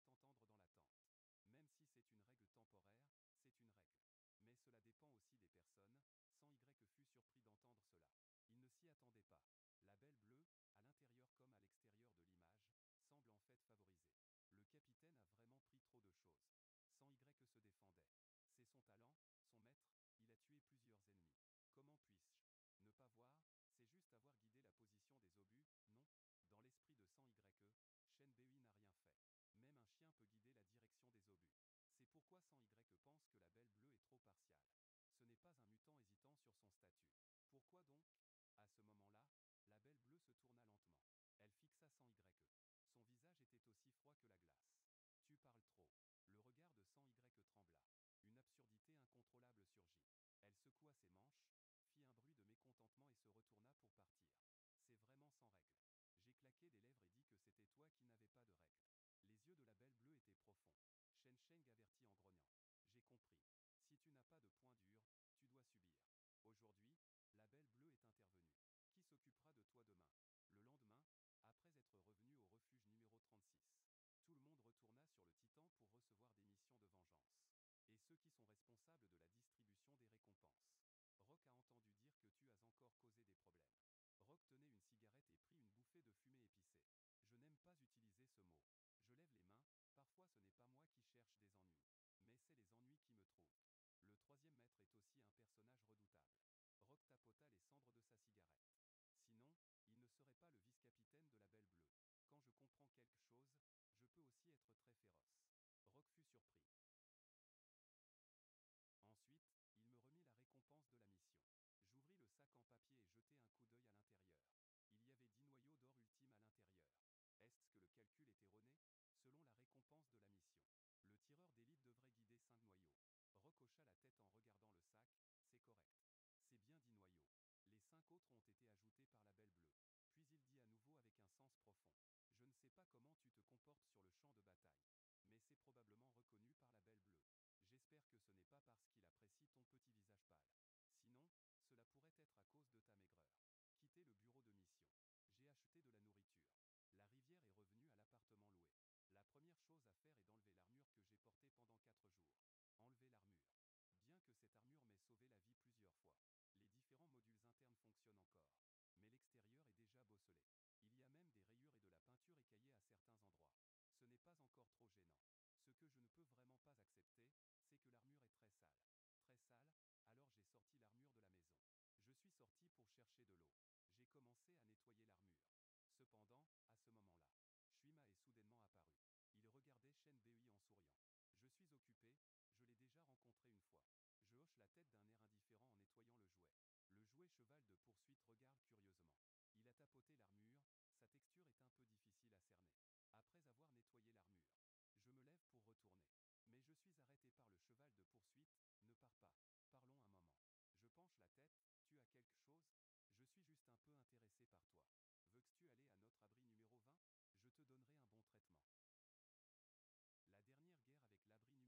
dans la tente. Même si c'est une règle temporaire, c'est une règle. Mais cela dépend aussi des personnes, sans Y fut surpris d'entendre cela. Il ne s'y attendait pas. La Belle Bleue, à l'intérieur comme à l'extérieur de l'image, semble en fait favorisée. Le capitaine a vraiment pris trop de choses. Sans Y se défendait. C'est son talent, son maître, il a tué plusieurs ennemis. Comment puis-je ne pas voir? C'est juste avoir guidé la position des obus, non? Dans l'esprit de 100YE, Shen Bei n'a rien fait. Même un chien peut guider la direction des obus. C'est pourquoi 100YE pense que la Belle Bleue est trop partiale. Ce n'est pas un mutant hésitant sur son statut. Pourquoi donc? À ce moment-là, la Belle Bleue se tourna lentement. Elle fixa 100YE. Son visage était aussi froid que la glace. Tu parles trop. Le regard de 100YE trembla. Une absurdité incontrôlable surgit. Elle secoua ses manches, fit un bruit de mécontentement et se retourna pour partir. C'est vraiment sans règle. J'ai claqué des lèvres et dit que c'était toi qui n'avais pas de règle. Les yeux de la Belle Bleue étaient profonds. Shen Sheng avertit en grognant. J'ai compris. Si tu n'as pas de point dur, tu dois subir. Aujourd'hui, la Belle Bleue est intervenue. Qui s'occupera de toi demain? Le lendemain, après être revenu au refuge numéro 36. Tout le monde retourna sur le Titan pour recevoir des missions de vengeance. Et ceux qui sont responsables de la distribution des récompenses. Rock a entendu dire que tu as encore causé des problèmes. Rock tenait une cigarette et prit une bouffée de fumée épicée. Je n'aime pas utiliser ce mot. Je lève les mains, parfois ce n'est pas moi qui cherche des ennuis. Mais c'est les ennuis qui me trouvent. Le troisième maître est aussi un personnage redoutable. Rock tapota les cendres de sa cigarette. Sinon, il ne serait pas le vice-capitaine de la Belle Bleue. Quand je comprends quelque chose, je peux aussi être très féroce. Rock fut surpris. Ensuite, il me remit la récompense de la mission. J'ouvris le sac en papier et jetai un coup d'œil à l'intérieur. Il y avait 10 noyaux d'or ultime à l'intérieur. Est-ce que le calcul est erroné? Selon la récompense de la mission, le tireur d'élite devrait guider 5 noyaux. Rock hocha la tête en regardant le sac, c'est correct. C'est bien 10 noyaux. Les 5 autres ont été ajoutés par la Belle Bleue. Puis il dit à nouveau avec un sens profond. Je ne sais pas comment tu te comportes sur le champ de bataille. Mais c'est probablement reconnu par la Belle Bleue. J'espère que ce n'est pas parce qu'il apprécie ton petit visage pâle. Sinon, cela pourrait être à cause de ta maigreur. Quitter le bureau de mission. J'ai acheté de la nourriture. La rivière est revenue à l'appartement loué. La première chose à faire est d'enlever l'armure que j'ai portée pendant 4 jours. Enlever l'armure. Bien que cette armure m'ait sauvé la vie plusieurs fois. Les différents modules internes fonctionnent encore. Mais l'extérieur est déjà bosselé. Il y a même des rayures et de la peinture écaillée à certains endroits. Ce n'est pas encore trop gênant. Ce que je ne peux vraiment pas accepter, c'est que l'armure est très sale. Très sale, alors j'ai sorti l'armure de la maison. Je suis sorti pour chercher de l'eau. J'ai commencé à nettoyer l'armure. Cependant, à ce moment-là, Shuima est soudainement apparu. Il regardait Shen Bei en souriant. Je suis occupé, je l'ai déjà rencontré une fois. Je hoche la tête d'un air indifférent en nettoyant le jouet. Le jouet cheval de poursuite regarde curieusement. Il a tapoté l'armure, sa texture est un peu difficile à cerner. Après avoir nettoyé l'armure, je me lève pour retourner. Mais je suis arrêté par le cheval de poursuite, ne pars pas. Parlons un moment. Je penche la tête, tu as quelque chose? Je suis juste un peu intéressé par toi. Veux-tu aller à notre abri numéro 20? Je te donnerai un bon traitement. La dernière guerre avec l'abri numéro 10. C'était causé par une désertion. C'est un crime grave dans chaque abri. Bien sûr, il y a des exceptions. Shendan, emporté par la reine araignée. Le général inconstant n'ose même pas lâcher un paix. Et je n'ai pas le temps de discuter avec lui. Peut-être qu'en disant trop de choses, cela pourrait le faire douter que ce qu'il a perdu a été volé par lui-même. Mais le cheval de poursuite semble s'être fixé sur moi. Il veut s'accrocher à la conversation. J'ai mis plus de 10 minutes à me débarrasser du cheval de poursuite. Quand je suis revenu à l'appartement en location, j'ai découvert que le propriétaire dormait profondément sur sa chaise. Il n'a même pas peur de se tordre le cou. J'ai poussé le propriétaire pour le réveiller. Le propriétaire s'est enfin réveillé en bâillant. Il a secoué la tête, bon sang. Ce n'est pas moi qui voulais dormir. Je ne sais pas d'où vient ce vent froid qui a soudainement traversé mon champ de vision.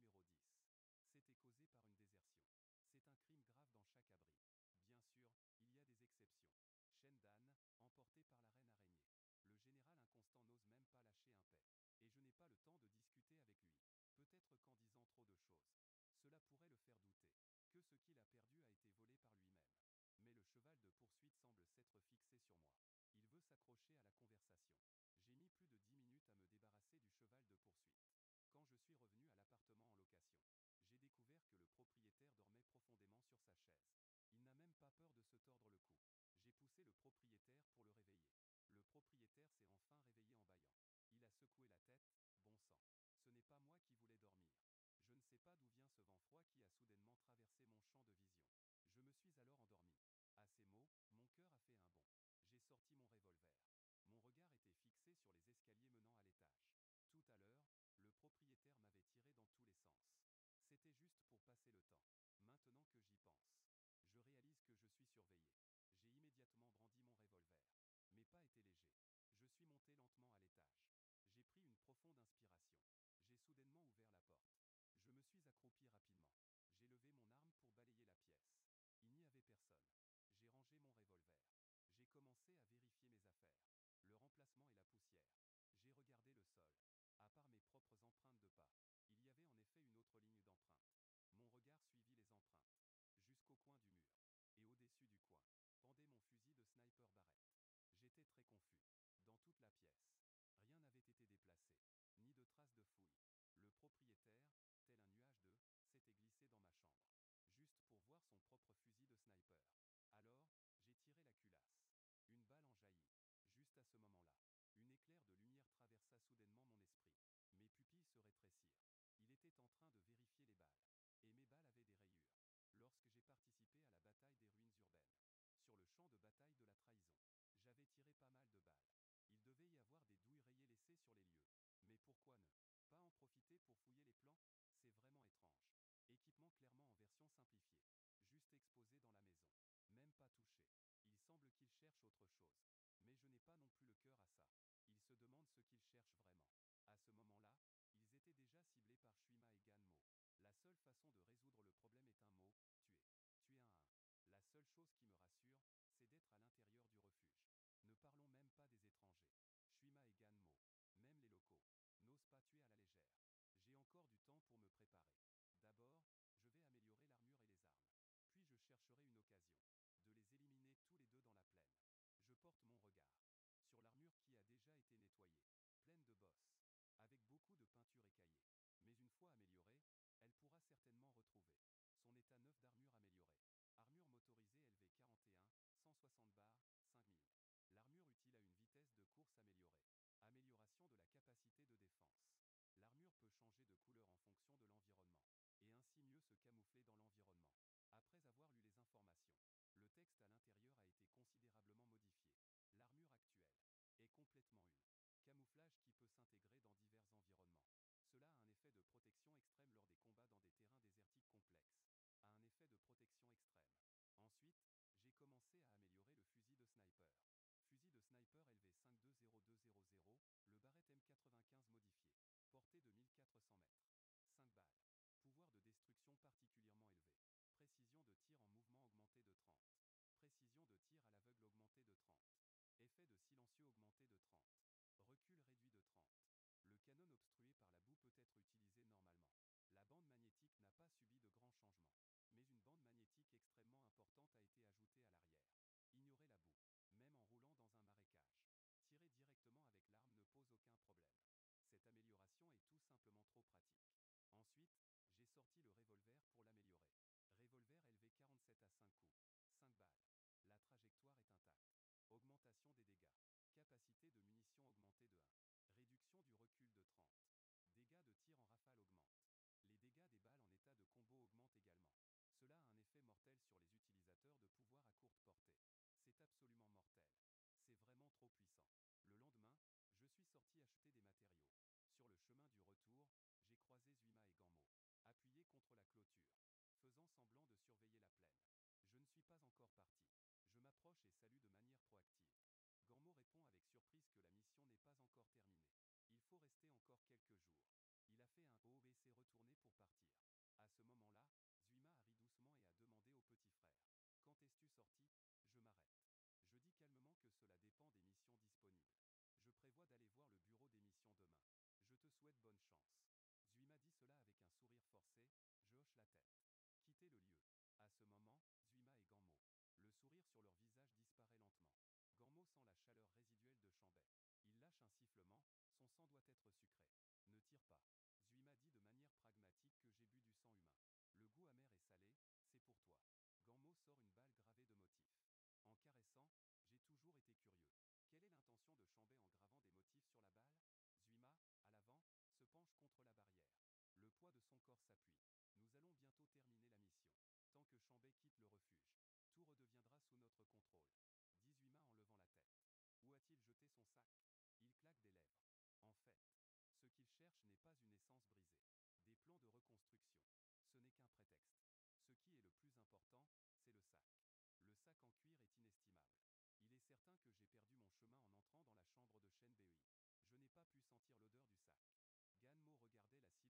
Je me suis alors endormi. À ces mots, mon cœur a fait un bond. J'ai sorti mon revolver. Mon regard était fixé sur les escaliers menant à l'étage. Tout à l'heure, le propriétaire m'avait tiré dans tous les sens. C'était juste pour passer le temps. Maintenant que j'y pense, je réalise que je suis surveillé. J'ai immédiatement brandi mon revolver. Mes pas étaient légers. Je suis monté lentement à l'étage. J'ai pris une profonde inspiration. J'ai soudainement ouvert la porte. Je me suis accroupi rapidement. J'ai levé mon arme pour balayer la pièce. Il n'y avait personne. J'ai rangé mon revolver. J'ai commencé à vérifier mes affaires. Le remplacement et la poussière. J'ai regardé le sol. À part mes propres empreintes de pas, il y avait en effet une autre ligne d'empreintes. Mon regard suivit les empreintes. pièce. Rien n'avait été déplacé. Ni de traces de fouilles. Le propriétaire, tel un nuage de, s'était glissé dans ma chambre. Juste pour voir son propre fusil de sniper. Alors, j'ai tiré la culasse. Une balle en jaillit. Juste à ce moment-là. Une éclair de lumière traversa soudainement mon esprit. Mes pupilles se rétrécirent. Il était en train de vérifier les balles. Et mes balles avaient des rayures. Lorsque j'ai participé à la bataille des ruines urbaines. Sur le champ de bataille de la trahison. J'avais tiré pas mal de balles. Il devait y avoir des douilles rayées laissées sur les lieux. Mais pourquoi ne pas en profiter pour fouiller les plans? C'est vraiment étrange. Équipement clairement en version simplifiée. Juste exposé dans la maison. Même pas touché. Il semble qu'il cherche autre chose. Mais je n'ai pas non plus le cœur à ça. Il se demande ce qu'il cherche vraiment. À ce moment-là, ils étaient déjà ciblés par Shuima et Ganmo. La seule façon de résoudre le problème est un mot, tuer. Tuer un. La seule chose qui me rassure, c'est d'être à l'intérieur du refuge. Ne parlons même pas des étrangers. Shuima et Ganmo, même les locaux, n'osent pas tuer à la légère. J'ai encore du temps pour me préparer. D'abord, je vais améliorer l'armure et les armes. Puis je chercherai une occasion de les éliminer tous les deux dans la plaine. Je porte mon regard sur l'armure qui a déjà été nettoyée, pleine de bosses, avec beaucoup de peinture écaillée. Mais une fois améliorée, elle pourra certainement retrouver son état neuf d'armure améliorée. Armure motorisée LV41, 160 bars, 5000. L'armure utile a une vitesse de course améliorée. Amélioration de la capacité de défense. L'armure peut changer de couleur en fonction de l'environnement, et ainsi mieux se camoufler dans l'environnement. Après avoir lu les informations, le texte à l'intérieur a été considérablement modifié. L'armure actuelle est complètement une camouflage qui peut s'intégrer dans divers environnements. Cela a un effet de protection extrême lors des combats dans des terrains désertiques complexes. A un effet de protection extrême. Ensuite, j'ai commencé à améliorer le fusil de sniper. Fusil de sniper LV520200, le Barrett M95 modifié. Portée de 1400 mètres. 5 balles. Pouvoir de destruction particulièrement élevé. Précision de tir en mouvement augmenté de 30. Précision de tir à l'aveugle augmenté de 30. Effet de silencieux augmenté de 30. Recul réduit de 30. Le canon obstrué par la boue peut être utilisé normalement. La bande magnétique n'a pas subi de grands changements. Mais une bande magnétique extrêmement importante a été ajoutée à l'arrière. Ignorez la boue. Même en roulant dans un marécage. Tirer directement avec l'arme ne pose aucun problème. Cette amélioration est tout simplement trop pratique. Ensuite, j'ai sorti le revolver pour l'améliorer. Revolver LV47 à 5 coups. 5 balles. La trajectoire est intacte. Augmentation des dégâts. Capacité de munitions augmentée de 1. Réduction du recul de 30. Dégâts de tir en rafale augmentent. Les dégâts des balles en état de combo augmentent également. Cela a un effet mortel sur les utilisateurs de pouvoir à courte portée. C'est absolument mortel. C'est vraiment trop puissant. Le lendemain, je suis sorti acheter des matériaux. Sur le chemin du retour, j'ai croisé Zuima et Ganmo, appuyés contre la clôture, faisant semblant de surveiller la plaine. Je ne suis pas encore parti. Je m'approche et salue de manière proactive. Ganmo répond avec surprise que la mission n'est pas encore terminée. Il faut rester encore quelques jours. Il a fait un O et s'est retourné pour partir. À ce moment-là, Zuima a ri doucement et a demandé au petit frère. Quand es-tu sorti? Je m'arrête. Je dis calmement que cela dépend des missions disponibles. Je prévois d'aller voir le bureau des missions demain. Je te souhaite bonne chance. Zuima dit cela avec un sourire forcé, je hoche la tête. Quittez le lieu. À ce moment, Zuima et Ganmo. Le sourire sur leur visage disparaît lentement. Ganmo sent la chaleur résiduelle de Chambet. Il lâche un sifflement, son sang doit être sucré. Ne tire pas. Zuima dit de manière pragmatique que j'ai bu du sang humain. Le goût amer et salé, c'est pour toi. Ganmo sort une balle gravée de motifs. En caressant, j'ai toujours été curieux. Quelle est l'intention de Chambet en gravant des motifs sur la balle? Zuima, à l'avant, se penche contre la barrière. Le poids de son corps s'appuie. Nous allons bientôt terminer la mission. Tant que Chambet quitte le refuge, tout redeviendra sous notre contrôle. Dit Zuima en levant la tête. Où a-t-il jeté son sac? Il claque des lèvres. En fait, ce qu'il cherche n'est pas une essence brisée. Des plans de reconstruction. Ce n'est qu'un prétexte. Ce qui est le plus important, c'est le sac. Le sac en cuir est inestimable. Il est certain que j'ai perdu mon chemin en entrant dans la chambre de Shenbei. Je n'ai pas pu sentir l'odeur du sac. Ganmo regardait la silhouette de Shenbei s'éloigner progressivement.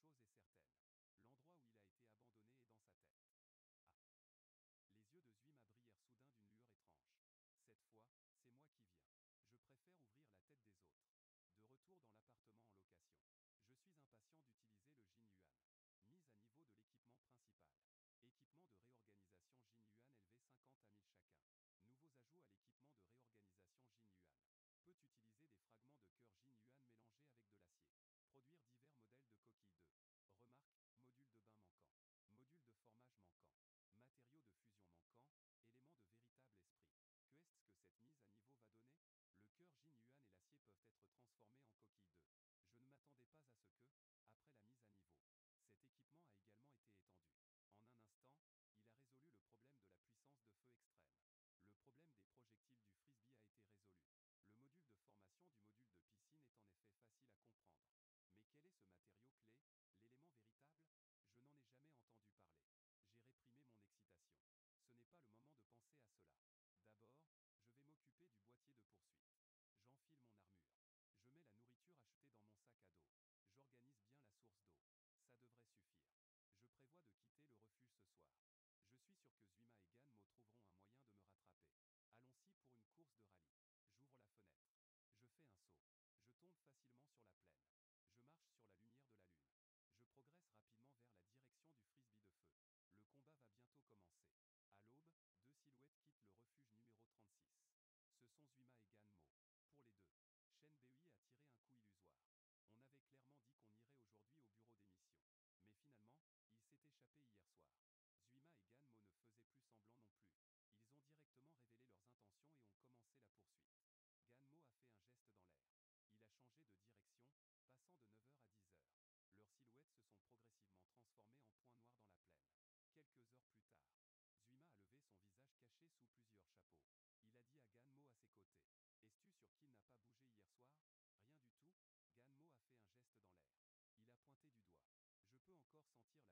Un sourire aux lèvres, il continua à parler. Mais une chose est certaine. L'endroit où il a été abandonné est dans sa tête. Ah! Les yeux de Zuima brillèrent soudain d'une lueur étrange. Cette fois, c'est moi qui viens. Je préfère ouvrir la tête des autres. De retour dans l'appartement en location. Je suis impatient d'utiliser le Jin Yuan. Mise à niveau de l'équipement principal. Équipement de réorganisation Jin Yuan LV50 à cœur Jin Yuan et l'acier peuvent être transformés en coquille d'œuf. Je ne m'attendais pas à ce que, après la mise à niveau, cet équipement a également été étendu. En un instant, il a résolu le problème de la puissance de feu extrême. Le problème des projectiles du frisbee a été résolu. Le module de formation du module de piscine est en effet facile à comprendre. Mais quel est ce matériau clé, l'élément véritable? Je n'en ai jamais entendu parler. J'ai réprimé mon excitation. Ce n'est pas le moment de penser à cela. D'abord, je vais m'occuper du boîtier de poursuite. J'enfile mon armure. Je mets la nourriture achetée dans mon sac à dos. J'organise bien la source d'eau. Ça devrait suffire. Je prévois de quitter le refuge ce soir. Je suis sûr que Zuima et Ganmo trouveront un moyen de me rattraper. Allons-y pour une course de rallye. J'ouvre la fenêtre. Je fais un saut. Je tombe facilement sur la plaine. Je marche sur la lumière de la lune. Je progresse rapidement vers la direction du frisbee de feu. Le combat va bientôt commencer. À l'aube, deux silhouettes quittent le refuge numéro 36. Ce sont Zuima et Ganmo. Pour les deux, Shen Bei a tiré un coup illusoire. On avait clairement dit qu'on irait aujourd'hui au bureau d'émission. Mais finalement, il s'est échappé hier soir. Zuima et Ganmo ne faisaient plus semblant non plus. Ils ont directement révélé leurs intentions et ont commencé la poursuite. Ganmo a fait un geste dans l'air. Il a changé de direction, passant de 9h à 10h. Leurs silhouettes se sont progressivement transformées en points noirs dans la plaine. Quelques heures plus tard, Zuima a levé son visage caché sous plusieurs chapeaux. Il a dit à Ganmo à ses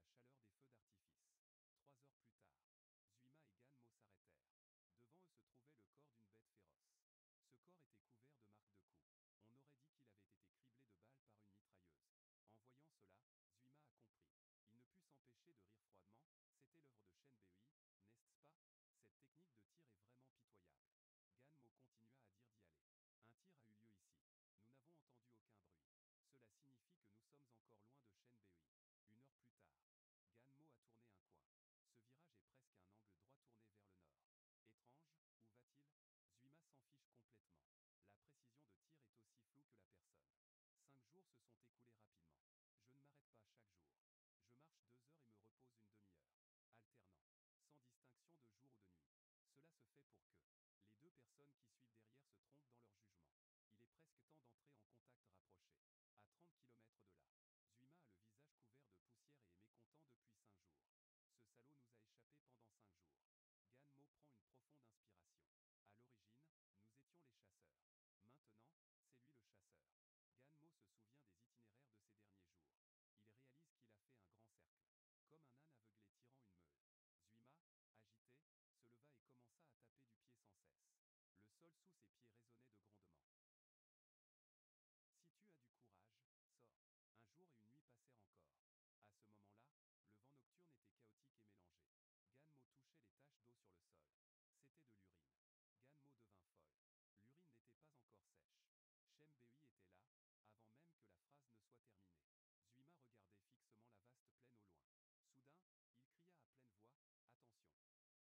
côtés. « Es-tu sûr qu'il n'a pas bougé hier soir ?»« Rien du tout ?» Ganmo a fait un geste dans l'air. Il a pointé du doigt. « Je peux encore sentir la chaleur des feux d'artifice. » 3 heures plus tard, Zuima et Ganmo s'arrêtèrent. Devant eux se trouvait le corps d'une bête féroce. Ce corps était couvert de marques de coups. On aurait dit qu'il avait été criblé de balles par une mitrailleuse. En voyant cela, Zuima a compris. Il ne put s'empêcher de rire froidement. C'était l'œuvre de Shen Bei, n'est-ce pas? Cette technique de tir est vraiment pitoyable. Ganmo continua à dire d'y aller. Un tir a eu lieu ici. Nous n'avons entendu aucun bruit. Cela signifie que nous sommes encore loin de Shen Bei. 1 heure plus tard, Ganmo a tourné un coin. Ce virage est presque un angle droit tourné vers le nord. Étrange, où va-t-il? Zuima s'en fiche complètement. La précision de tir est aussi floue que la personne. 5 jours se sont écoulés rapidement. Je ne m'arrête pas chaque jour. Je marche 2 heures et me repose une demi-heure. Alternant. Sans distinction de jour ou de nuit. Cela se fait pour que les deux personnes qui suivent derrière se trompent dans leur jugement. Il est presque temps d'entrer en contact rapproché. À 30 km de là, Zuima a le visage couvert de poussière et est mécontent depuis 5 jours. Ce salaud nous a échappé pendant 5 jours. Ganmo prend une profonde inspiration. À l'origine, nous étions les chasseurs. Maintenant, c'est lui le chasseur. Ganmo se souvient des itinéraires de ces derniers jours. Il réalise qu'il a fait un grand cercle. Comme un âne aveuglé tirant une meule. Zuima, agité, se leva et commença à taper du pied sans cesse. Le sol sous ses pieds résonnait de grondements. Si tu as du courage, sors. Un jour et une nuit passèrent encore. À ce moment-là, le vent nocturne était chaotique et mélangé. Ganmo touchait les taches d'eau sur le sol. C'était de l'urine. Ganmo devint folle. L'urine n'était pas encore sèche. Shen Bei était là, avant même que la phrase ne soit terminée.